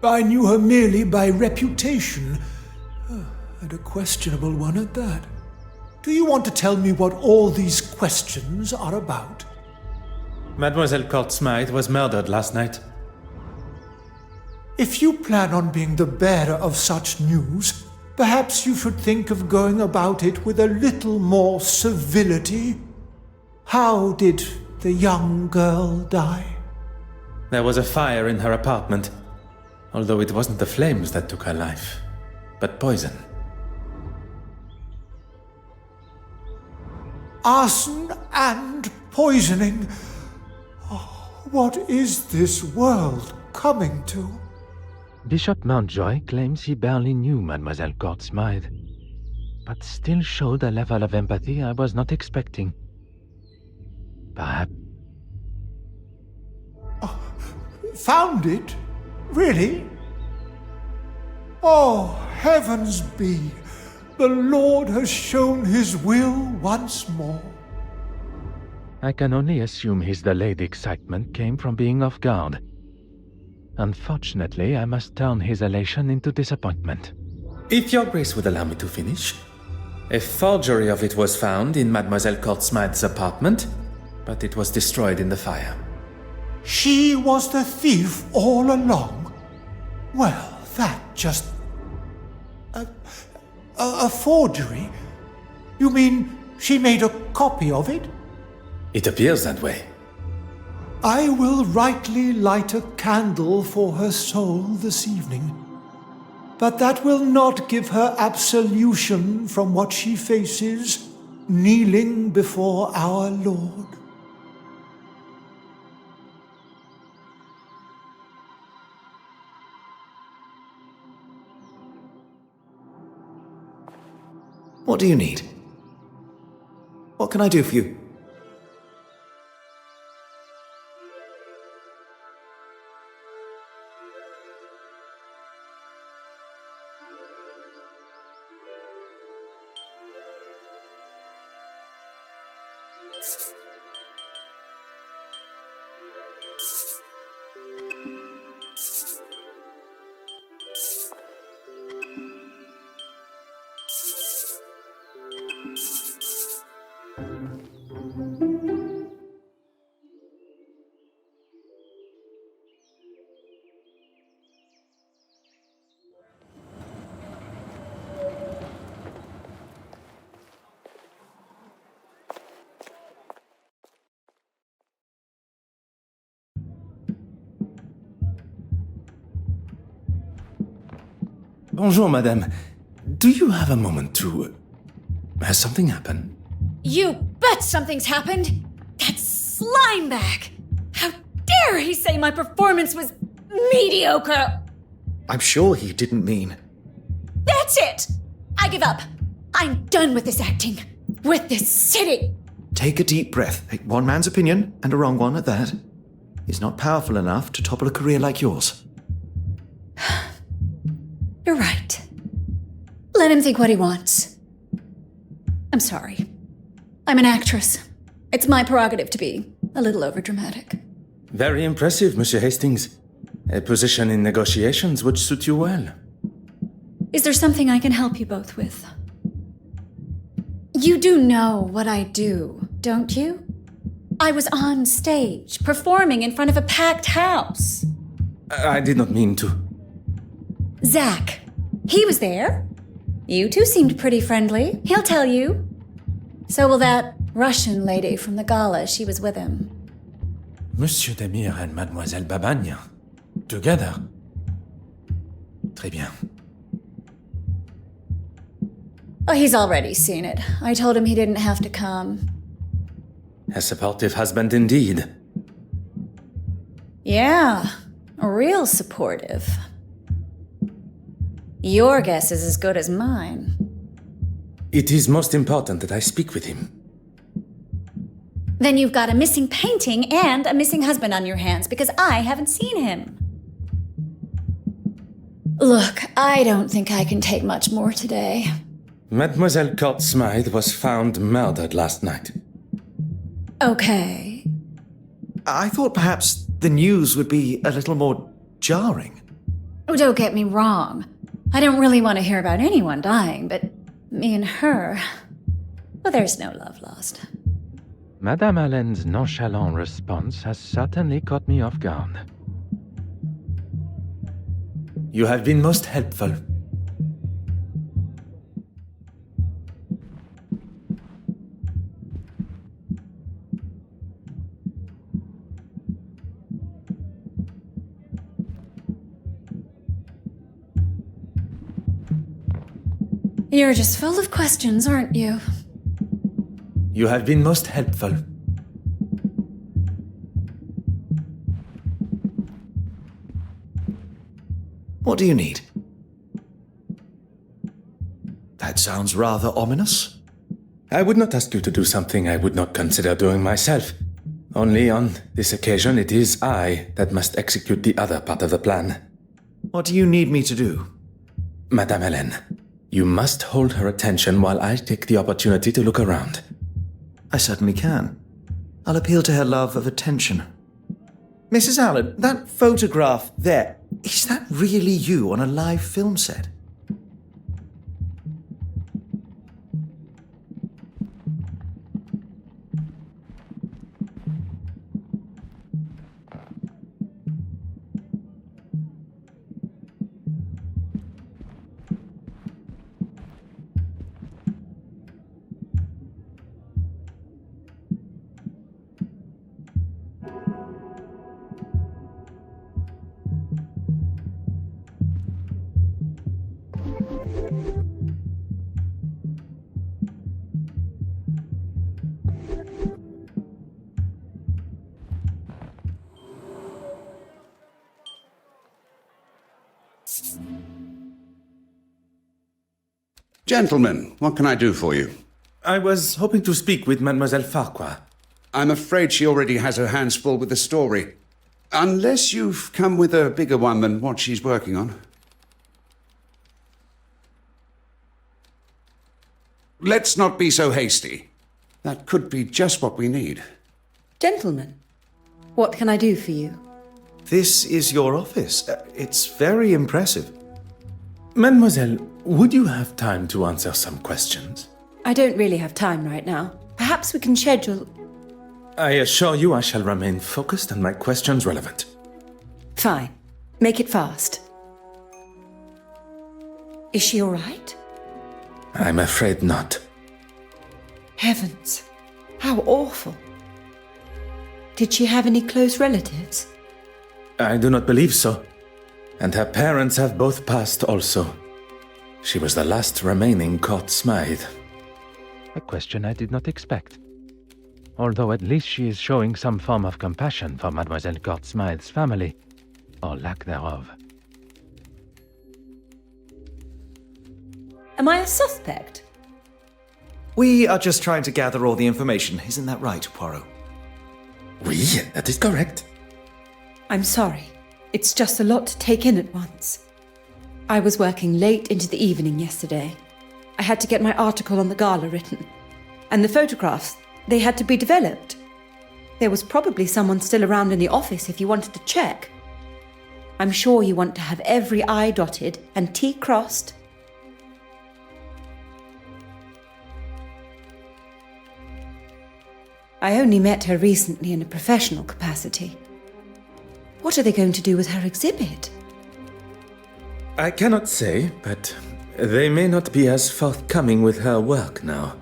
I knew her merely by reputation, and a questionable one at that. Do you want to tell me what all these questions are about? Mademoiselle Court Smythe was murdered last night. If you plan on being the bearer of such news, perhaps you should think of going about it with a little more civility. How did the young girl die? There was a fire in her apartment, although it wasn't the flames that took her life, but poison. Arson and poisoning. Oh, what is this world coming to? Bishop Mountjoy claims he barely knew Mademoiselle Court Smythe, but still showed a level of empathy I was not expecting. Perhaps... Found it? Really? Oh, heavens be! The Lord has shown his will once more. I can only assume his delayed excitement came from being off guard. Unfortunately, I must turn his elation into disappointment. If your grace would allow me to finish. A forgery of it was found in Mademoiselle Courtsmith's apartment, but it was destroyed in the fire. She was the thief all along? Well, that just... A forgery? You mean she made a copy of it? It appears that way. I will rightly light a candle for her soul this evening. But that will not give her absolution from what she faces kneeling before our Lord. What do you need? What can I do for you? Bonjour, madame. Do you have a moment to... Has something happened? You bet something's happened! That slime bag! How dare he say my performance was mediocre! I'm sure he didn't mean... That's it! I give up! I'm done with this acting! With this city! Take a deep breath. One man's opinion, and a wrong one at that, is not powerful enough to topple a career like yours. You're right. Let him think what he wants. I'm sorry. I'm an actress. It's my prerogative to be a little overdramatic. Very impressive, Monsieur Hastings. A position in negotiations would suit you well. Is there something I can help you both with? You do know what I do, don't you? I was on stage, performing in front of a packed house. I did not mean to. Zach, he was there. You two seemed pretty friendly. He'll tell you. So will that Russian lady from the gala. She was with him. Monsieur Demir and Mademoiselle Babagne. Together. Très bien. Oh, he's already seen it. I told him he didn't have to come. A supportive husband indeed. Yeah, real supportive. Your guess is as good as mine. It is most important that I speak with him. Then you've got a missing painting and a missing husband on your hands because I haven't seen him. Look, I don't think I can take much more today. Mademoiselle Courtsmith was found murdered last night. Okay. I thought perhaps the news would be a little more jarring. Oh, don't get me wrong. I don't really want to hear about anyone dying, but me and her... Well, there's no love lost. Madame Allen's nonchalant response has certainly caught me off guard. You have been most helpful. You're just full of questions, aren't you? You have been most helpful. What do you need? That sounds rather ominous. I would not ask you to do something I would not consider doing myself. Only on this occasion it is I that must execute the other part of the plan. What do you need me to do? Madame Hélène, you must hold her attention while I take the opportunity to look around. I certainly can. I'll appeal to her love of attention. Mrs. Allen, that photograph there, is that really you on a live film set? Gentlemen, what can I do for you? I was hoping to speak with Mademoiselle Farquhar. I'm afraid she already has her hands full with the story. Unless you've come with a bigger one than what she's working on. Let's not be so hasty. That could be just what we need. Gentlemen, what can I do for you? This is your office. It's very impressive. Mademoiselle, would you have time to answer some questions? I don't really have time right now. Perhaps we can schedule... I assure you I shall remain focused and my questions relevant. Fine. Make it fast. Is she all right? I'm afraid not. Heavens. How awful. Did she have any close relatives? I do not believe so. And her parents have both passed also. She was the last remaining court Smythe. A question I did not expect. Although at least she is showing some form of compassion for Mademoiselle Court Smythe's family, or lack thereof. Am I a suspect? We are just trying to gather all the information. Isn't that right, Poirot? Oui, that is correct. I'm sorry. It's just a lot to take in at once. I was working late into the evening yesterday. I had to get my article on the gala written. And the photographs, they had to be developed. There was probably someone still around in the office if you wanted to check. I'm sure you want to have every I dotted and T crossed. I only met her recently in a professional capacity. What are they going to do with her exhibit? I cannot say, but they may not be as forthcoming with her work now.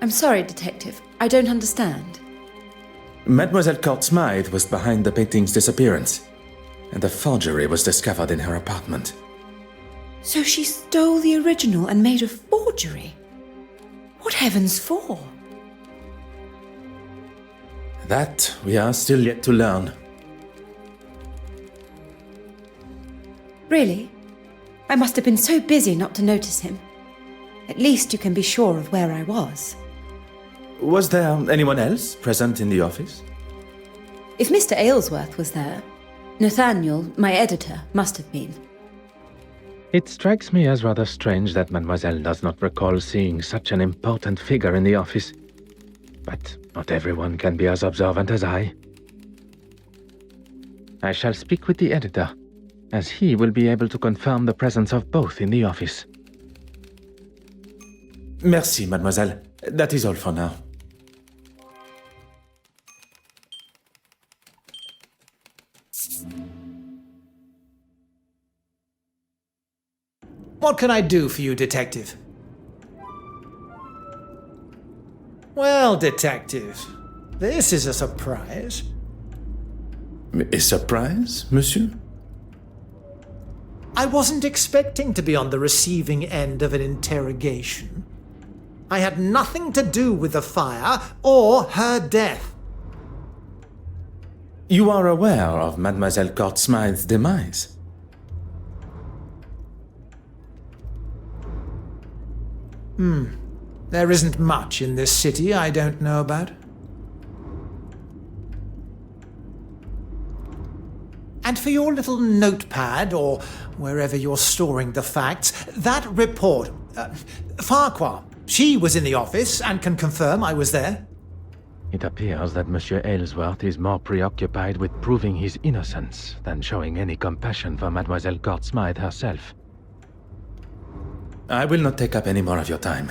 I'm sorry, Detective. I don't understand. Mademoiselle Court Smythe was behind the painting's disappearance, and a forgery was discovered in her apartment. So she stole the original and made a forgery? What heavens for? That we are still yet to learn. Really? I must have been so busy not to notice him. At least you can be sure of where I was. Was there anyone else present in the office? If Mr. Aylesworth was there, Nathaniel, my editor, must have been. It strikes me as rather strange that Mademoiselle does not recall seeing such an important figure in the office. But not everyone can be as observant as I. I shall speak with the editor, as he will be able to confirm the presence of both in the office. Merci, mademoiselle. That is all for now. What can I do for you, Detective? Well, Detective, this is a surprise. A surprise, monsieur? I wasn't expecting to be on the receiving end of an interrogation. I had nothing to do with the fire or her death. You are aware of Mademoiselle Court Smythe's demise? There isn't much in this city I don't know about. And for your little notepad, or wherever you're storing the facts, that report... Farquhar, she was in the office and can confirm I was there. It appears that Monsieur Aylesworth is more preoccupied with proving his innocence than showing any compassion for Mademoiselle Court Smythe herself. I will not take up any more of your time.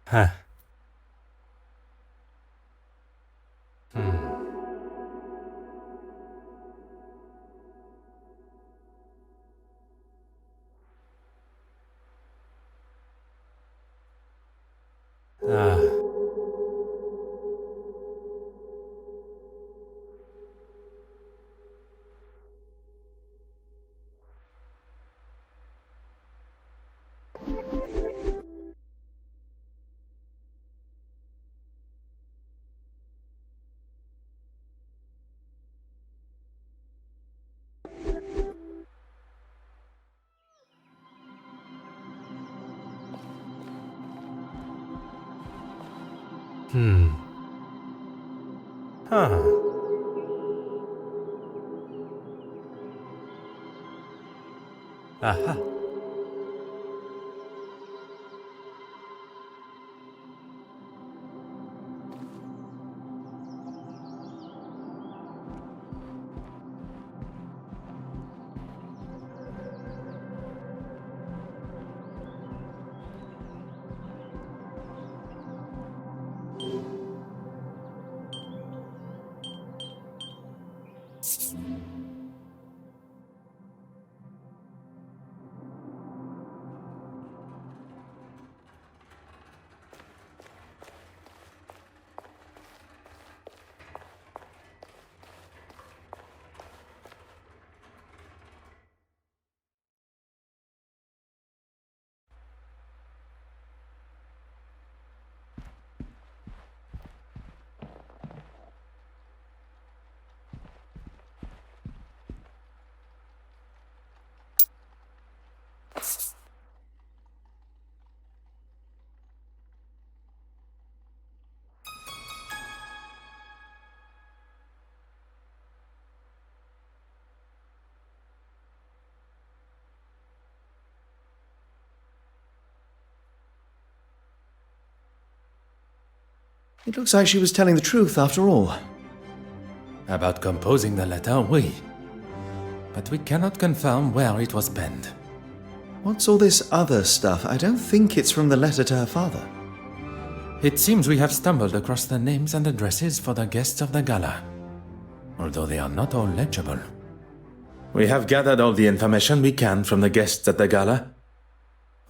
Huh. Ah. Huh. Aha. It looks like she was telling the truth after all. About composing the letter, oui. But we cannot confirm where it was penned. What's all this other stuff? I don't think it's from the letter to her father. It seems we have stumbled across the names and addresses for the guests of the gala, although they are not all legible. We have gathered all the information we can from the guests at the gala,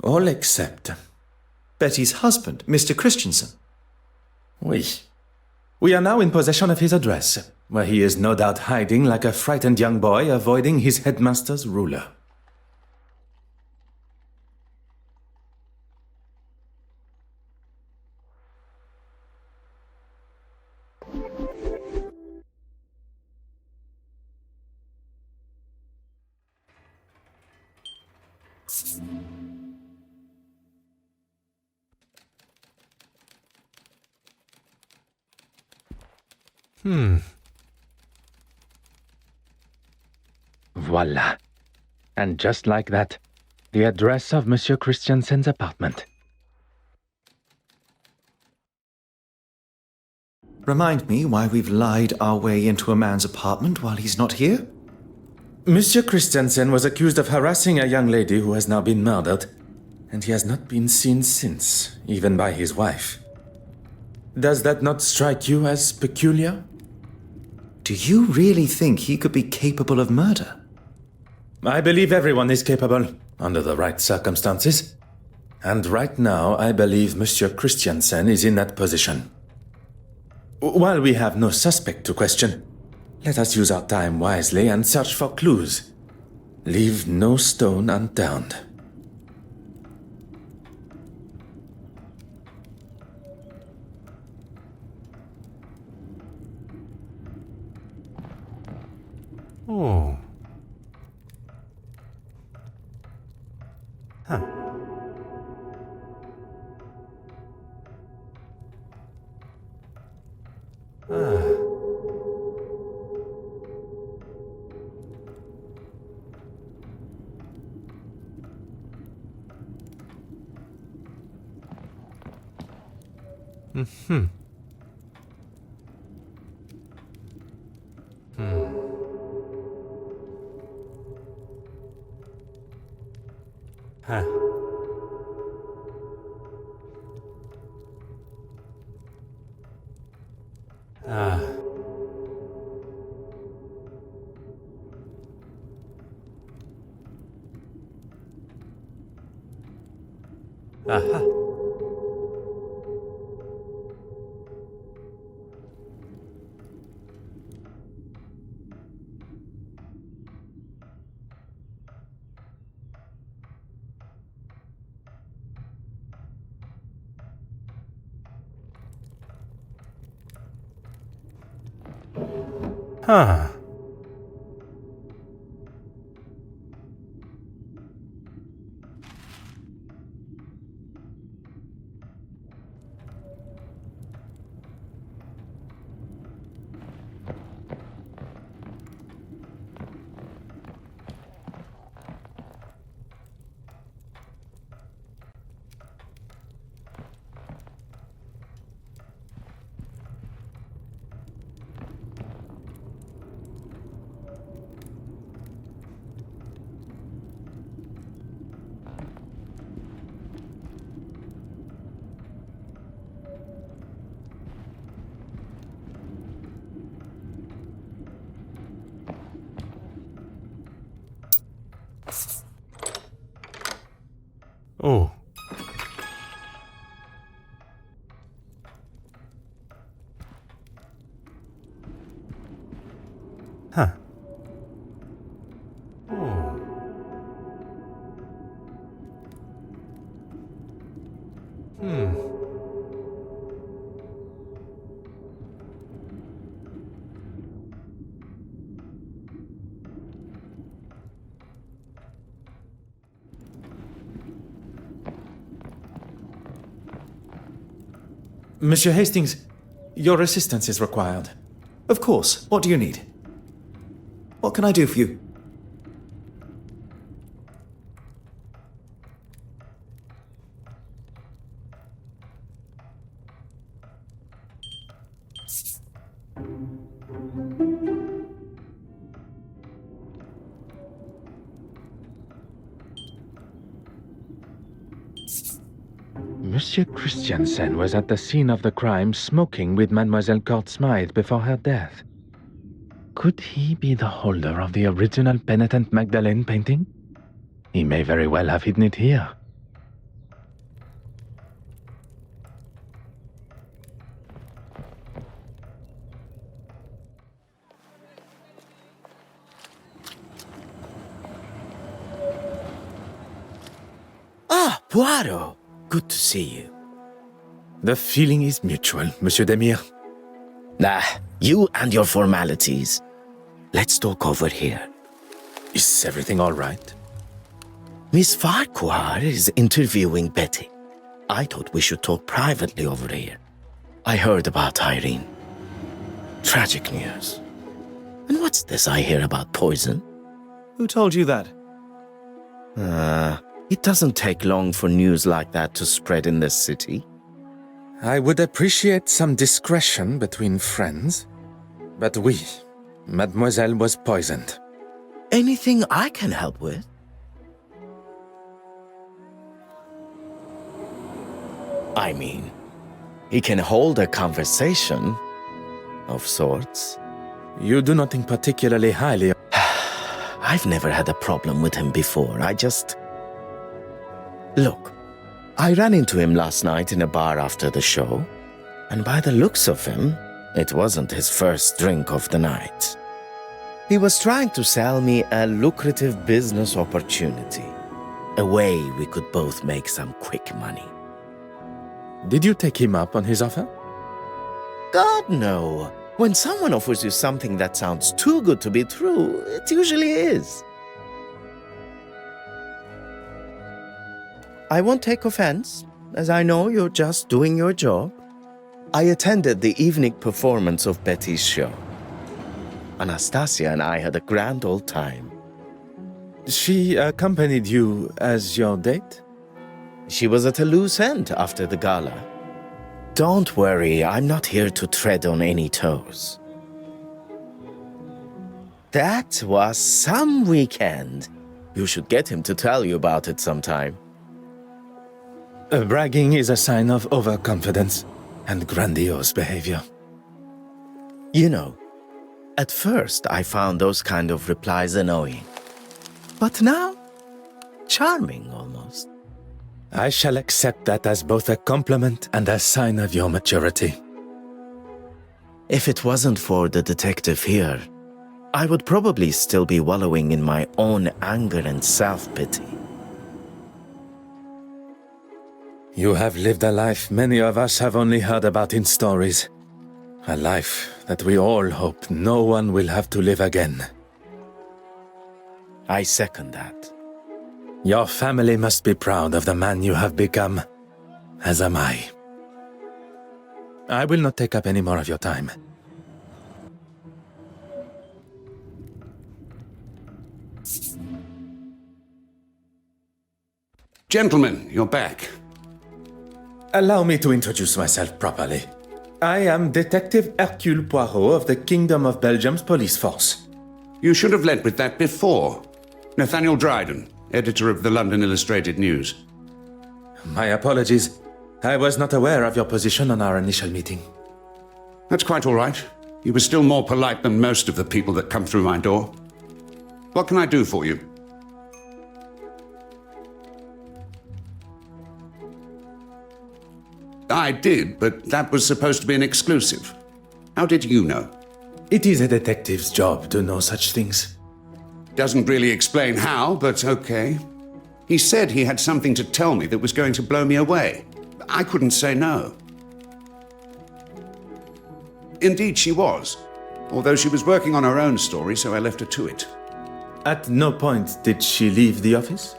all except Betty's husband, Mr. Christensen. Oui. We are now in possession of his address, where he is no doubt hiding like a frightened young boy avoiding his headmaster's ruler. Voila. And just like that, the address of Monsieur Christiansen's apartment. Remind me why we've lied our way into a man's apartment while he's not here? Monsieur Christiansen was accused of harassing a young lady who has now been murdered, and he has not been seen since, even by his wife. Does that not strike you as peculiar? Do you really think he could be capable of murder? I believe everyone is capable, under the right circumstances. And right now, I believe Monsieur Christiansen is in that position. While we have no suspect to question, let us use our time wisely and search for clues. Leave no stone unturned. Oh. Huh. Ah. Mm-hmm. Huh. Ah. Aha. Huh. Oh. Huh. Oh. Hmm. Monsieur Hastings, your assistance is required. Of course. What do you need? What can I do for you? Monsieur Christiansen was at the scene of the crime smoking with Mademoiselle Court Smythe before her death. Could he be the holder of the original Penitent Magdalene painting? He may very well have hidden it here. Ah, Poirot! Good to see you. The feeling is mutual, Monsieur Demire. You and your formalities. Let's talk over here. Is everything all right? Miss Farquhar is interviewing Betty. I thought we should talk privately over here. I heard about Irene. Tragic news. And what's this I hear about poison? Who told you that? It doesn't take long for news like that to spread in this city. I would appreciate some discretion between friends. But oui, Mademoiselle was poisoned. Anything I can help with? I mean, he can hold a conversation of sorts. You do not think particularly highly of... I've never had a problem with him before. Look, I ran into him last night in a bar after the show, and by the looks of him, it wasn't his first drink of the night. He was trying to sell me a lucrative business opportunity, a way we could both make some quick money. Did you take him up on his offer? God, no. When someone offers you something that sounds too good to be true, it usually is. I won't take offense, as I know you're just doing your job. I attended the evening performance of Betty's show. Anastasia and I had a grand old time. She accompanied you as your date? She was at a loose end after the gala. Don't worry, I'm not here to tread on any toes. That was some weekend. You should get him to tell you about it sometime. Bragging is a sign of overconfidence and grandiose behavior. You know, at first I found those kind of replies annoying. But now, charming almost. I shall accept that as both a compliment and a sign of your maturity. If it wasn't for the detective here, I would probably still be wallowing in my own anger and self-pity. You have lived a life many of us have only heard about in stories. A life that we all hope no one will have to live again. I second that. Your family must be proud of the man you have become, as am I. I will not take up any more of your time. Gentlemen, you're back. Allow me to introduce myself properly. I am Detective Hercule Poirot of the Kingdom of Belgium's police force. You should have led with that before. Nathaniel Dryden, editor of the London Illustrated News. My apologies. I was not aware of your position on our initial meeting. That's quite all right. You were still more polite than most of the people that come through my door. What can I do for you? I did, but that was supposed to be an exclusive. How did you know? It is a detective's job to know such things. Doesn't really explain how, but okay. He said he had something to tell me that was going to blow me away. I couldn't say no. Indeed, she was. Although she was working on her own story, so I left her to it. At no point did she leave the office?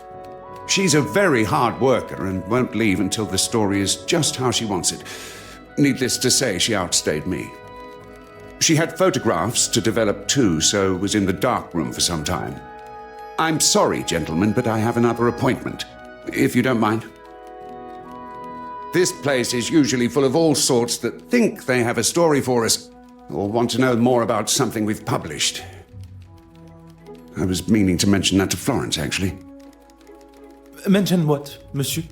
She's a very hard worker and won't leave until the story is just how she wants it. Needless to say, she outstayed me. She had photographs to develop too, so was in the dark room for some time. I'm sorry, gentlemen, but I have another appointment, if you don't mind. This place is usually full of all sorts that think they have a story for us, or want to know more about something we've published. I was meaning to mention that to Florence, actually. Mention what, monsieur?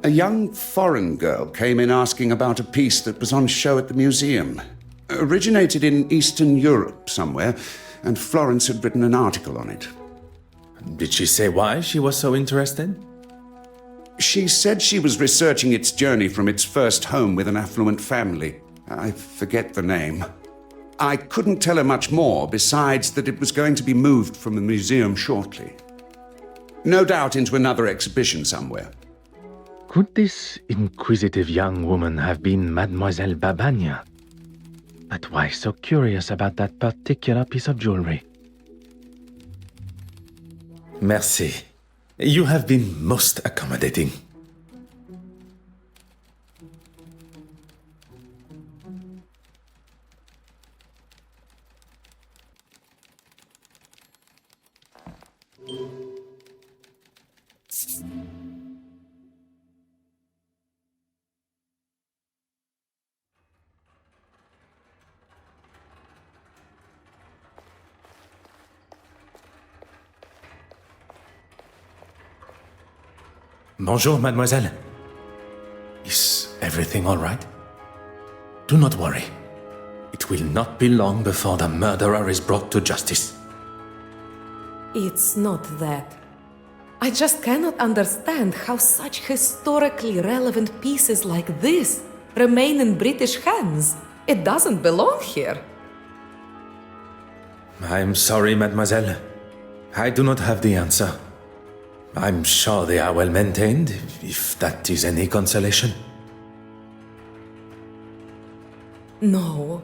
A young foreign girl came in asking about a piece that was on show at the museum. Originated in Eastern Europe somewhere, and Florence had written an article on it. Did she say why she was so interested? She said she was researching its journey from its first home with an affluent family. I forget the name. I couldn't tell her much more, besides that it was going to be moved from the museum shortly. No doubt into another exhibition somewhere. Could this inquisitive young woman have been Mademoiselle Babagna? But why so curious about that particular piece of jewelry? Merci. You have been most accommodating. Bonjour, mademoiselle. Is everything all right? Do not worry. It It will not be long before the murderer is brought to justice. It's not that. I just cannot understand how such historically relevant pieces like this remain in British hands. It doesn't belong here. I'm sorry, mademoiselle. I do not have the answer. I'm sure they are well maintained, if that is any consolation. No,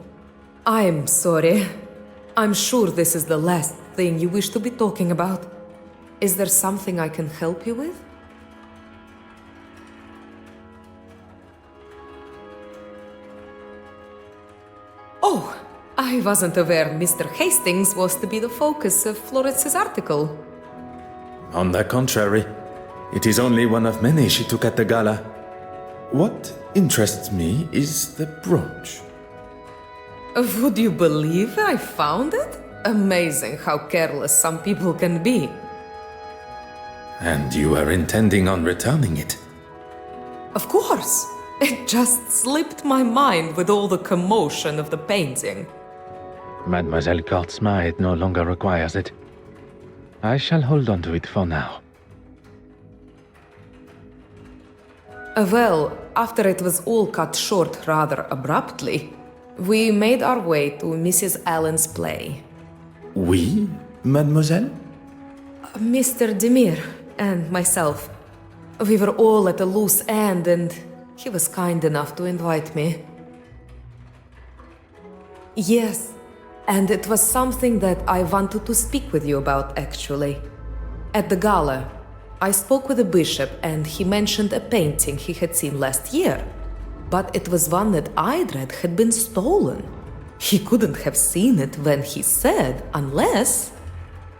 I'm sorry. I'm sure this is the last thing you wish to be talking about. Is there something I can help you with? Oh, I wasn't aware Mr. Hastings was to be the focus of Florence's article. On the contrary, it is only one of many she took at the gala. What interests me is the brooch. Would you believe I found it? Amazing how careless some people can be. And you are intending on returning it? Of course. It just slipped my mind with all the commotion of the painting. Mademoiselle Court-Smythe no longer requires it. I shall hold on to it for now. Well, after it was all cut short rather abruptly, we made our way to Mrs. Allen's play. We, mademoiselle? Mr. Demir and myself. We were all at a loose end and he was kind enough to invite me. Yes, and it was something that I wanted to speak with you about, actually. At the gala, I spoke with the bishop and he mentioned a painting he had seen last year. But it was one that I'd read had been stolen. He couldn't have seen it when he said, unless...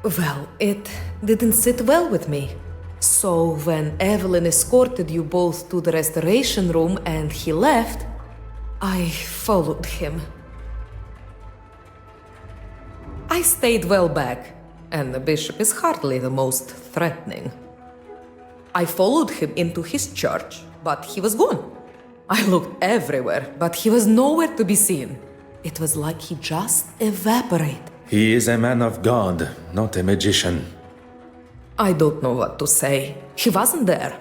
Well, it didn't sit well with me. So when Evelyn escorted you both to the restoration room and he left, I followed him. I stayed well back, and the bishop is hardly the most threatening. I followed him into his church, but he was gone. I looked everywhere, but he was nowhere to be seen. It was like he just evaporated. He is a man of God, not a magician. I don't know what to say. He wasn't there.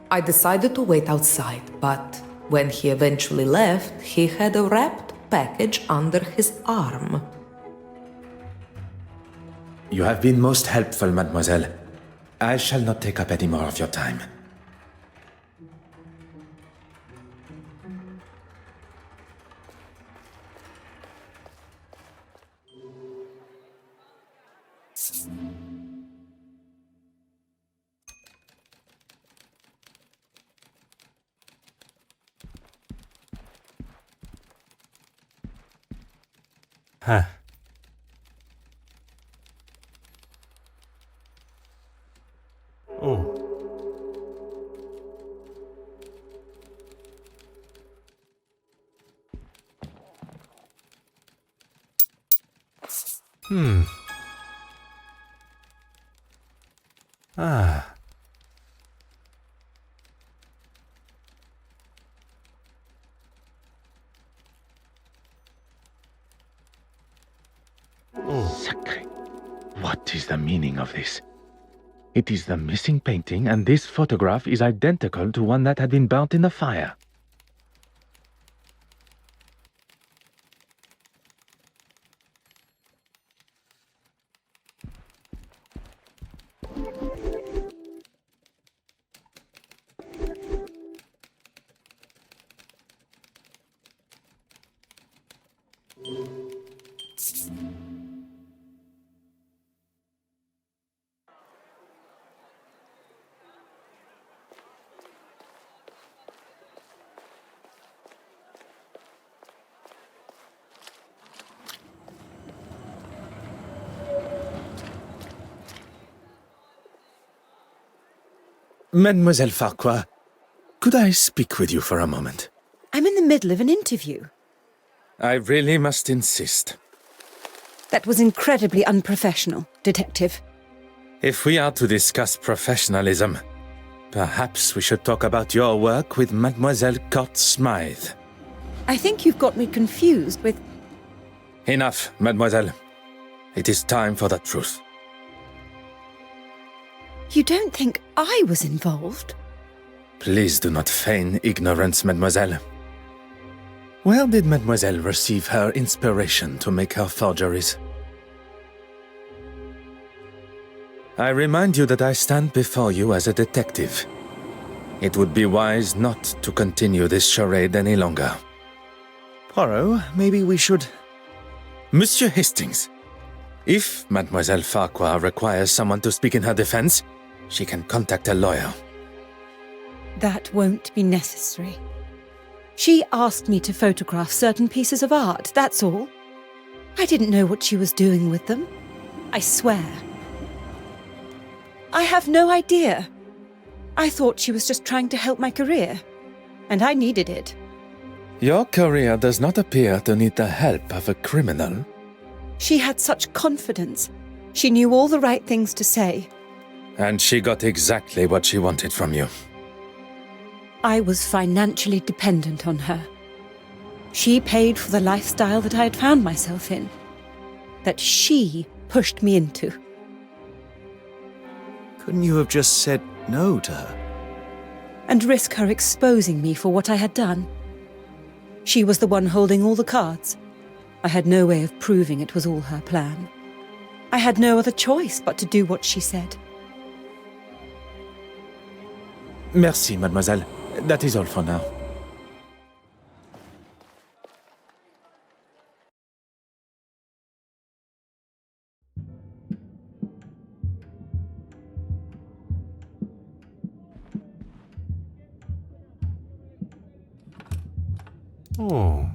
I decided to wait outside, but when he eventually left, he had a wrapped package under his arm. You have been most helpful, mademoiselle. I shall not take up any more of your time. Huh. Oh. Ah. Sacre. What is the meaning of this? It is the missing painting, and this photograph is identical to one that had been burnt in the fire. Mademoiselle Farquhar, could I speak with you for a moment? I'm in the middle of an interview. I really must insist. That was incredibly unprofessional, Detective. If we are to discuss professionalism, perhaps we should talk about your work with Mademoiselle Court-Smythe. I think you've got me confused with... Enough, mademoiselle. It is time for the truth. You don't think I was involved? Please do not feign ignorance, mademoiselle. Where did mademoiselle receive her inspiration to make her forgeries? I remind you that I stand before you as a detective. It would be wise not to continue this charade any longer. Poirot, maybe we should... Monsieur Hastings, if Mademoiselle Farquhar requires someone to speak in her defense, she can contact a lawyer. That won't be necessary. She asked me to photograph certain pieces of art, that's all. I didn't know what she was doing with them. I swear. I have no idea. I thought she was just trying to help my career, and I needed it. Your career does not appear to need the help of a criminal. She had such confidence. She knew all the right things to say. And she got exactly what she wanted from you. I was financially dependent on her. She paid for the lifestyle that I had found myself in, that she pushed me into. Couldn't you have just said no to her? And risk her exposing me for what I had done? She was the one holding all the cards. I had no way of proving it was all her plan. I had no other choice but to do what she said. Merci, mademoiselle. That is all for now. Oh.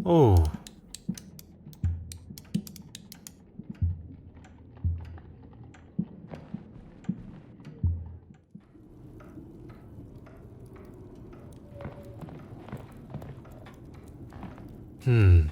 Oh. Hmm.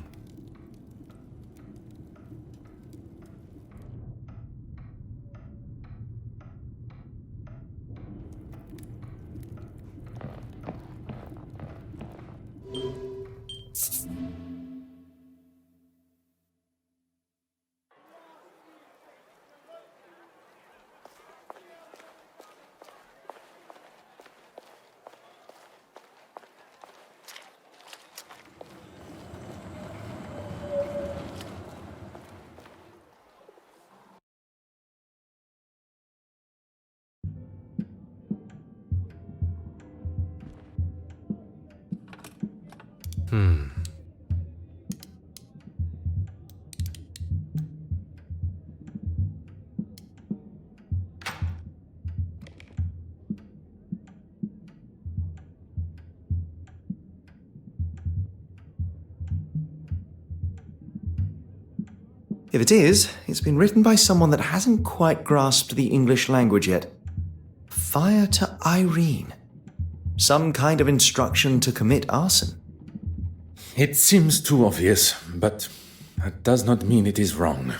Hmm. If it is, it's been written by someone that hasn't quite grasped the English language yet. Fire to Irene. Some kind of instruction to commit arson. It seems too obvious, but that does not mean it is wrong.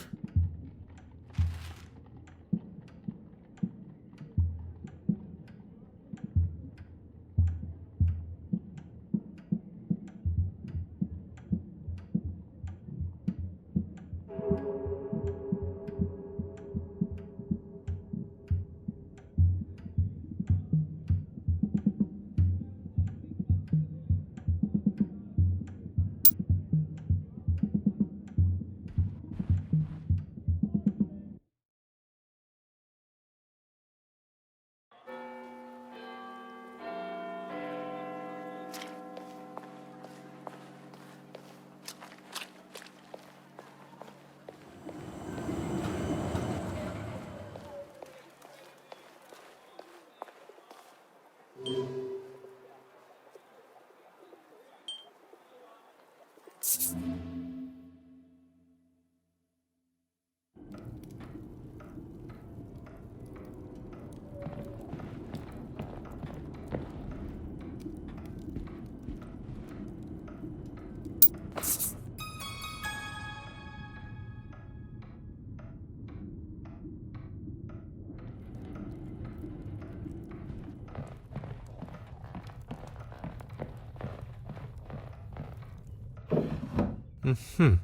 Mm-hmm.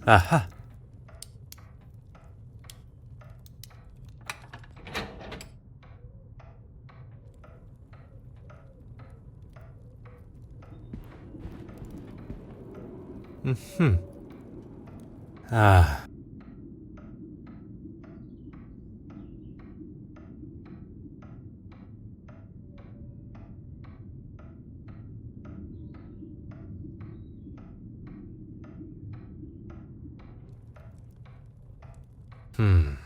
Aha. Mm-hmm. Ah. Hmm.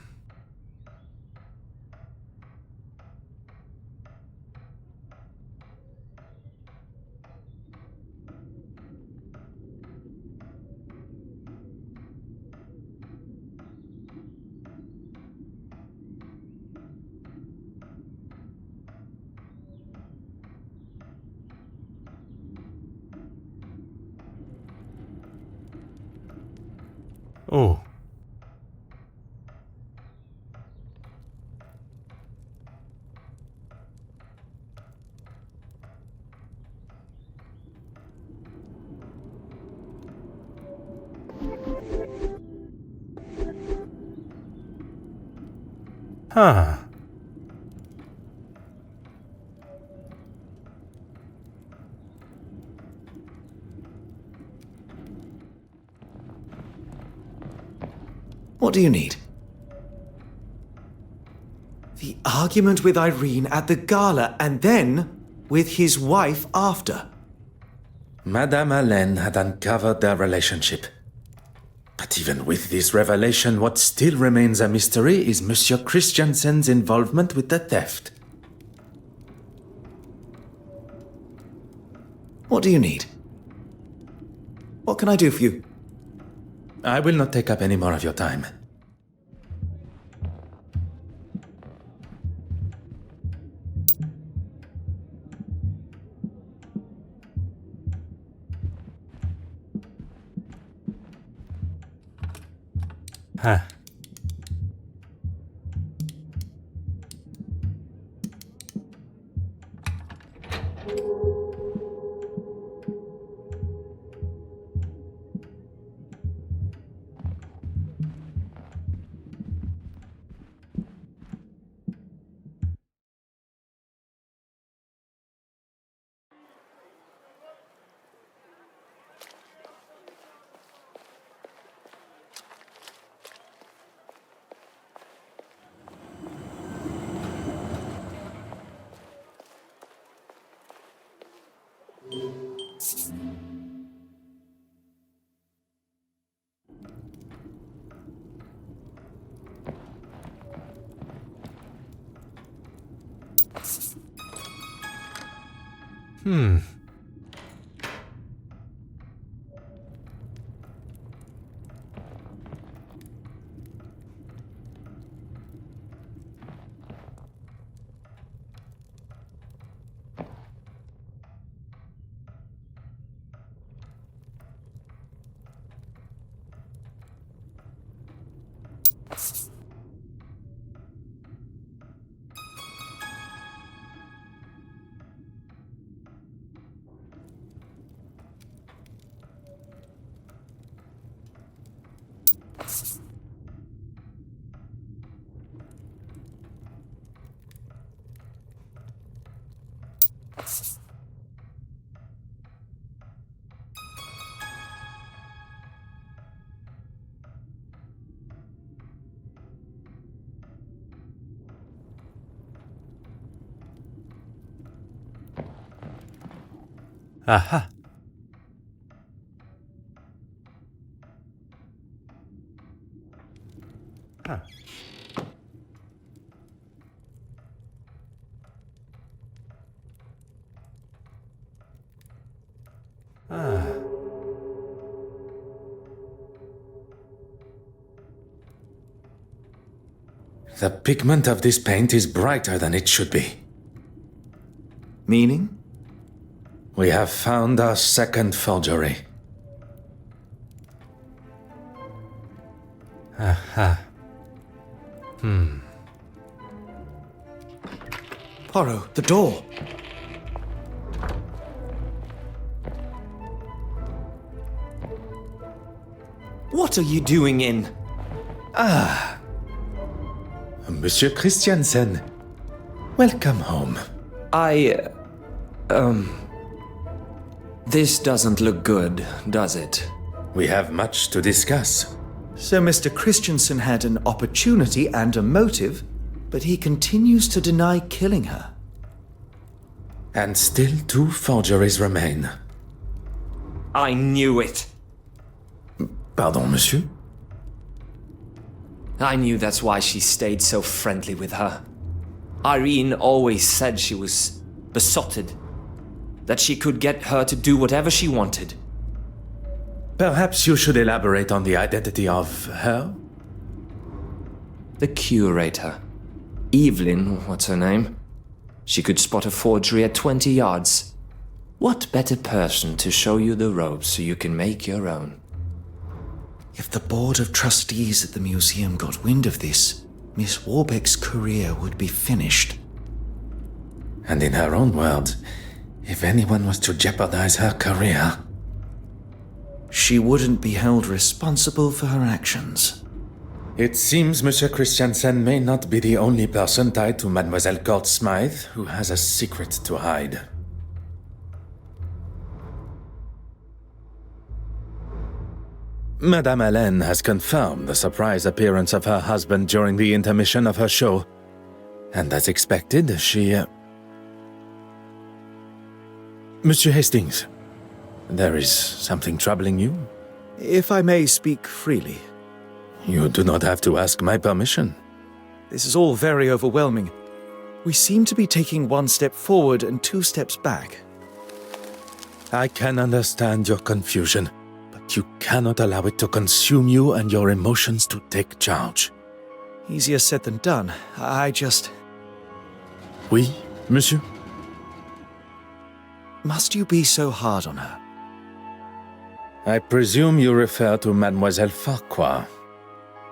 Oh. Huh. What do you need? The argument with Irene at the gala, and then with his wife after. Madame Hélène had uncovered their relationship. But even with this revelation, what still remains a mystery is Monsieur Christiansen's involvement with the theft. What do you need? What can I do for you? I will not take up any more of your time. Huh. Hmm. Aha. Huh. Ah. The pigment of this paint is brighter than it should be. Meaning? We have found our second forgery. Poirot, the door. What are you doing in? Monsieur Christiansen. Welcome home. This doesn't look good, does it? We have much to discuss. So Mr. Christiansen had an opportunity and a motive, but he continues to deny killing her. And still 2 forgeries remain. I knew it. Pardon, monsieur? I knew that's why she stayed so friendly with her. Irene always said she was besotted, that she could get her to do whatever she wanted. Perhaps you should elaborate on the identity of her? The curator. Evelyn, what's her name? She could spot a forgery at 20 yards. What better person to show you the ropes so you can make your own? If the board of trustees at the museum got wind of this, Miss Warbeck's career would be finished. And in her own words, if anyone was to jeopardize her career, she wouldn't be held responsible for her actions. It seems Monsieur Christiansen may not be the only person tied to Mademoiselle Court Smythe who has a secret to hide. Madame Hélène has confirmed the surprise appearance of her husband during the intermission of her show. And as expected, she... Monsieur Hastings, there is something troubling you? If I may speak freely. You do not have to ask my permission. This is all very overwhelming. We seem to be taking 1 step forward and 2 steps back. I can understand your confusion, but you cannot allow it to consume you and your emotions to take charge. Easier said than done. I just... Oui, monsieur? Must you be so hard on her? I presume you refer to Mademoiselle Farquhar.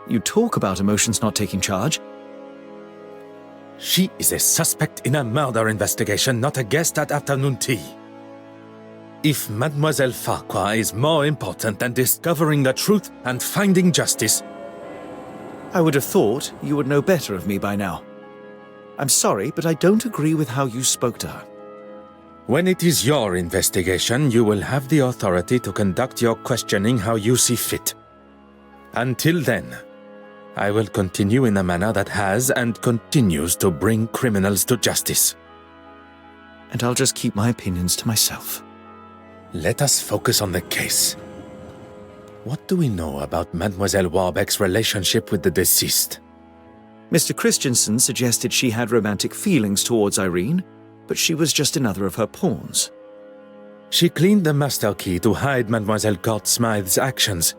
You talk about emotions not taking charge. She is a suspect in a murder investigation, not a guest at afternoon tea. If Mademoiselle Farquhar is more important than discovering the truth and finding justice... I would have thought you would know better of me by now. I'm sorry, but I don't agree with how you spoke to her. When it is your investigation, you will have the authority to conduct your questioning how you see fit. Until then, I will continue in a manner that has and continues to bring criminals to justice. And I'll just keep my opinions to myself. Let us focus on the case. What do we know about Mademoiselle Warbeck's relationship with the deceased? Mr. Christiansen suggested she had romantic feelings towards Irene, but she was just another of her pawns. She cleaned the master key to hide Mademoiselle Court Smythe's actions,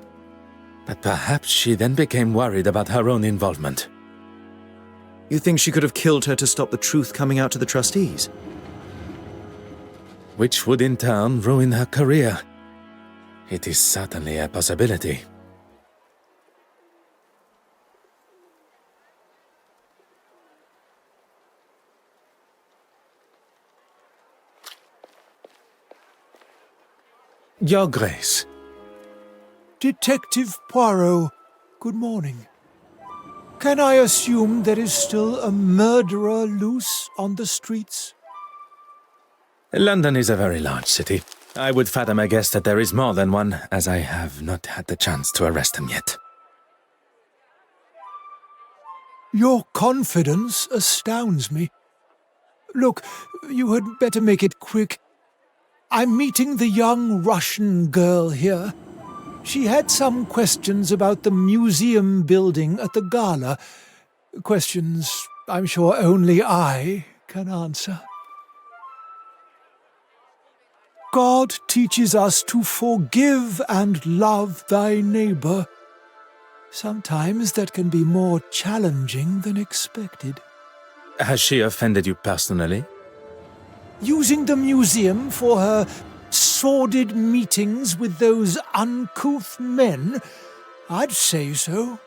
but perhaps she then became worried about her own involvement. You think she could have killed her to stop the truth coming out to the trustees? Which would in turn ruin her career. It is certainly a possibility. Your Grace. Detective Poirot, good morning. Can I assume there is still a murderer loose on the streets? London is a very large city. I would fathom a guess that there is more than one, as I have not had the chance to arrest him yet. Your confidence astounds me. Look, you had better make it quick. I'm meeting the young Russian girl here. She had some questions about the museum building at the gala. Questions I'm sure only I can answer. God teaches us to forgive and love thy neighbor. Sometimes that can be more challenging than expected. Has she offended you personally? Using the museum for her sordid meetings with those uncouth men? I'd say so.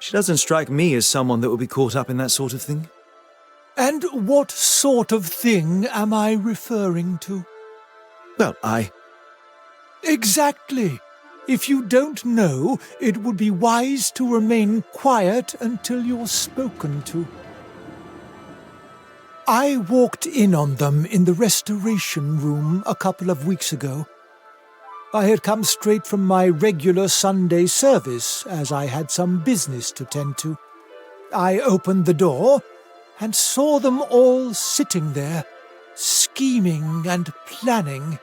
She doesn't strike me as someone that would be caught up in that sort of thing. And what sort of thing am I referring to? Well, Exactly. If you don't know, it would be wise to remain quiet until you're spoken to. I walked in on them in the restoration room a couple of weeks ago. I had come straight from my regular Sunday service, as I had some business to tend to. I opened the door and saw them all sitting there, scheming and planning.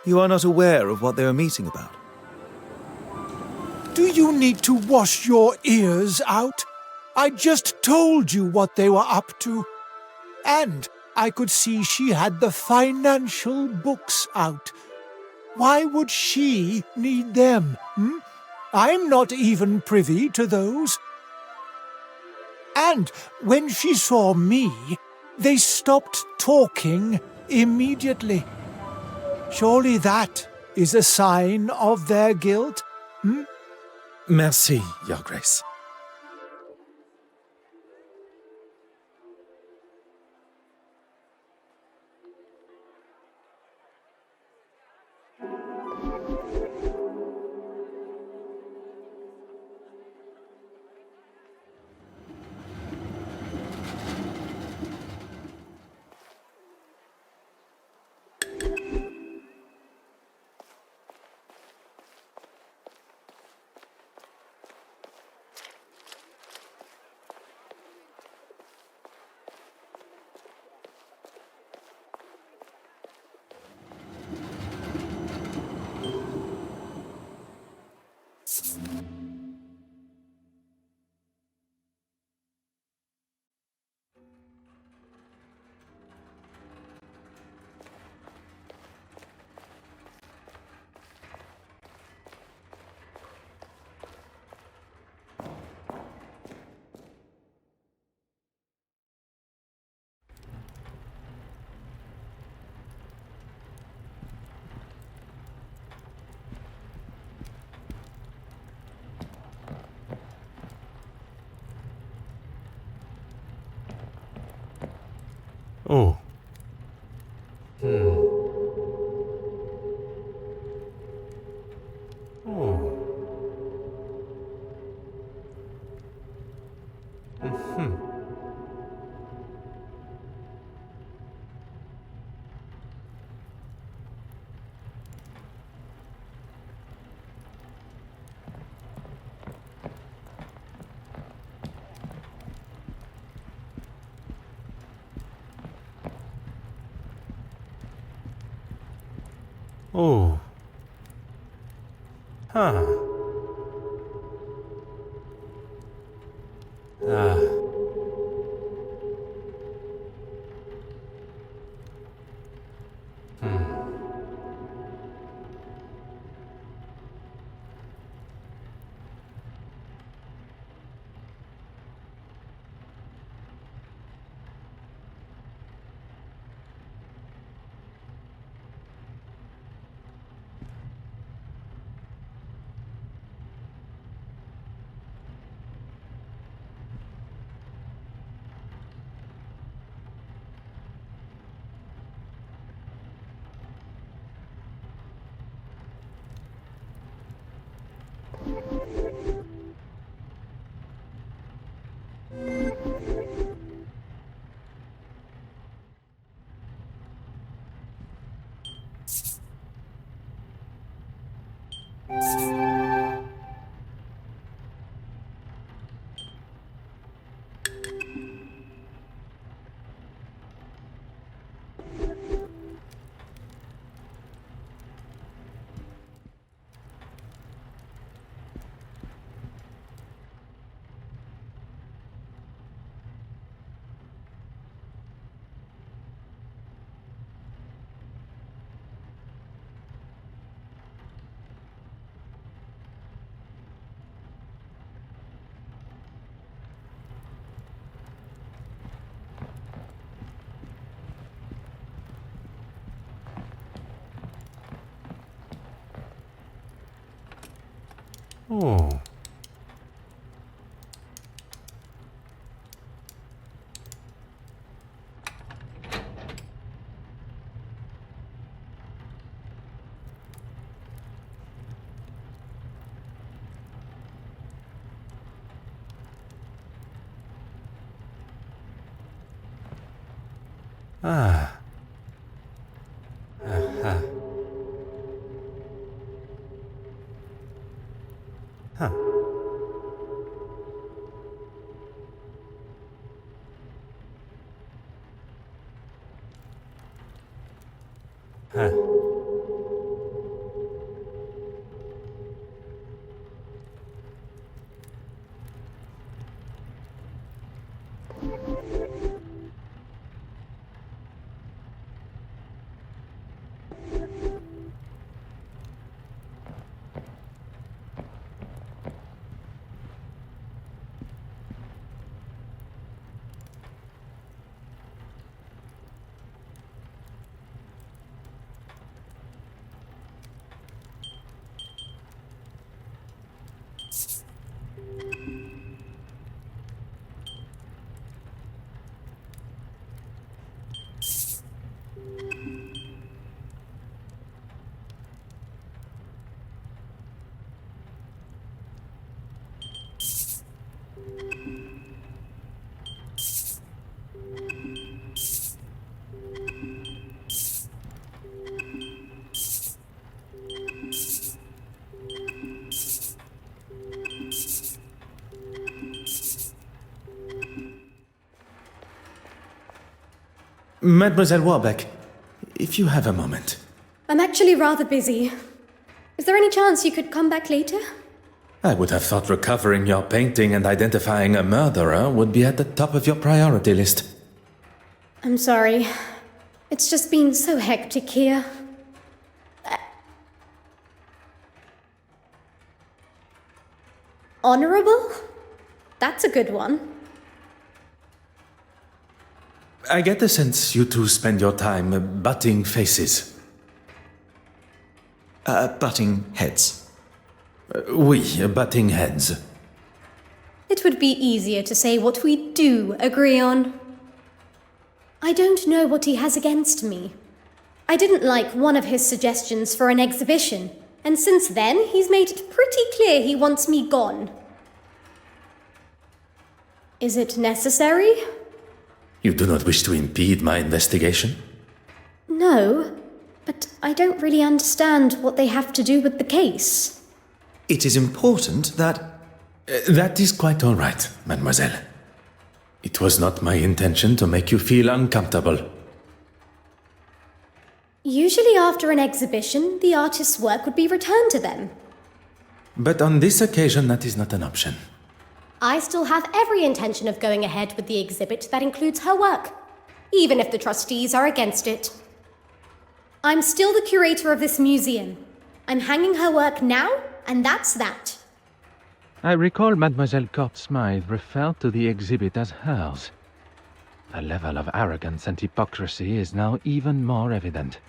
You are not aware of what they were meeting about? Do you need to wash your ears out? I just told you what they were up to. And I could see she had the financial books out. Why would she need them? I'm not even privy to those. And when she saw me, they stopped talking immediately. Surely that is a sign of their guilt? Merci, Your Grace. Oh. Oh. Oh. Huh. Ah. Oh. Ah. Huh. Huh. Mademoiselle Warbeck, if you have a moment. I'm actually rather busy. Is there any chance you could come back later? I would have thought recovering your painting and identifying a murderer would be at the top of your priority list. I'm sorry. It's just been so hectic here. Honorable? That's a good one. I get the sense you two spend your time butting faces. Butting heads. Oui, butting heads. It would be easier to say what we do agree on. I don't know what he has against me. I didn't like one of his suggestions for an exhibition, and since then he's made it pretty clear he wants me gone. Is it necessary? You do not wish to impede my investigation? No, but I don't really understand what they have to do with the case. It is important that... That is quite all right, mademoiselle. It was not my intention to make you feel uncomfortable. Usually after an exhibition, the artist's work would be returned to them. But on this occasion, that is not an option. I still have every intention of going ahead with the exhibit that includes her work, even if the trustees are against it. I'm still the curator of this museum. I'm hanging her work now, and that's that. I recall Mademoiselle Court-Smythe referred to the exhibit as hers. The level of arrogance and hypocrisy is now even more evident.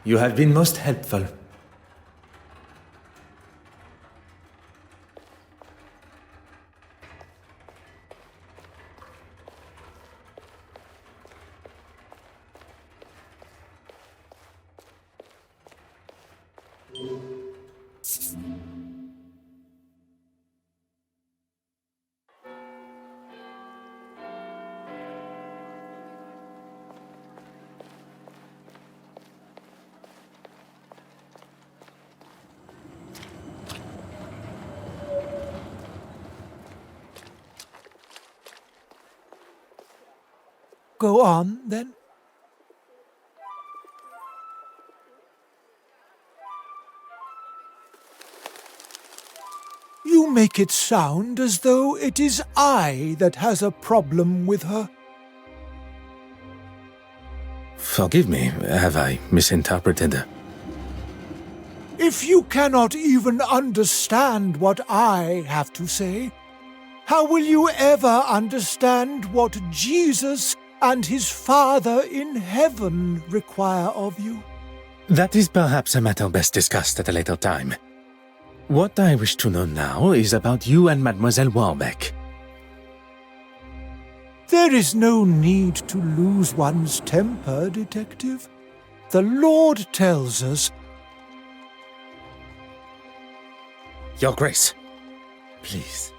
You have been most helpful. Go on, then. You make it sound as though it is I that has a problem with her. Forgive me, have I misinterpreted? If you cannot even understand what I have to say, how will you ever understand what Jesus and his Father in heaven require of you? That is perhaps a matter best discussed at a later time. What I wish to know now is about you and Mademoiselle Warbeck. There is no need to lose one's temper, Detective. The Lord tells us... Your Grace, please.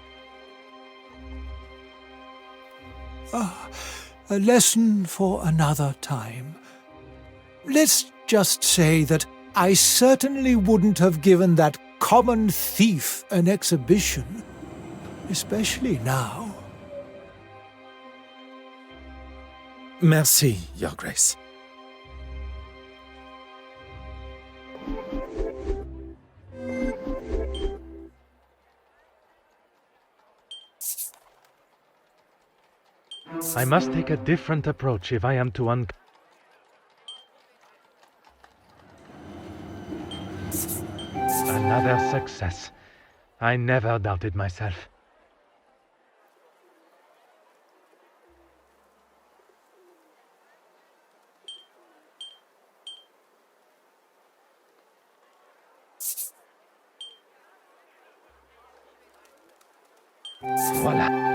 A lesson for another time. Let's just say that I certainly wouldn't have given that common thief an exhibition, especially now. Merci, Your Grace. I must take a different approach if I am to Another success. I never doubted myself. Voila.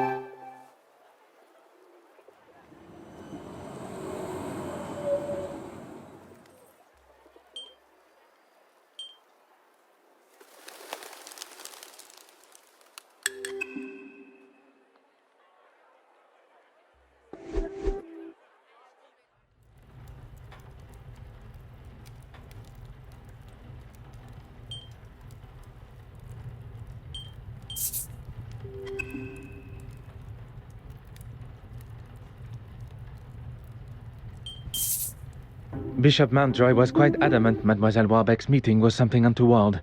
Bishop Mountjoy was quite adamant Mademoiselle Warbeck's meeting was something untoward.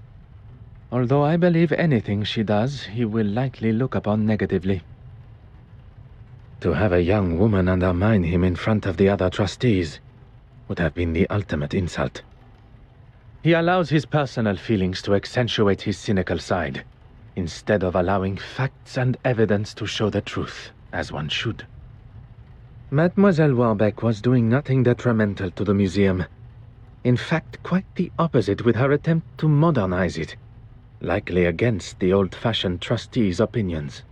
Although I believe anything she does, he will likely look upon negatively. To have a young woman undermine him in front of the other trustees would have been the ultimate insult. He allows his personal feelings to accentuate his cynical side, instead of allowing facts and evidence to show the truth, as one should. Mademoiselle Warbeck was doing nothing detrimental to the museum. In fact, quite the opposite with her attempt to modernize it, likely against the old-fashioned trustees' opinions.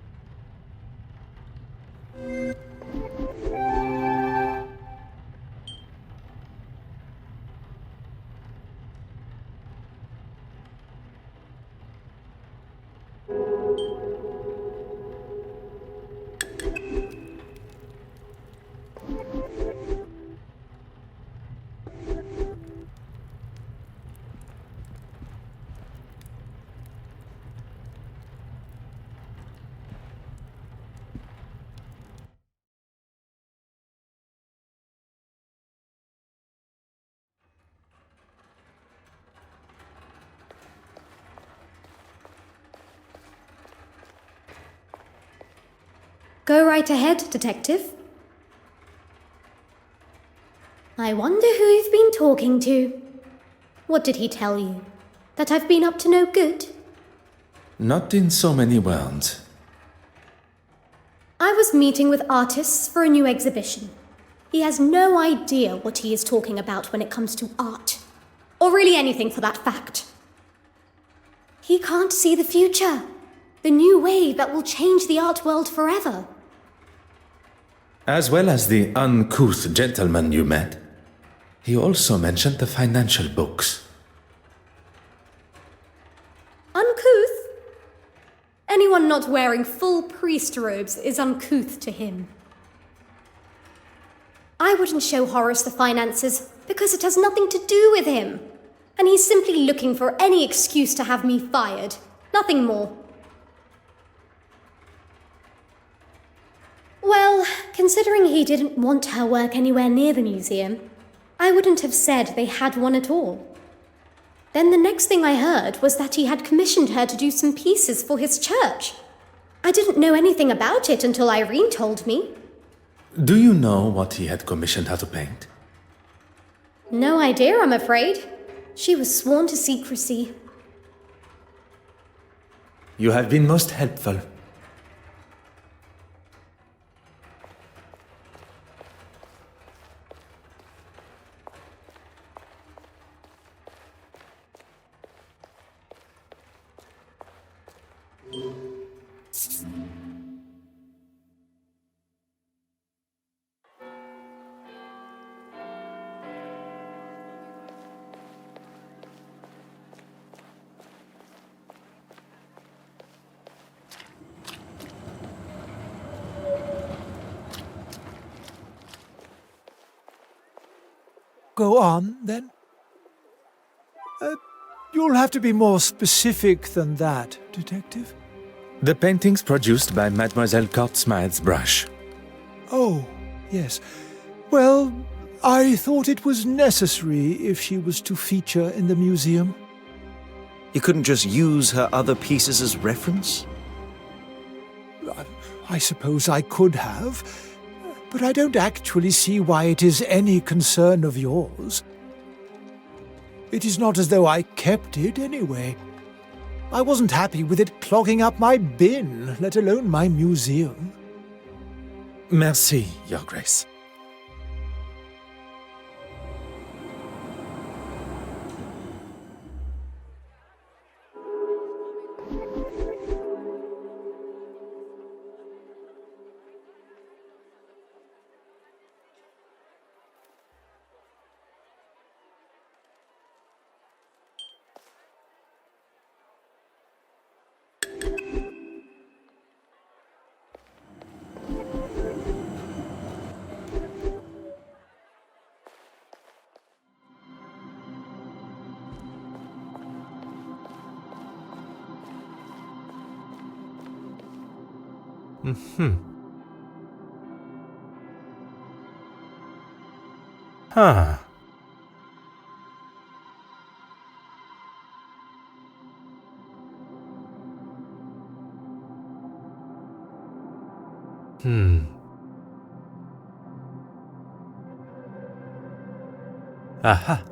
Go right ahead, Detective. I wonder who you've been talking to. What did he tell you? That I've been up to no good? Not in so many words. I was meeting with artists for a new exhibition. He has no idea what he is talking about when it comes to art. Or really anything for that fact. He can't see the future. The new wave that will change the art world forever. As well as the uncouth gentleman you met, he also mentioned the financial books. Uncouth? Anyone not wearing full priest robes is uncouth to him. I wouldn't show Horace the finances because it has nothing to do with him. And he's simply looking for any excuse to have me fired. Nothing more. Well, considering he didn't want her work anywhere near the museum, I wouldn't have said they had one at all. Then the next thing I heard was that he had commissioned her to do some pieces for his church. I didn't know anything about it until Irene told me. Do you know what he had commissioned her to paint? No idea, I'm afraid. She was sworn to secrecy. You have been most helpful. go on, then. You'll have to be more specific than that, Detective. The paintings produced by Mademoiselle Court-Smythe's brush. Oh, yes. Well, I thought it was necessary if she was to feature in the museum. You couldn't just use her other pieces as reference? I suppose I could have, but I don't actually see why it is any concern of yours. It is not as though I kept it anyway. I wasn't happy with it clogging up my bin, let alone my museum. Merci, Your Grace. Huh. Aha.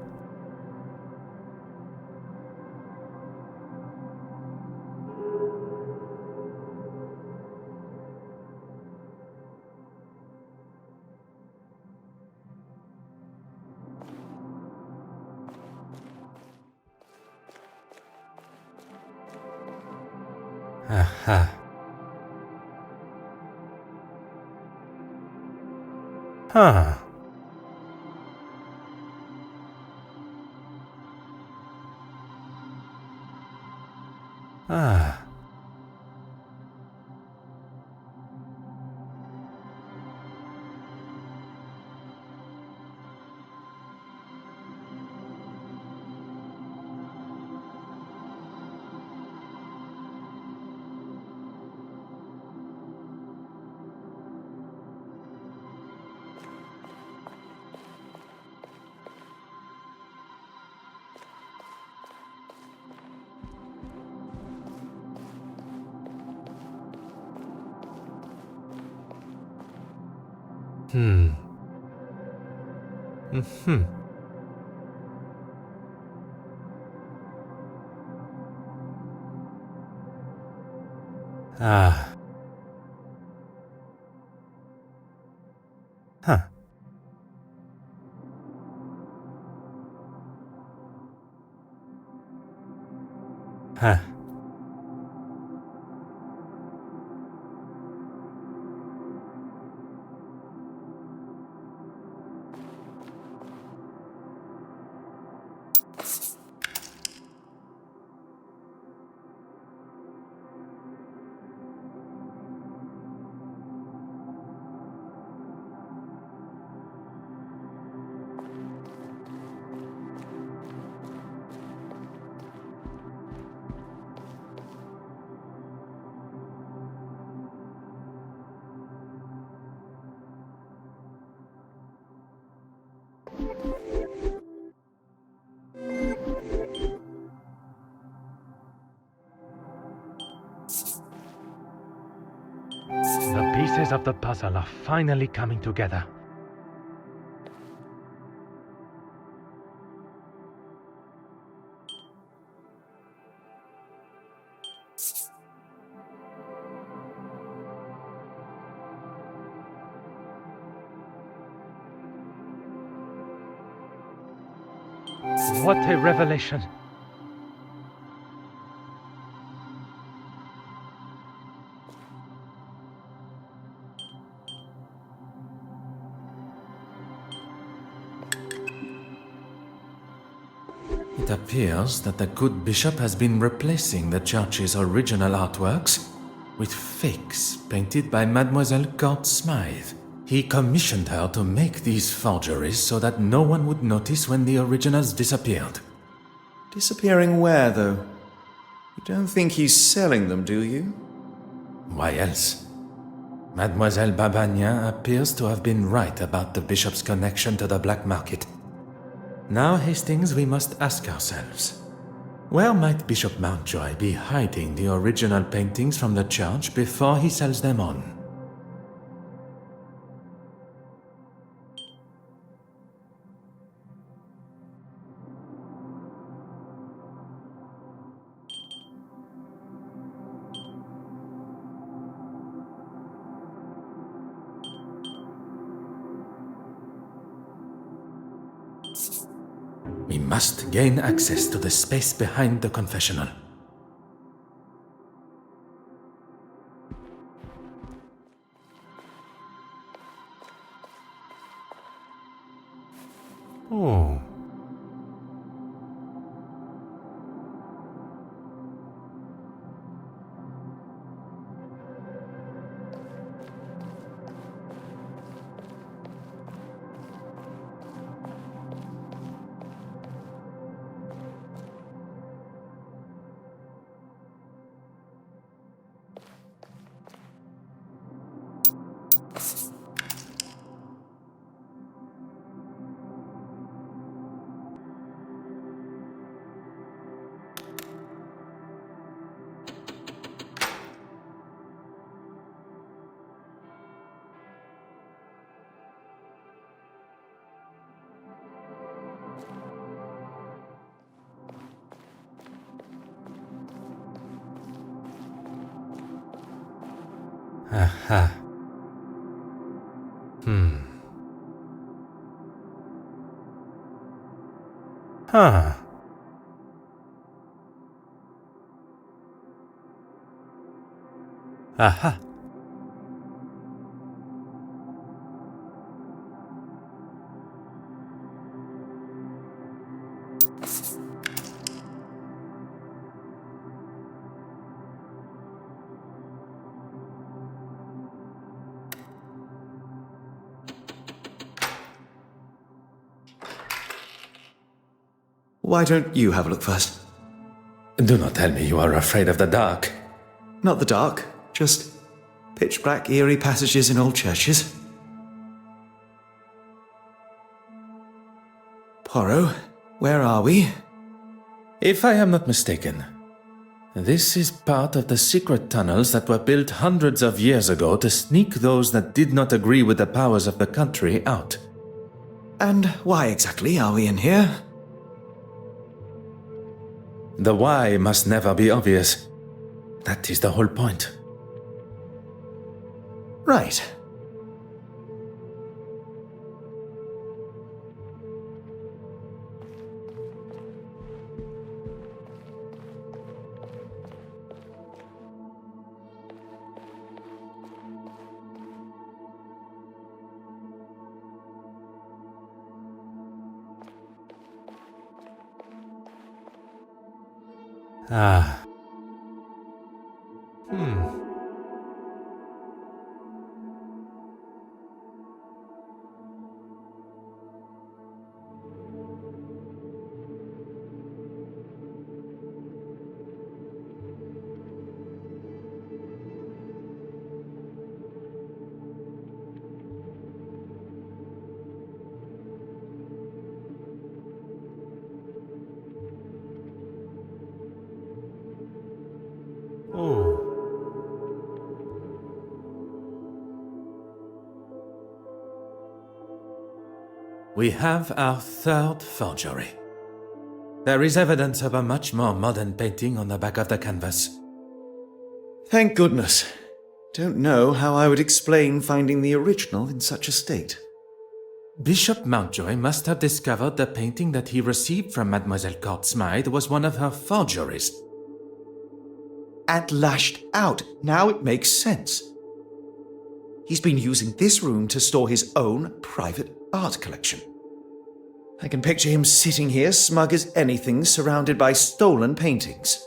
Aha. Huh. Ah. Ah. Huh. Huh. The pieces of the puzzle are finally coming together. What a revelation! It appears that the good bishop has been replacing the church's original artworks with fakes painted by Mademoiselle Court-Smythe. He commissioned her to make these forgeries so that no one would notice when the originals disappeared. Disappearing where, though? You don't think he's selling them, do you? Why else? Mademoiselle Babagnan appears to have been right about the bishop's connection to the black market. Now, Hastings, we must ask ourselves, where might Bishop Mountjoy be hiding the original paintings from the church before he sells them on? We must gain access to the space behind the confessional. Oh. Aha. Huh. Aha. Why don't you have a look first? Do not tell me you are afraid of the dark. Not the dark, just pitch black, eerie passages in old churches. Poirot, where are we? If I am not mistaken, this is part of the secret tunnels that were built hundreds of years ago to sneak those that did not agree with the powers of the country out. And why exactly are we in here? The why must never be obvious. That is the whole point. Right. Ah. Oh. We have our third forgery. There is evidence of a much more modern painting on the back of the canvas. Thank goodness. Don't know how I would explain finding the original in such a state. Bishop Mountjoy must have discovered the painting that he received from Mademoiselle Court Smythe was one of her forgeries. And lashed out. Now it makes sense. He's been using this room to store his own private art collection. I can picture him sitting here smug as anything, surrounded by stolen paintings.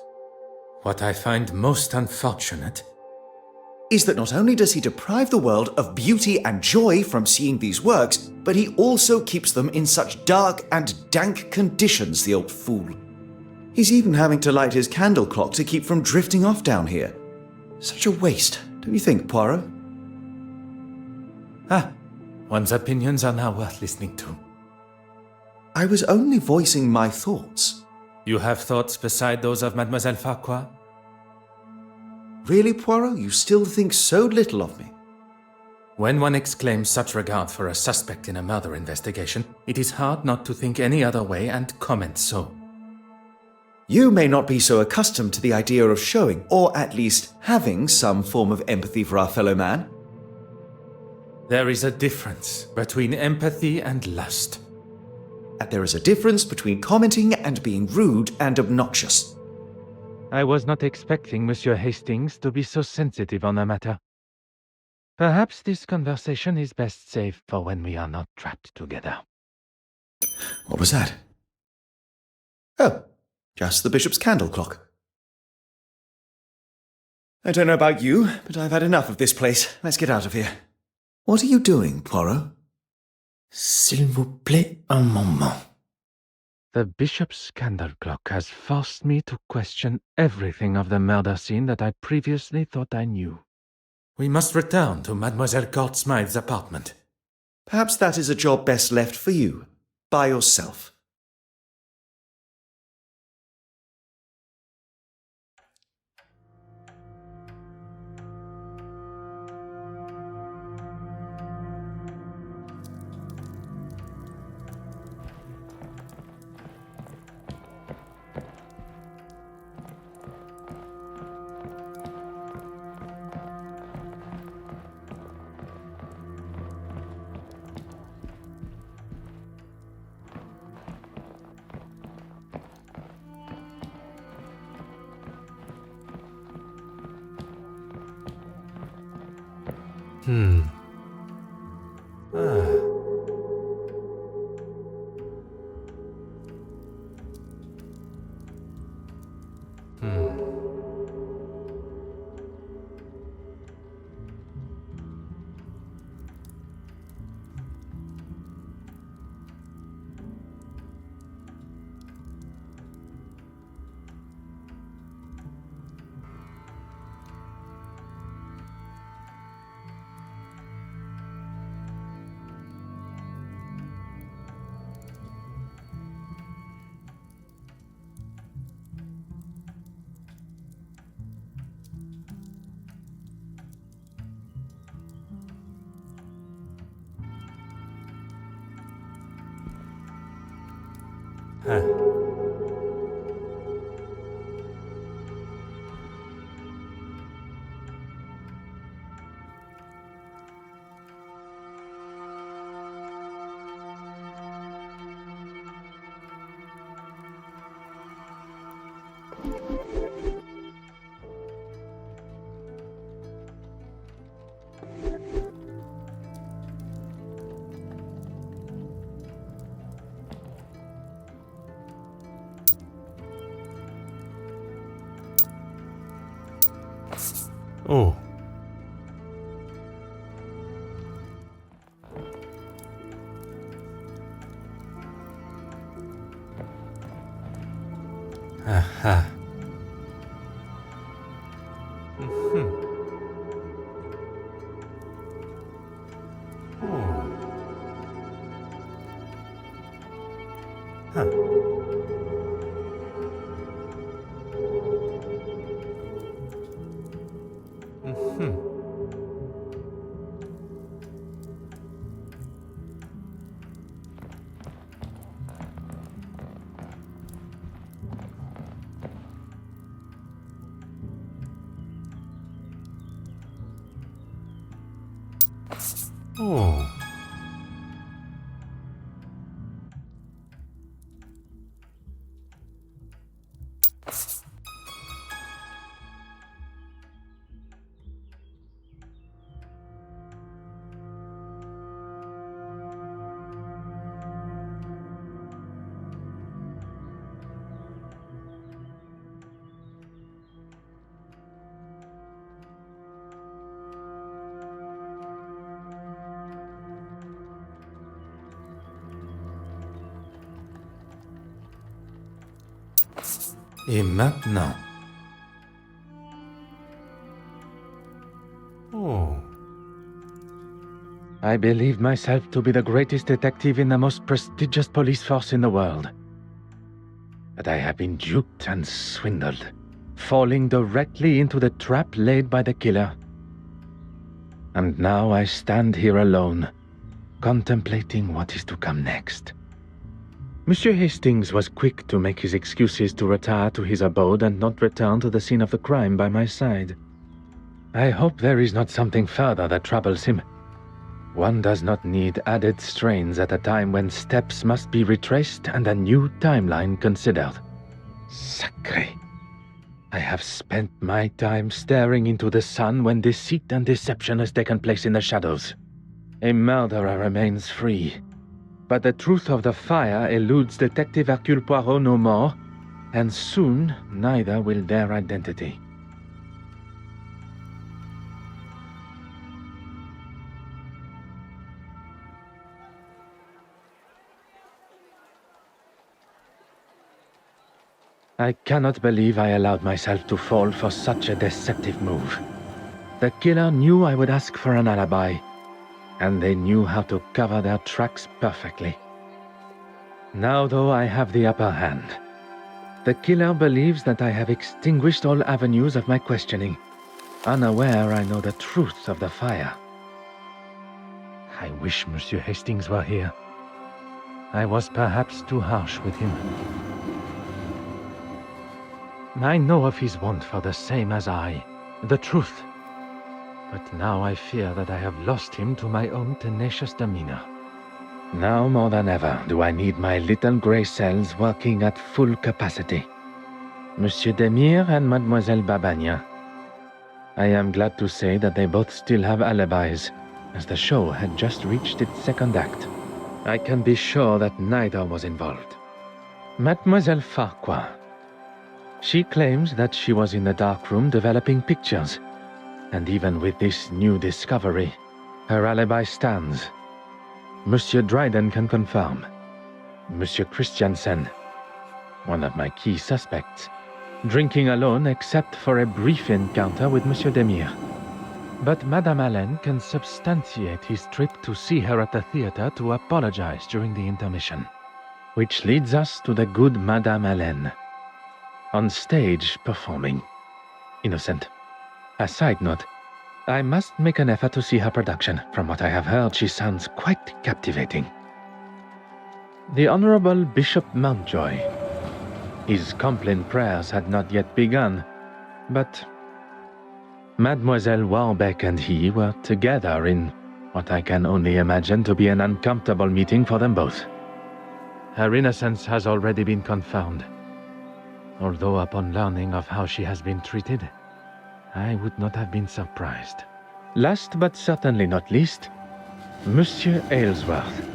What I find most unfortunate is that not only does he deprive the world of beauty and joy from seeing these works, but he also keeps them in such dark and dank conditions, the old fool. He's even having to light his candle clock to keep from drifting off down here. Such a waste, don't you think, Poirot? One's opinions are now worth listening to. I was only voicing my thoughts. You have thoughts beside those of Mademoiselle Farquhar? Really, Poirot? You still think so little of me? When one exclaims such regard for a suspect in a murder investigation, it is hard not to think any other way and comment so. You may not be so accustomed to the idea of showing, or at least having, some form of empathy for our fellow man. There is a difference between empathy and lust. And there is a difference between commenting and being rude and obnoxious. I was not expecting Monsieur Hastings to be so sensitive on the matter. Perhaps this conversation is best saved for when we are not trapped together. What was that? Oh, just the bishop's candle clock. I don't know about you, but I've had enough of this place. Let's get out of here. What are you doing, Poirot? S'il vous plaît, un moment. The bishop's candle clock has forced me to question everything of the murder scene that I previously thought I knew. We must return to Mademoiselle Court Smythe's apartment. Perhaps that is a job best left for you, by yourself. Oh. Aha. Mm-hmm. Oh. Huh. Oh. Et maintenant? Oh. I believed myself to be the greatest detective in the most prestigious police force in the world. But I have been duped and swindled, falling directly into the trap laid by the killer. And now I stand here alone, contemplating what is to come next. Monsieur Hastings was quick to make his excuses to retire to his abode and not return to the scene of the crime by my side. I hope there is not something further that troubles him. One does not need added strains at a time when steps must be retraced and a new timeline considered. Sacré! I have spent my time staring into the sun when deceit and deception has taken place in the shadows. A murderer remains free, but the truth of the fire eludes Detective Hercule Poirot no more, and soon neither will their identity. I cannot believe I allowed myself to fall for such a deceptive move. The killer knew I would ask for an alibi, and they knew how to cover their tracks perfectly. Now, though, I have the upper hand. The killer believes that I have extinguished all avenues of my questioning, unaware I know the truth of the fire. I wish Monsieur Hastings were here. I was perhaps too harsh with him. I know of his want for the same as I, the truth. But now I fear that I have lost him to my own tenacious demeanor. Now more than ever do I need my little grey cells working at full capacity. Monsieur Demire and Mademoiselle Babagna. I am glad to say that they both still have alibis, as the show had just reached its second act. I can be sure that neither was involved. Mademoiselle Farquhar. She claims that she was in the dark room developing pictures, and even with this new discovery, her alibi stands. Monsieur Dryden can confirm. Monsieur Christiansen, one of my key suspects, drinking alone except for a brief encounter with Monsieur Demire. But Madame Allen can substantiate his trip to see her at the theater to apologize during the intermission. Which leads us to the good Madame Allen, on stage performing. Innocent. A side note, I must make an effort to see her production. From what I have heard, she sounds quite captivating. The Honorable Bishop Mountjoy. His Compline prayers had not yet begun, but Mademoiselle Warbeck and he were together in what I can only imagine to be an uncomfortable meeting for them both. Her innocence has already been confirmed, although upon learning of how she has been treated, I would not have been surprised. Last but certainly not least, Monsieur Aylesworth,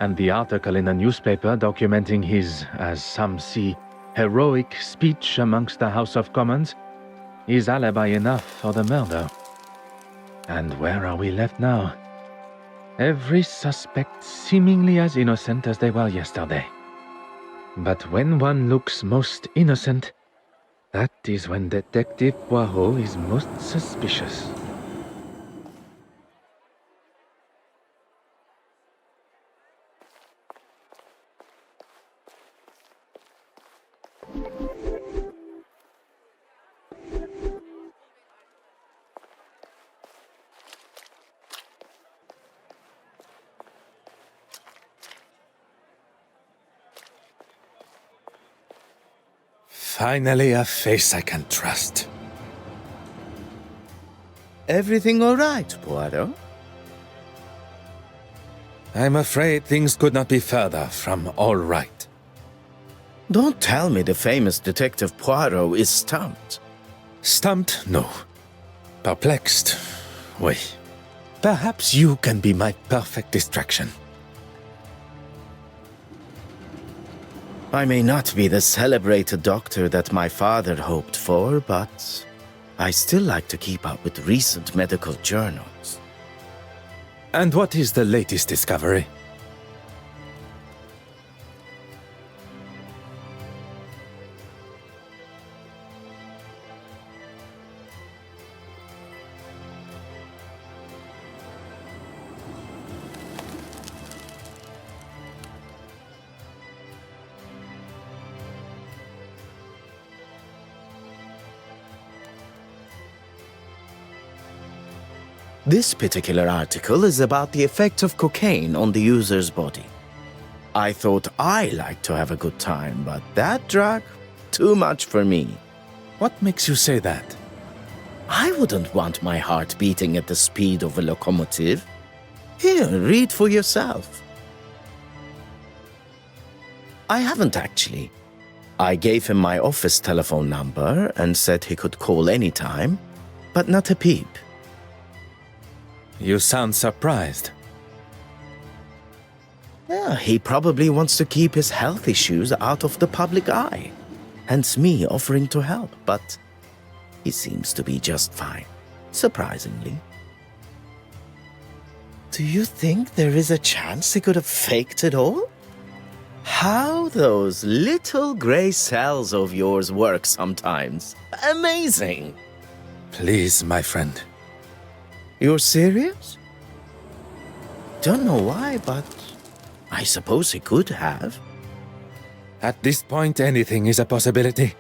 and the article in the newspaper documenting his, as some see, heroic speech amongst the House of Commons is alibi enough for the murder. And where are we left now? Every suspect seemingly as innocent as they were yesterday. But when one looks most innocent, that is when Detective Poirot is most suspicious. Finally, a face I can trust. Everything all right, Poirot? I'm afraid things could not be further from all right. Don't tell me the famous Detective Poirot is stumped. Stumped? No. Perplexed? Oui. Perhaps you can be my perfect distraction. I may not be the celebrated doctor that my father hoped for, but I still like to keep up with recent medical journals. And what is the latest discovery? This particular article is about the effect of cocaine on the user's body. I thought I liked to have a good time, but that drug, too much for me. What makes you say that? I wouldn't want my heart beating at the speed of a locomotive. Here, read for yourself. I haven't actually. I gave him my office telephone number and said he could call anytime, but not a peep. You sound surprised. Yeah, he probably wants to keep his health issues out of the public eye. Hence me offering to help, but he seems to be just fine, surprisingly. Do you think there is a chance he could have faked it all? How those little gray cells of yours work sometimes. Amazing! Please, my friend. You're serious? Don't know why, but I suppose he could have. At this point, anything is a possibility.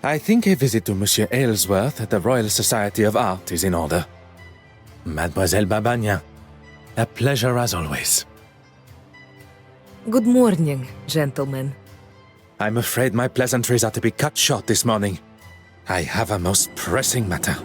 I think a visit to Monsieur Aylesworth at the Royal Society of Art is in order. Mademoiselle Babagna, a pleasure as always. Good morning, gentlemen. I'm afraid my pleasantries are to be cut short this morning. I have a most pressing matter.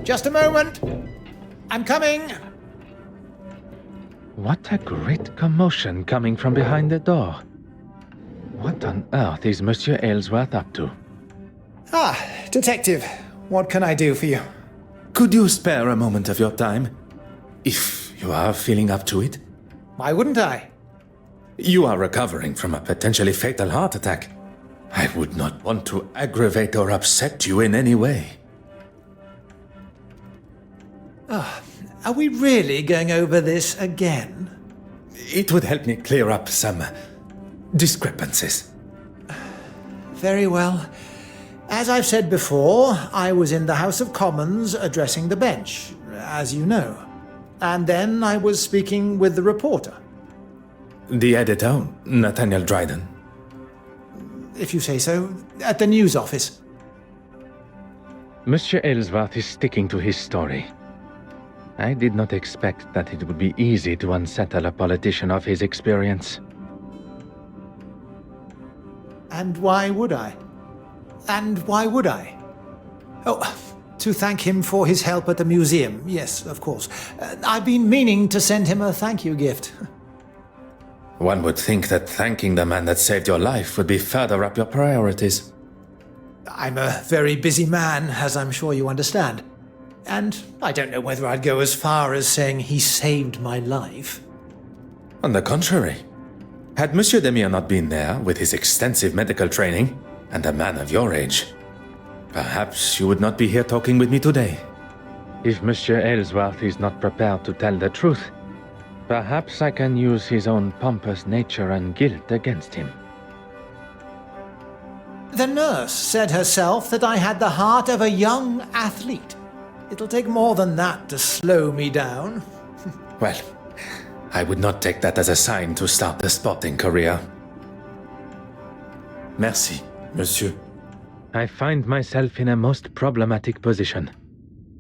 Just a moment. I'm coming. What a great commotion coming from behind the door. What on earth is Monsieur Aylesworth up to? Ah, detective. What can I do for you? Could you spare a moment of your time? If you are feeling up to it? Why wouldn't I? You are recovering from a potentially fatal heart attack. I would not want to aggravate or upset you in any way. Are we really going over this again? It would help me clear up some discrepancies. Very well. As I've said before, I was in the House of Commons addressing the bench, as you know. And then I was speaking with the reporter. The editor, Nathaniel Dryden. If you say so, at the news office. Monsieur Aylesworth is sticking to his story. I did not expect that it would be easy to unsettle a politician of his experience. And why would I? Oh, to thank him for his help at the museum. Yes, of course. I've been meaning to send him a thank you gift. One would think that thanking the man that saved your life would be further up your priorities. I'm a very busy man, as I'm sure you understand. And I don't know whether I'd go as far as saying he saved my life. On the contrary, had Monsieur Demire not been there with his extensive medical training and a man of your age, perhaps you would not be here talking with me today. If Monsieur Aylesworth is not prepared to tell the truth, perhaps I can use his own pompous nature and guilt against him. The nurse said herself that I had the heart of a young athlete. It'll take more than that to slow me down. Well, I would not take that as a sign to start a sporting career. Merci, monsieur. I find myself in a most problematic position.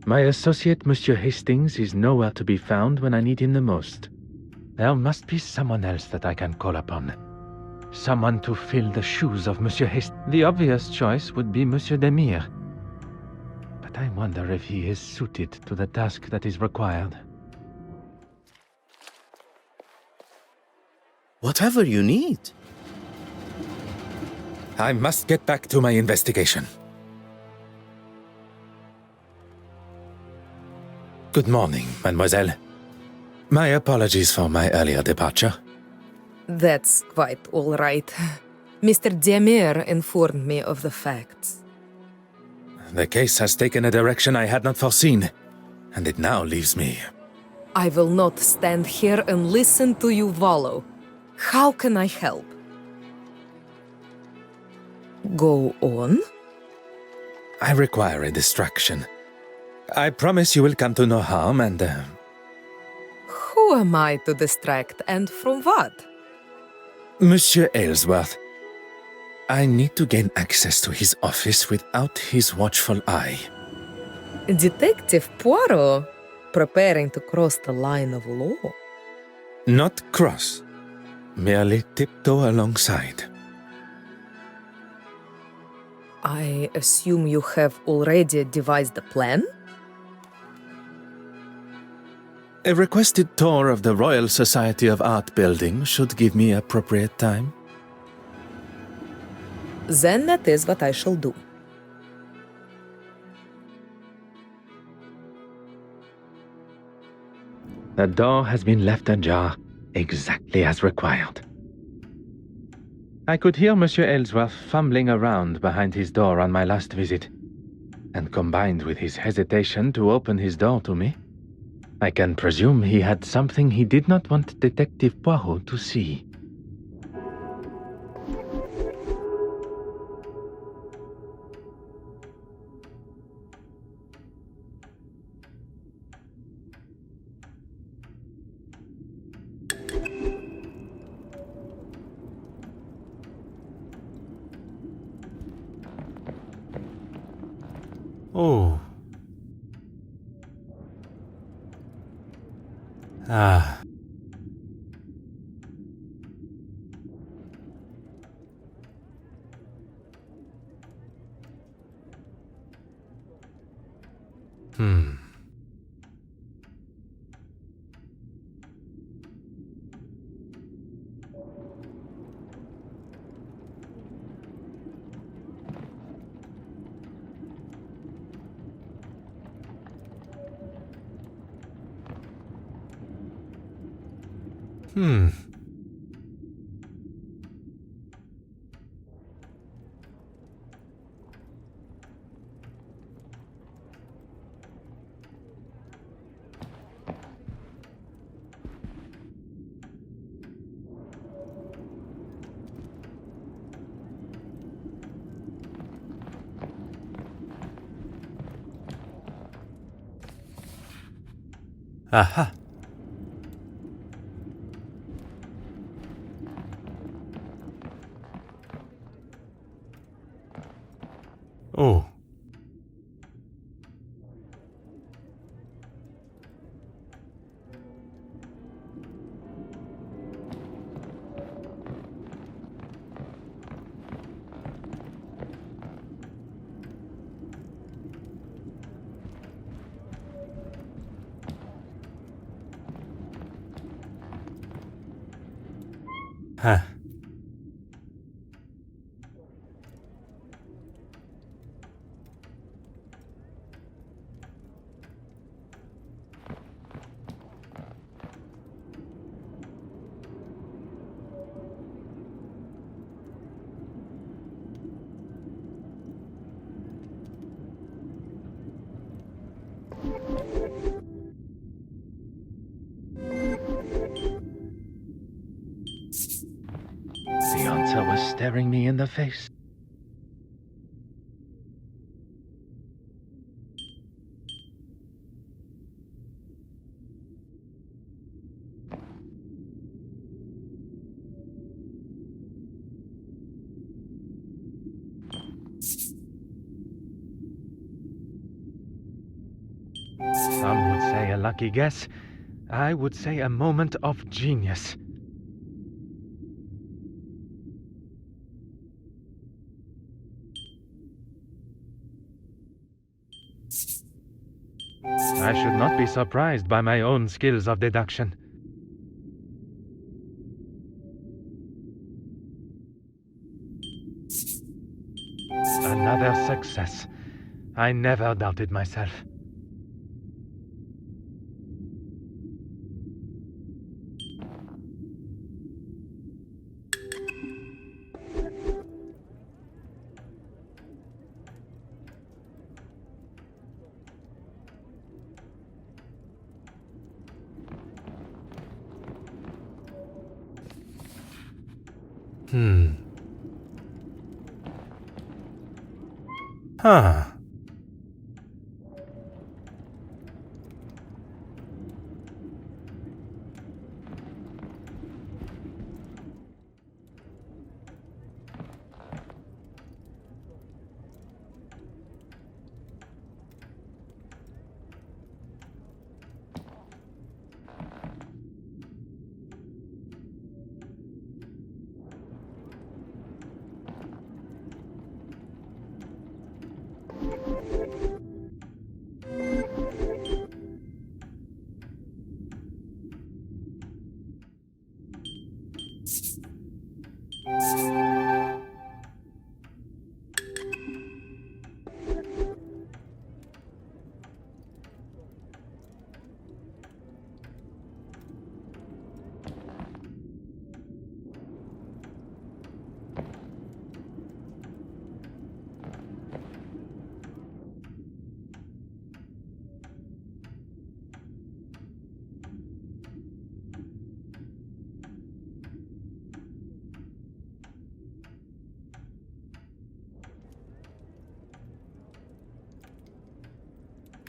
My associate, Monsieur Hastings, is nowhere to be found when I need him the most. There must be someone else that I can call upon. Someone to fill the shoes of Monsieur Hastings. The obvious choice would be Monsieur Demire. But I wonder if he is suited to the task that is required. Whatever you need. I must get back to my investigation. Good morning, mademoiselle. My apologies for my earlier departure. That's quite all right. Mr. Demire informed me of the facts. The case has taken a direction I had not foreseen, and it now leaves me. I will not stand here and listen to you wallow. How can I help? Go on. I require a distraction. I promise you will come to no harm and... Who am I to distract, and from what? Monsieur Aylesworth, I need to gain access to his office without his watchful eye. Detective Poirot, preparing to cross the line of law. Not cross, merely tiptoe alongside. I assume you have already devised a plan? A requested tour of the Royal Society of Art building should give me appropriate time. Then that is what I shall do. The door has been left ajar, exactly as required. I could hear Monsieur Aylesworth fumbling around behind his door on my last visit, and combined with his hesitation to open his door to me, I can presume he had something he did not want Detective Poirot to see. Oh. Ah. Hmm. Hmm. Aha. Oh. Huh. The answer was staring me in the face. Some would say a lucky guess. I would say a moment of genius. I should not be surprised by my own skills of deduction. Another success. I never doubted myself. Huh.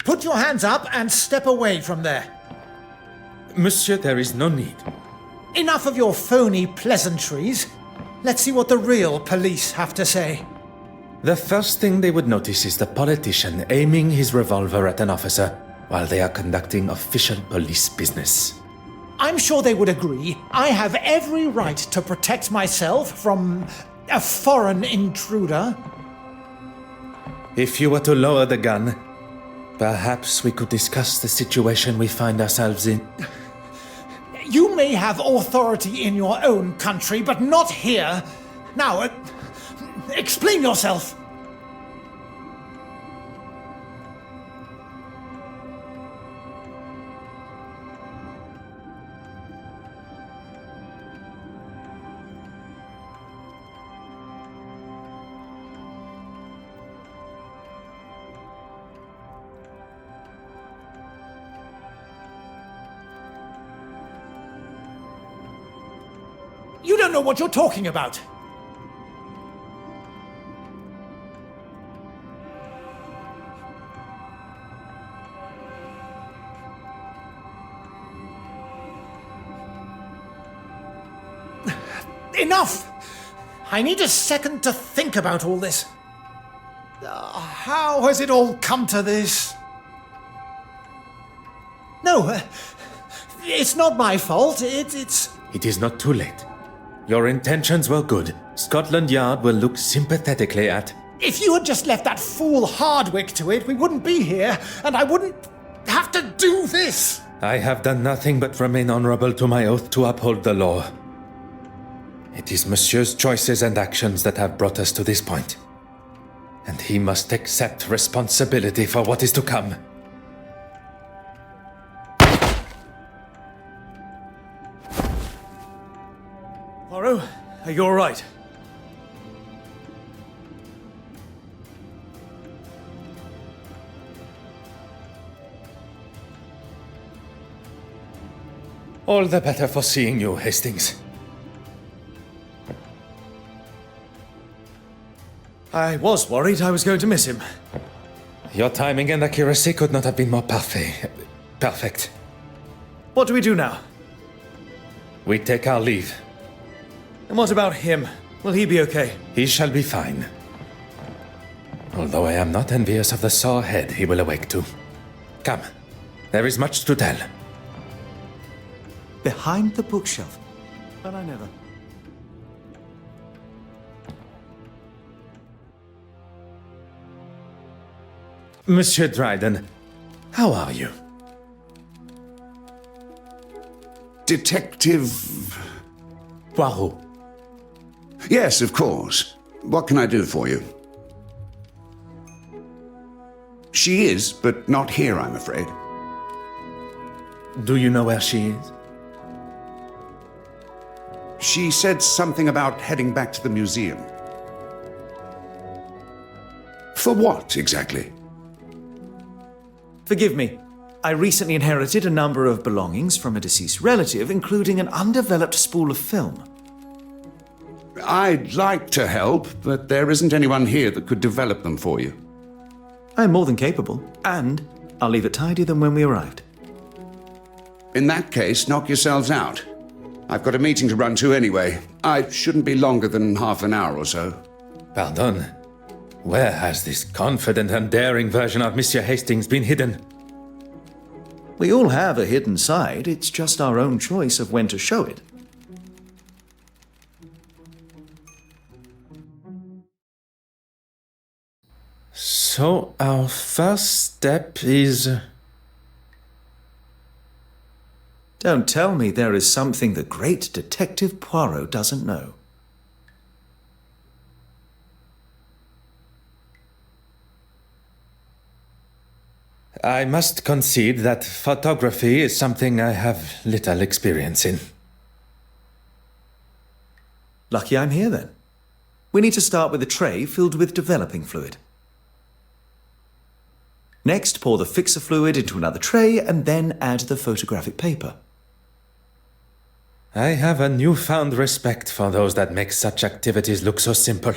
Put your hands up and step away from there. Monsieur, there is no need. Enough of your phony pleasantries. Let's see what the real police have to say. The first thing they would notice is the politician aiming his revolver at an officer while they are conducting official police business. I'm sure they would agree I have every right to protect myself from a foreign intruder. If you were to lower the gun, perhaps we could discuss the situation we find ourselves in. You may have authority in your own country, but not here. Now, explain yourself. You don't know what you're talking about. Enough! I need a second to think about all this. How has it all come to this? No, it's not my fault. It's... It is not too late. Your intentions were good. Scotland Yard will look sympathetically at... If you had just left that fool Hardwick to it, we wouldn't be here, and I wouldn't have to do this. I have done nothing but remain honorable to my oath to uphold the law. It is Monsieur's choices and actions that have brought us to this point. And he must accept responsibility for what is to come. Poirot, are you all right? All the better for seeing you, Hastings. I was worried I was going to miss him. Your timing and accuracy could not have been more perfect. What do we do now? We take our leave. And what about him? Will he be okay? He shall be fine. Although I am not envious of the sore head he will awake to. Come, there is much to tell. Behind the bookshelf. But I never... Monsieur Dryden, how are you? Detective... Poirot. Yes, of course. What can I do for you? She is, but not here, I'm afraid. Do you know where she is? She said something about heading back to the museum. For what, exactly? Forgive me. I recently inherited a number of belongings from a deceased relative, including an undeveloped spool of film. I'd like to help, but there isn't anyone here that could develop them for you. I am more than capable, and I'll leave it tidier than when we arrived. In that case, knock yourselves out. I've got a meeting to run to anyway. I shouldn't be longer than half an hour or so. Pardon. Where has this confident and daring version of Monsieur Hastings been hidden? We all have a hidden side. It's just our own choice of when to show it. So our first step is... Don't tell me there is something the great Detective Poirot doesn't know. I must concede that photography is something I have little experience in. Lucky I'm here then. We need to start with a tray filled with developing fluid. Next, pour the fixer fluid into another tray and then add the photographic paper. I have a newfound respect for those that make such activities look so simple.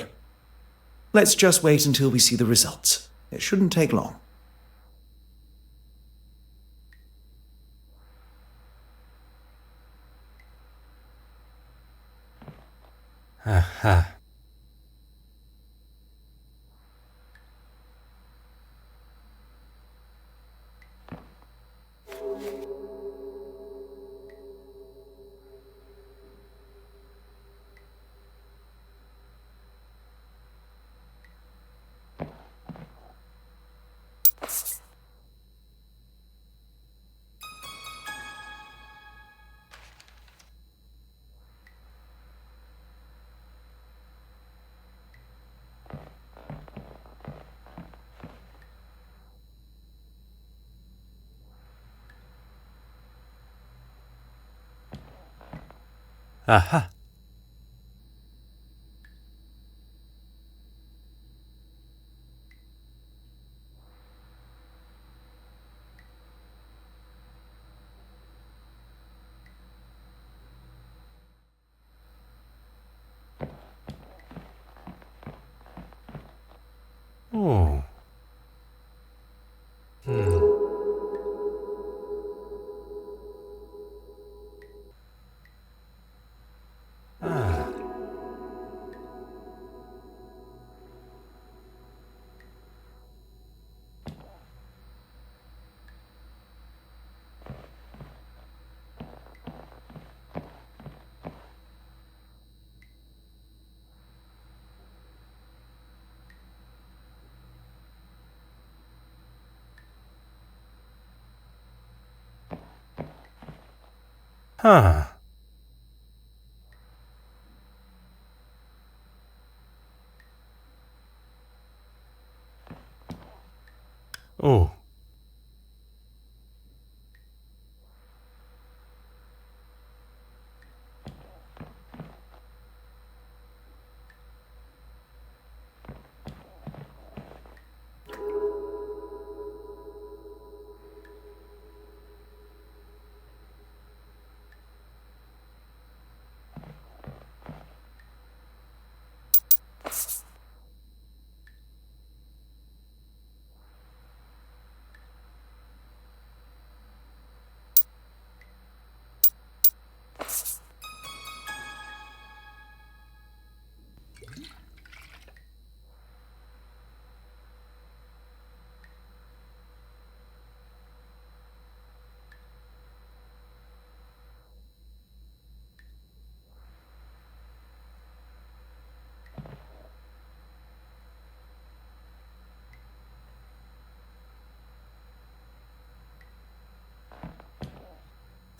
Let's just wait until we see the results. It shouldn't take long. Aha. Aha. Oh. Huh. Oh.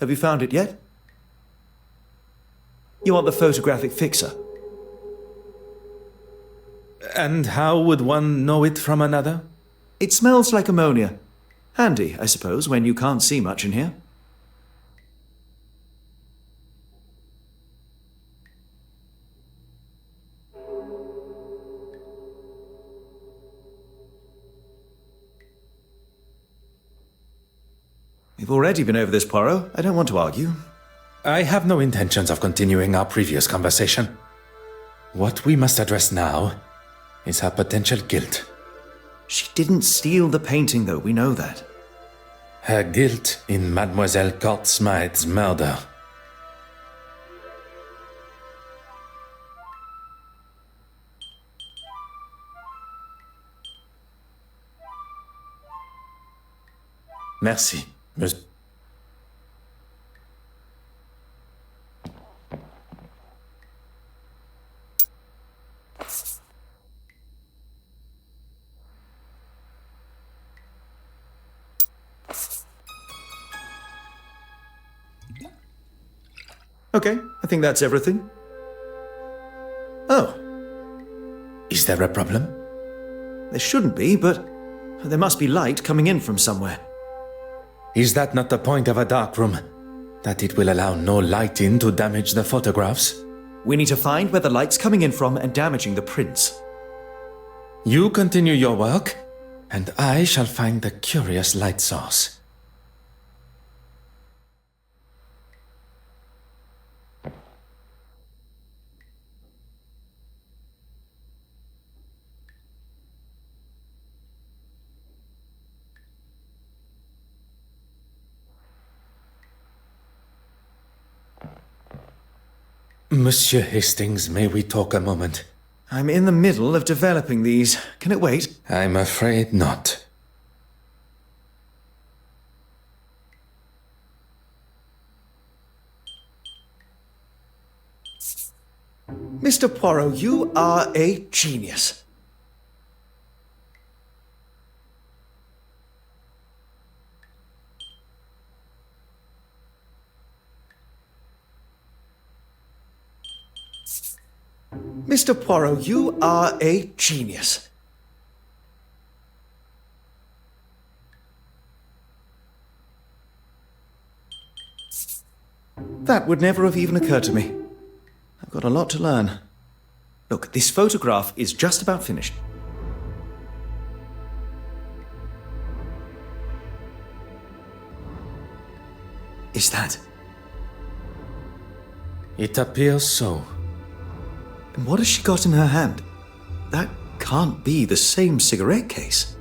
Have you found it yet? You want the photographic fixer? And how would one know it from another? It smells like ammonia. Handy, I suppose, when you can't see much in here. We've already been over this, Poirot. I don't want to argue. I have no intentions of continuing our previous conversation. What we must address now is her potential guilt. She didn't steal the painting, though, we know that. Her guilt in Mademoiselle Court Smythe's murder. Merci, monsieur. Okay, I think that's everything. Oh. Is there a problem? There shouldn't be, but there must be light coming in from somewhere. Is that not the point of a dark room? That it will allow no light in to damage the photographs? We need to find where the light's coming in from and damaging the prints. You continue your work, and I shall find the curious light source. Monsieur Hastings, may we talk a moment? I'm in the middle of developing these. Can it wait? I'm afraid not. Mr. Poirot, you are a genius. Mr. Poirot, you are a genius. That would never have even occurred to me. I've got a lot to learn. Look, this photograph is just about finished. Is that? It appears so. And what has she got in her hand? That can't be the same cigarette case.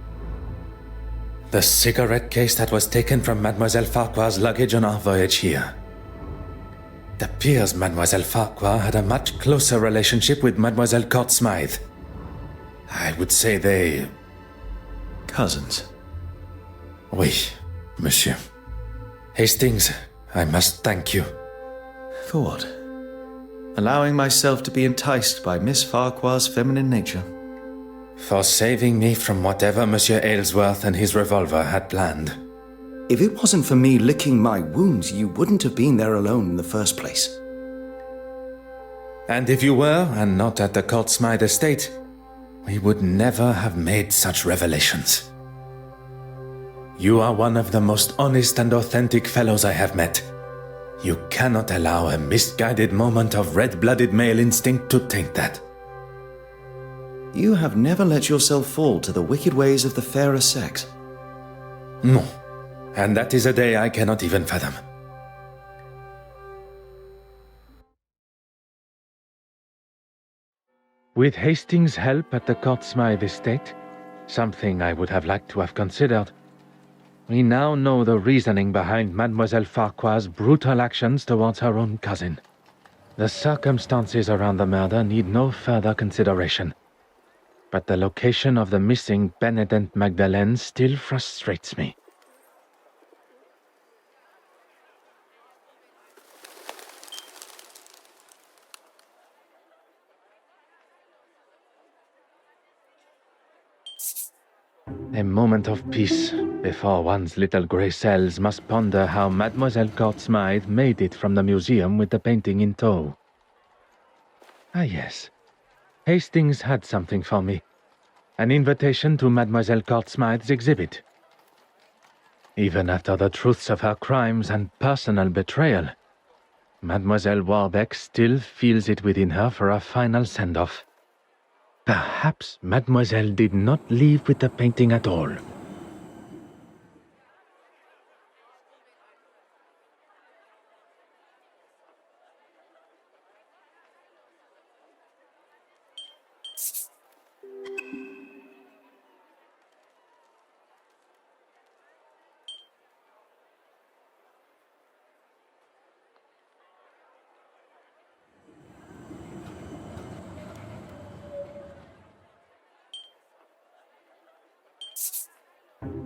The cigarette case that was taken from Mademoiselle Farquhar's luggage on our voyage here. It appears Mademoiselle Farquhar had a much closer relationship with Mademoiselle Court Smythe. I would say they... Cousins. Oui, monsieur. Hastings, I must thank you. For what? Allowing myself to be enticed by Miss Farquhar's feminine nature. For saving me from whatever Monsieur Aylesworth and his revolver had planned. If it wasn't for me licking my wounds, you wouldn't have been there alone in the first place. And if you were, and not at the Court Smythe estate, we would never have made such revelations. You are one of the most honest and authentic fellows I have met. You cannot allow a misguided moment of red-blooded male instinct to taint that. You have never let yourself fall to the wicked ways of the fairer sex. No, and that is a day I cannot even fathom. With Hastings' help at the Court Smythe estate, something I would have liked to have considered, we now know the reasoning behind Mademoiselle Farquhar's brutal actions towards her own cousin. The circumstances around the murder need no further consideration, but the location of the missing Benedent Magdalene still frustrates me. A moment of peace before one's little grey cells must ponder how Mademoiselle Court Smythe made it from the museum with the painting in tow. Ah yes, Hastings had something for me. An invitation to Mademoiselle Court Smythe's exhibit. Even after the truths of her crimes and personal betrayal, Mademoiselle Warbeck still feels it within her for a final send-off. Perhaps Mademoiselle did not leave with the painting at all.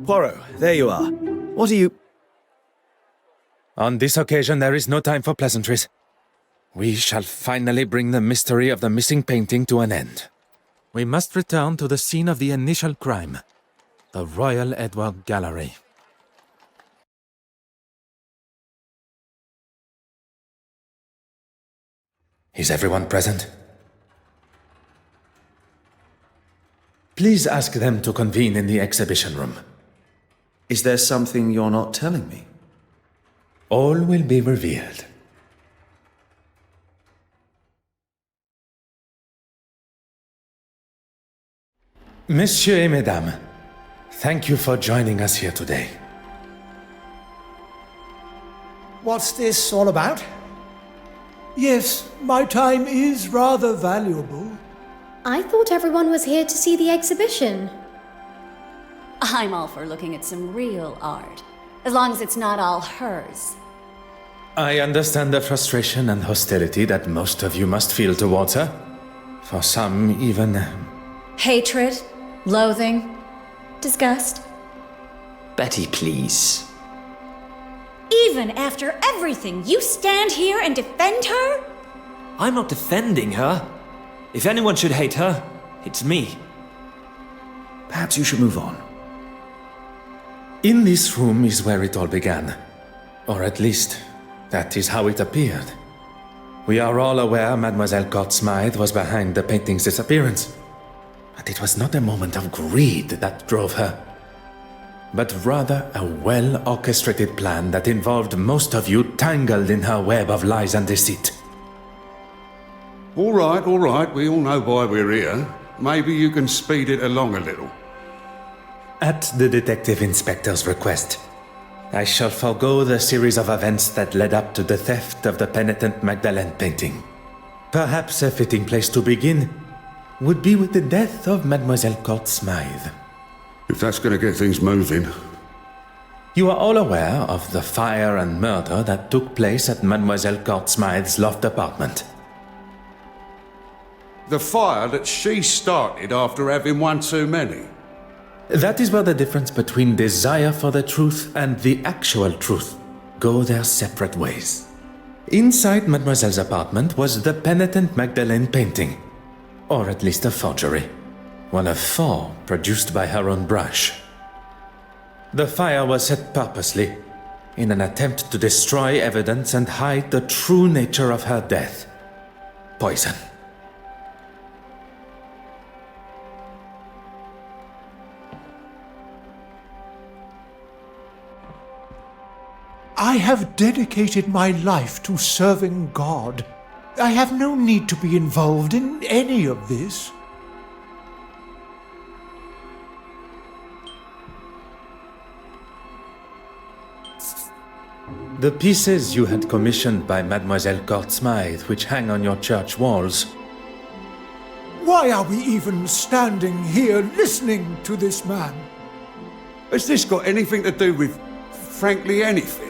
Poirot, there you are. What are you... On this occasion, there is no time for pleasantries. We shall finally bring the mystery of the missing painting to an end. We must return to the scene of the initial crime, the Royal Edward Gallery. Is everyone present? Please ask them to convene in the exhibition room. Is there something you're not telling me? All will be revealed. Messieurs et mesdames, thank you for joining us here today. What's this all about? Yes, my time is rather valuable. I thought everyone was here to see the exhibition. I'm all for looking at some real art, as long as it's not all hers. I understand the frustration and hostility that most of you must feel towards her. For some, even... Hatred, loathing, disgust. Betty, please. Even after everything, you stand here and defend her? I'm not defending her. If anyone should hate her, it's me. Perhaps you should move on. In this room is where it all began. Or at least, that is how it appeared. We are all aware Mademoiselle Court-Smythe was behind the painting's disappearance. But it was not a moment of greed that drove her, but rather a well-orchestrated plan that involved most of you tangled in her web of lies and deceit. All right, we all know why we're here. Maybe you can speed it along a little. At the Detective Inspector's request, I shall forego the series of events that led up to the theft of the penitent Magdalene painting. Perhaps a fitting place to begin would be with the death of Mademoiselle Court-Smythe. If that's going to get things moving. You are all aware of the fire and murder that took place at Mademoiselle Court-Smythe's loft apartment. The fire that she started after having one too many. That is where the difference between desire for the truth and the actual truth go their separate ways. Inside Mademoiselle's apartment was the penitent Magdalene painting, or at least a forgery. One of 4 produced by her own brush. The fire was set purposely, in an attempt to destroy evidence and hide the true nature of her death. Poison. I have dedicated my life to serving God. I have no need to be involved in any of this. The pieces you had commissioned by Mademoiselle Court-Smythe, which hang on your church walls. Why are we even standing here listening to this man? Has this got anything to do with, frankly, anything?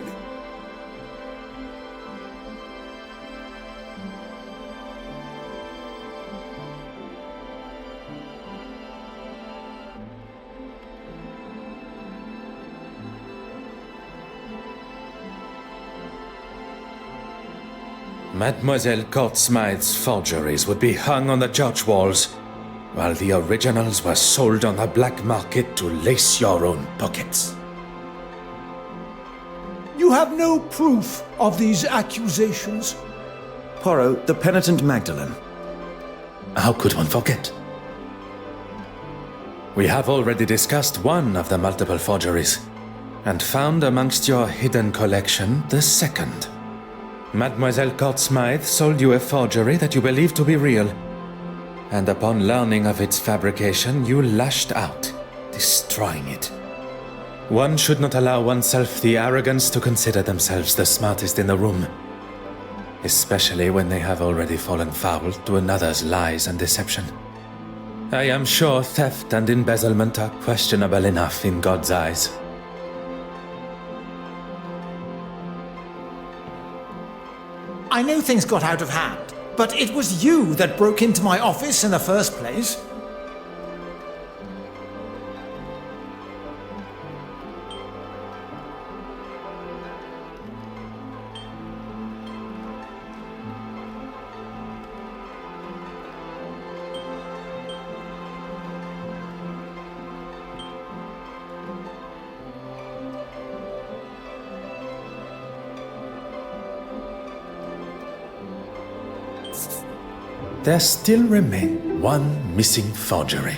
Mademoiselle Court-Smythe's forgeries would be hung on the church walls, while the originals were sold on the black market to lace your own pockets. You have no proof of these accusations. Poirot, the penitent Magdalene. How could one forget? We have already discussed one of the multiple forgeries, and found amongst your hidden collection the second. Mademoiselle Court-Smythe sold you a forgery that you believed to be real, and upon learning of its fabrication, you lashed out, destroying it. One should not allow oneself the arrogance to consider themselves the smartest in the room, especially when they have already fallen foul to another's lies and deception. I am sure theft and embezzlement are questionable enough in God's eyes. I know things got out of hand, but it was you that broke into my office in the first place. there still remained one missing forgery.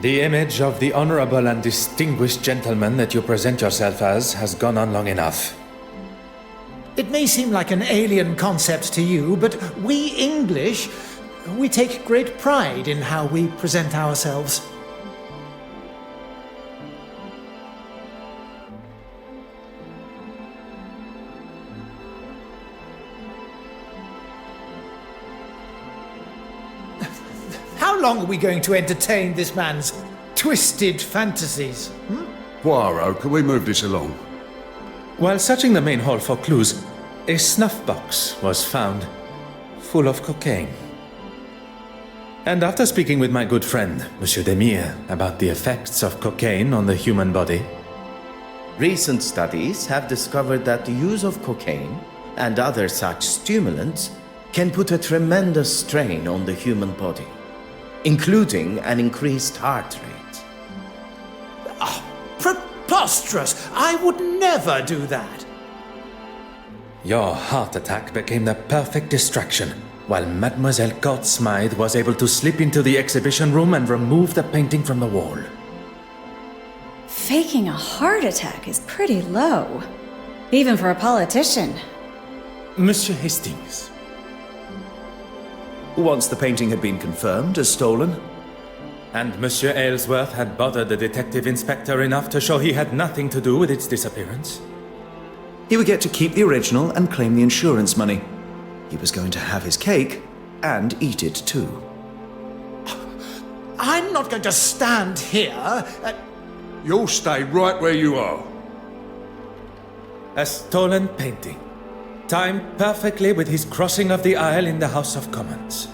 The image of the honorable and distinguished gentleman that you present yourself as has gone on long enough. It may seem like an alien concept to you, but we English, we take great pride in how we present ourselves. How long are we going to entertain this man's twisted fantasies? Poirot, can we move this along? While searching the main hall for clues, a snuff box was found, full of cocaine. And after speaking with my good friend, Monsieur Demire, about the effects of cocaine on the human body, Recent studies have discovered that the use of cocaine and other such stimulants can put a tremendous strain on the human body, including an increased heart rate. Preposterous! I would never do that! your heart attack became the perfect distraction, while Mademoiselle Court Smythe was able to slip into the exhibition room and remove the painting from the wall. Faking a heart attack is pretty low, even for a politician. Monsieur Hastings. Once the painting had been confirmed as stolen, And Monsieur Aylesworth had bothered the detective inspector enough to show he had nothing to do with its disappearance. he would get to keep the original and claim the insurance money. He was going to have his cake and eat it too. I'm not going to stand here. You'll stay right where you are. A stolen painting, timed perfectly with his crossing of the aisle in the House of Commons.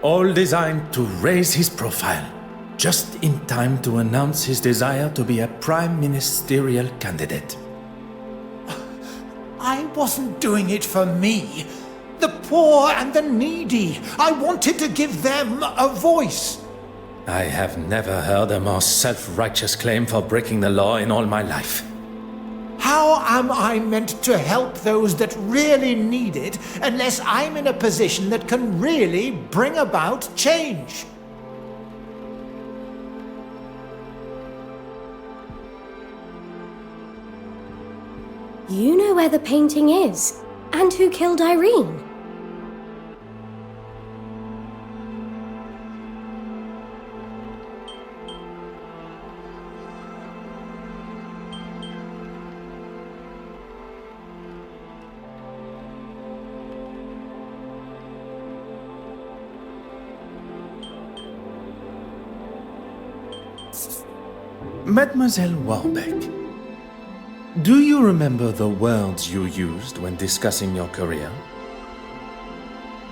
All designed to raise his profile, just in time to announce his desire to be a prime ministerial candidate. I wasn't doing it for me. The poor and the needy. I wanted to give them a voice. I have never heard a more self-righteous claim for breaking the law in all my life. How am I meant to help those that really need it unless I'm in a position that can really bring about change? You know where the painting is, and who killed Irene. Mademoiselle Warbeck, do you remember the words you used when discussing your career?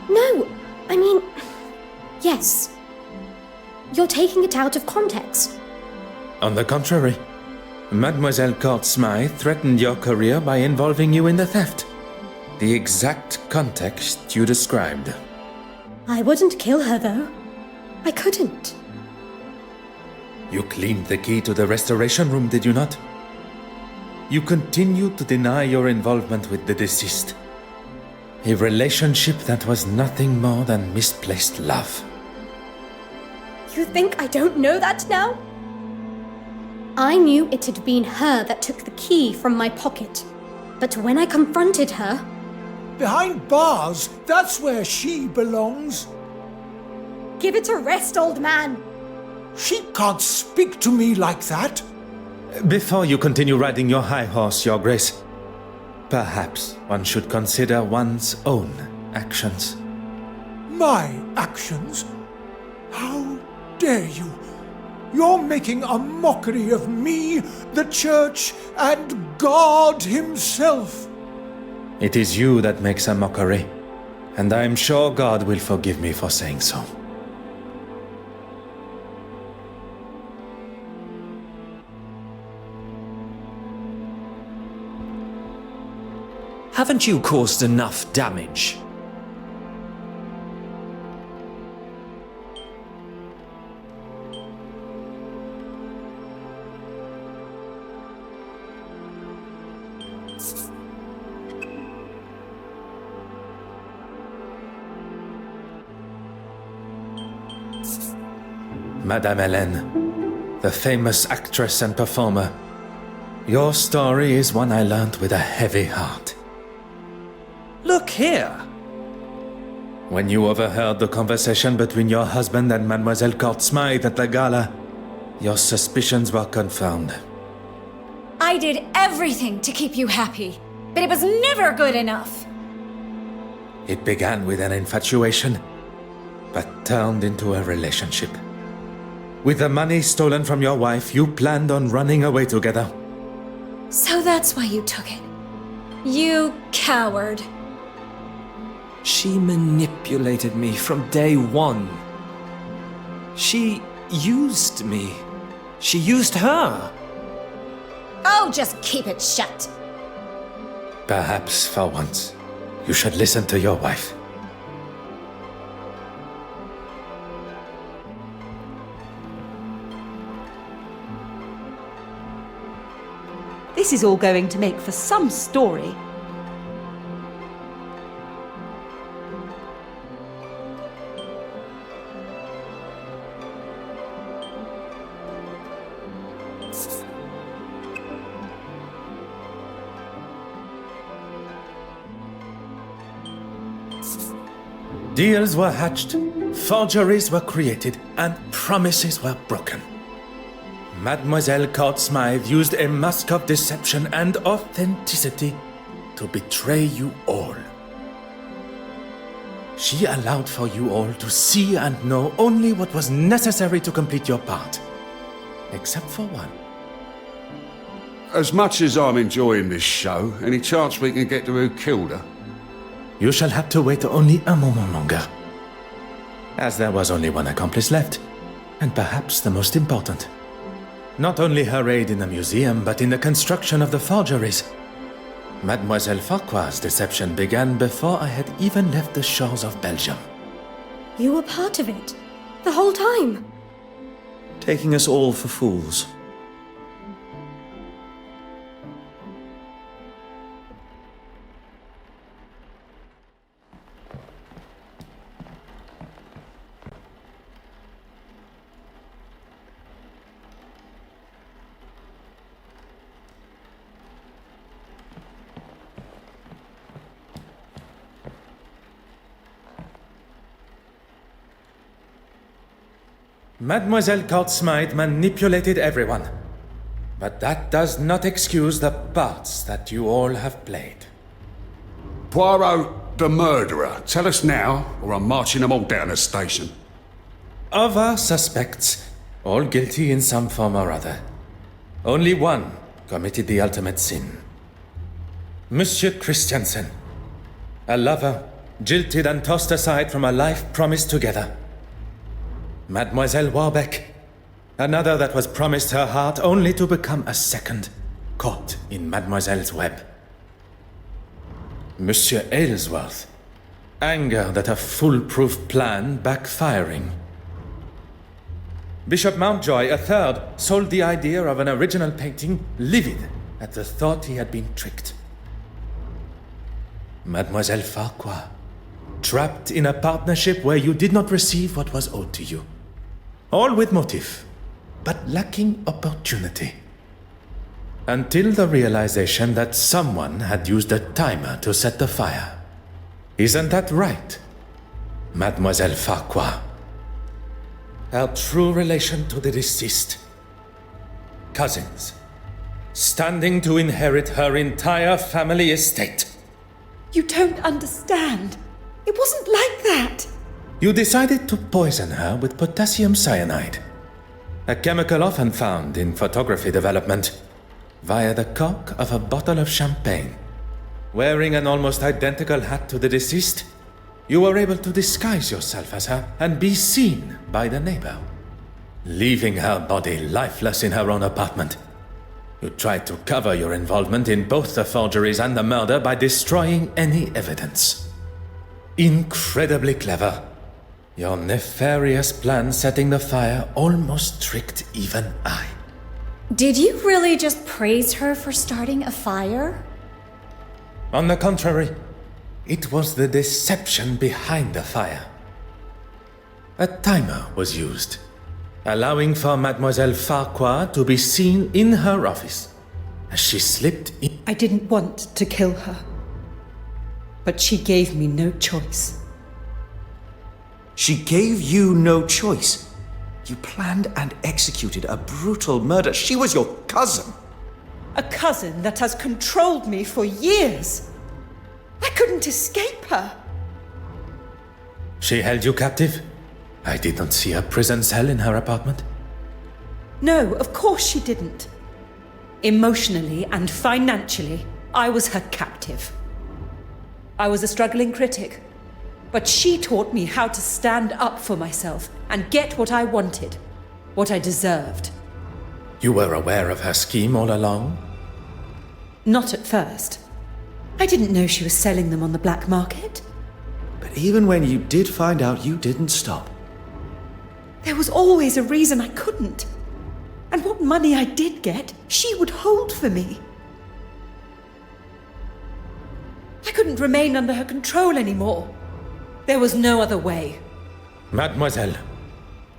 No, I mean, yes. You're taking it out of context. On the contrary, Mademoiselle Court Smythe threatened your career by involving you in the theft. The exact context you described. I wouldn't kill her, though. I couldn't. You cleaned the key to the restoration room, did you not? You continue to deny your involvement with the deceased. A relationship that was nothing more than misplaced love. You think I don't know that now? I knew it had been her that took the key from my pocket. But when I confronted her... Behind bars, that's where she belongs. Give it a rest, old man. She can't speak to me like that. Before you continue riding your high horse, Your Grace, perhaps one should consider one's own actions. My actions? How dare you? You're making a mockery of me, the Church, and God Himself. It is you that makes a mockery, and I am sure God will forgive me for saying so. Haven't you caused enough damage? Madame Hélène, the famous actress and performer, your story is one I learned with a heavy heart. Look here! When you overheard the conversation between your husband and Mademoiselle Court Smythe at the gala, your suspicions were confirmed. I did everything to keep you happy, but it was never good enough. It began with an infatuation, but turned into a relationship. With the money stolen from your wife, you planned on running away together. So that's why you took it. You coward. She manipulated me from day one. She used me. She used her. Oh, just keep it shut. Perhaps for once, you should listen to your wife. This is all going to make for some story. Deals were hatched, forgeries were created, and promises were broken. Mademoiselle Court Smythe used a mask of deception and authenticity to betray you all. She allowed for you all to see and know only what was necessary to complete your part. Except for one. As much as I'm enjoying this show, any chance we can get to who killed her? You shall have to wait only a moment longer. As there was only one accomplice left, and perhaps the most important. Not only her aid in the museum, but in the construction of the forgeries. Mademoiselle Farquhar's deception began before I had even left the shores of Belgium. You were part of it, the whole time. Taking us all for fools. Mademoiselle Court Smythe manipulated everyone. But that does not excuse the parts that you all have played. Poirot, the murderer. Tell us now, or I'm marching them all down the station. Of our suspects, all guilty in some form or other, only one committed the ultimate sin. Monsieur Christiansen, a lover, jilted and tossed aside from a life promised together. Mademoiselle Warbeck, another that was promised her heart only to become a second, caught in Mademoiselle's web. Monsieur Aylesworth, angered at a foolproof plan backfiring. Bishop Mountjoy, a third, sold the idea of an original painting, livid at the thought he had been tricked. Mademoiselle Farquhar, trapped in a partnership where you did not receive what was owed to you. All with motive, but lacking opportunity. Until the realization that someone had used a timer to set the fire. Isn't that right, Mademoiselle Farquhar? Our true relation to the deceased. Cousins, standing to inherit her entire family estate. You don't understand. It wasn't like that. You decided to poison her with potassium cyanide, a chemical often found in photography development, via the cork of a bottle of champagne. Wearing an almost identical hat to the deceased, you were able to disguise yourself as her and be seen by the neighbor. Leaving her body lifeless in her own apartment, you tried to cover your involvement in both the forgeries and the murder by destroying any evidence. Incredibly clever. Your nefarious plan setting the fire almost tricked even I. Did you really just praise her for starting a fire? On the contrary, it was the deception behind the fire. A timer was used, allowing for Mademoiselle Farquhar to be seen in her office as she slipped in. I didn't want to kill her, but she gave me no choice. She gave you no choice. You planned and executed a brutal murder. She was your cousin. A cousin that has controlled me for years. I couldn't escape her. She held you captive? I did not see a prison cell in her apartment. No, of course she didn't. Emotionally and financially, I was her captive. I was a struggling critic, but she taught me how to stand up for myself and get what I wanted, what I deserved. You were aware of her scheme all along? Not at first. I didn't know she was selling them on the black market. But even when you did find out, you didn't stop. There was always a reason I couldn't. And what money I did get, she would hold for me. I couldn't remain under her control anymore. There was no other way. Mademoiselle,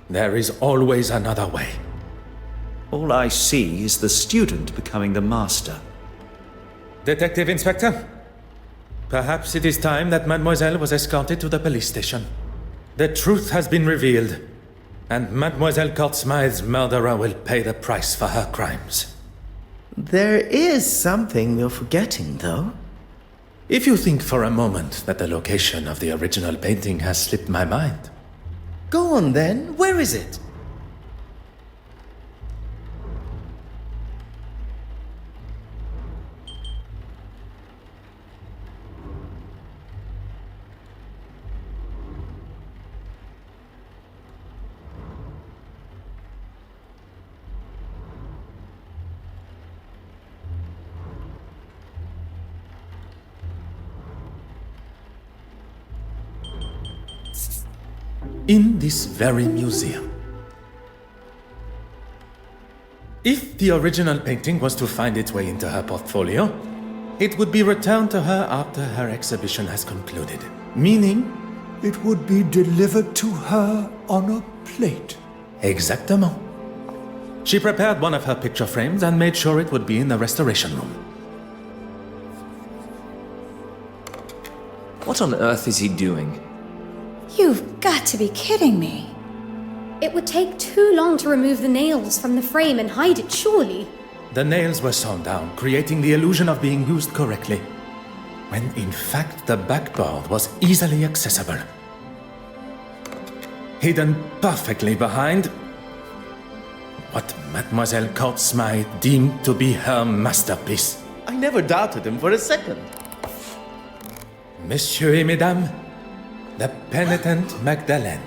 there is always another way. All I see is the student becoming the master. Detective Inspector, perhaps it is time that Mademoiselle was escorted to the police station. The truth has been revealed, and Mademoiselle Court-Smythe's murderer will pay the price for her crimes. There is something you're forgetting, though. If you think for a moment that the location of the original painting has slipped my mind. Go on then, where is it? In this very museum. If the original painting was to find its way into her portfolio, it would be returned to her after her exhibition has concluded. Meaning? It would be delivered to her on a plate. Exactement. She prepared one of her picture frames and made sure it would be in the restoration room. What on earth is he doing? You've got to be kidding me. It would take too long to remove the nails from the frame and hide it, surely. The nails were sewn down, creating the illusion of being used correctly, when in fact the backboard was easily accessible. Hidden perfectly behind what Mademoiselle Court-Smythe deemed to be her masterpiece. I never doubted him for a second. Messieurs et mesdames, the penitent Magdalene.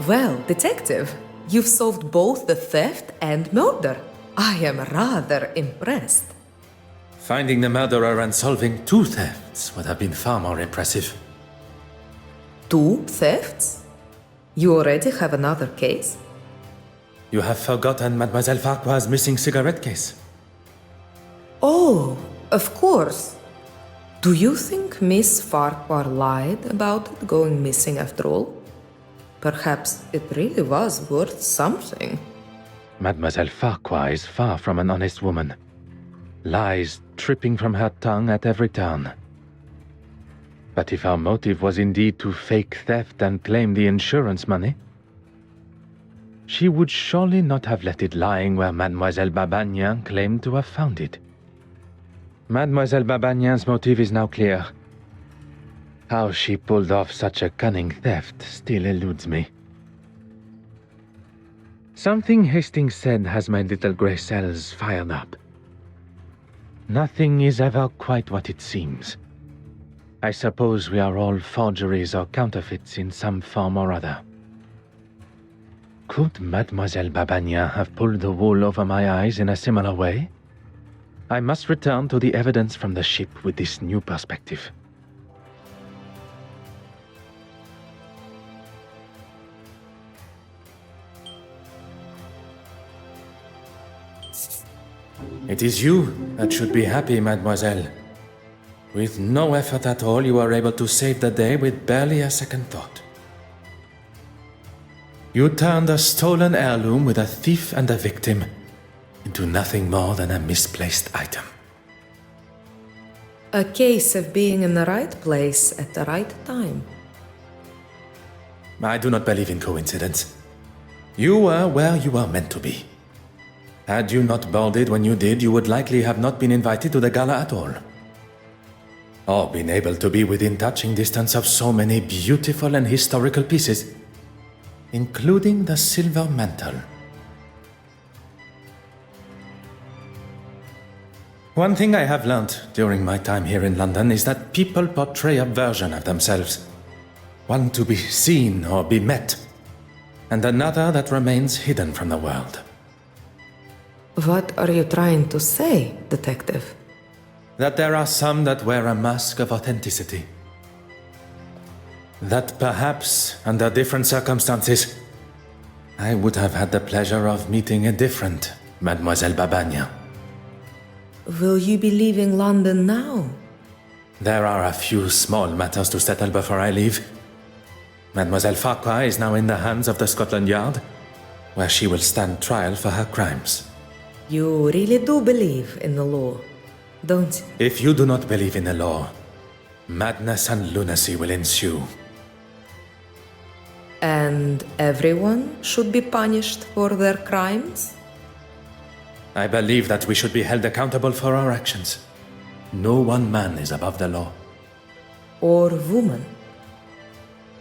Well, detective, you've solved both the theft and murder. I am rather impressed. Finding the murderer and solving two thefts would have been far more impressive. Two thefts? You already have another case? You have forgotten Mademoiselle Farquhar's missing cigarette case. Oh, of course. Do you think Miss Farquhar lied about it going missing after all? Perhaps it really was worth something. Mademoiselle Farquhar is far from an honest woman. Lies tripping from her tongue at every turn. But if our motive was indeed to fake theft and claim the insurance money, she would surely not have left it lying where Mademoiselle Babagnan claimed to have found it. Mademoiselle Babagnan's motive is now clear. How she pulled off such a cunning theft still eludes me. Something Hastings said has my little grey cells fired up. Nothing is ever quite what it seems. I suppose we are all forgeries or counterfeits in some form or other. Could Mademoiselle Babagnan have pulled the wool over my eyes in a similar way? I must return to the evidence from the ship with this new perspective. It is you that should be happy, mademoiselle. With no effort at all, you are able to save the day with barely a second thought. You turned a stolen heirloom with a thief and a victim into nothing more than a misplaced item. A case of being in the right place at the right time. I do not believe in coincidence. You were where you were meant to be. Had you not boarded when you did, you would likely have not been invited to the gala at all. Or been able to be within touching distance of so many beautiful and historical pieces, including the silver mantle. One thing I have learnt during my time here in London is that people portray a version of themselves. One to be seen or be met, and another that remains hidden from the world. What are you trying to say, detective? That there are some that wear a mask of authenticity. That perhaps, under different circumstances, I would have had the pleasure of meeting a different Mademoiselle Babagna. Will you be leaving London now? There are a few small matters to settle before I leave. Mademoiselle Farquhar is now in the hands of the Scotland Yard, where she will stand trial for her crimes. You really do believe in the law, don't you? If you do not believe in the law, madness and lunacy will ensue. And everyone should be punished for their crimes? I believe that we should be held accountable for our actions. No one man is above the law. Or woman.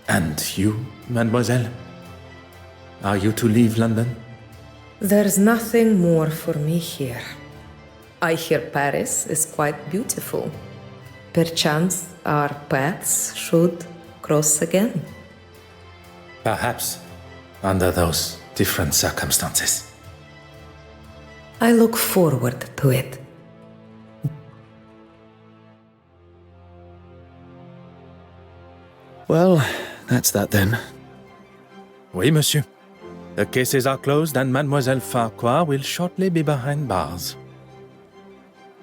And you, mademoiselle? Are you to leave London? There's nothing more for me here. I hear Paris is quite beautiful. Perchance our paths should cross again. Perhaps, under those different circumstances. I look forward to it. Well, that's that then. Oui, monsieur. The cases are closed and Mademoiselle Farquhar will shortly be behind bars.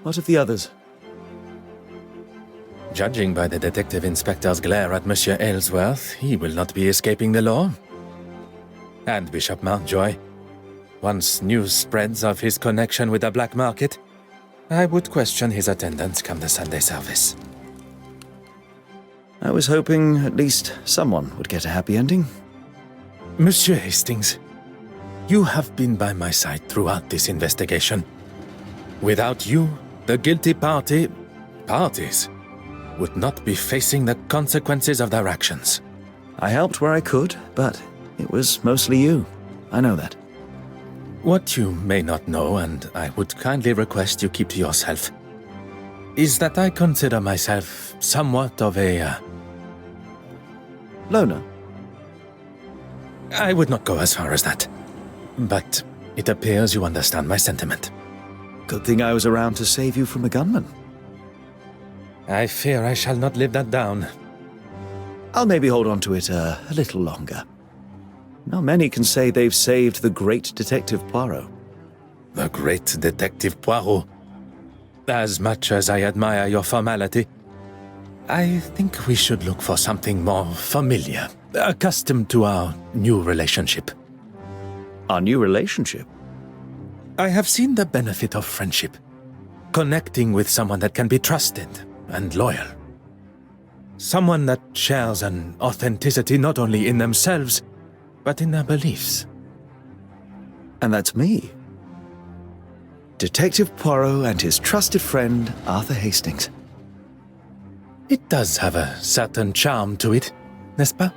What of the others? Judging by the detective inspector's glare at Monsieur Aylesworth, he will not be escaping the law. And Bishop Mountjoy. Once news spreads of his connection with the black market, I would question his attendance come the Sunday service. I was hoping at least someone would get a happy ending. Monsieur Hastings, you have been by my side throughout this investigation. Without you, the guilty parties, would not be facing the consequences of their actions. I helped where I could, but it was mostly you. I know that. What you may not know, and I would kindly request you keep to yourself, is that I consider myself somewhat of a... loner? I would not go as far as that. But it appears you understand my sentiment. Good thing I was around to save you from a gunman. I fear I shall not live that down. I'll maybe hold on to it a little longer. Not many can say they've saved the great Detective Poirot. The great Detective Poirot. As much as I admire your formality, I think we should look for something more familiar, accustomed to our new relationship. Our new relationship? I have seen the benefit of friendship. Connecting with someone that can be trusted and loyal. Someone that shares an authenticity not only in themselves, but in their beliefs. And that's me. Detective Poirot and his trusted friend, Arthur Hastings. It does have a certain charm to it, n'est-ce pas?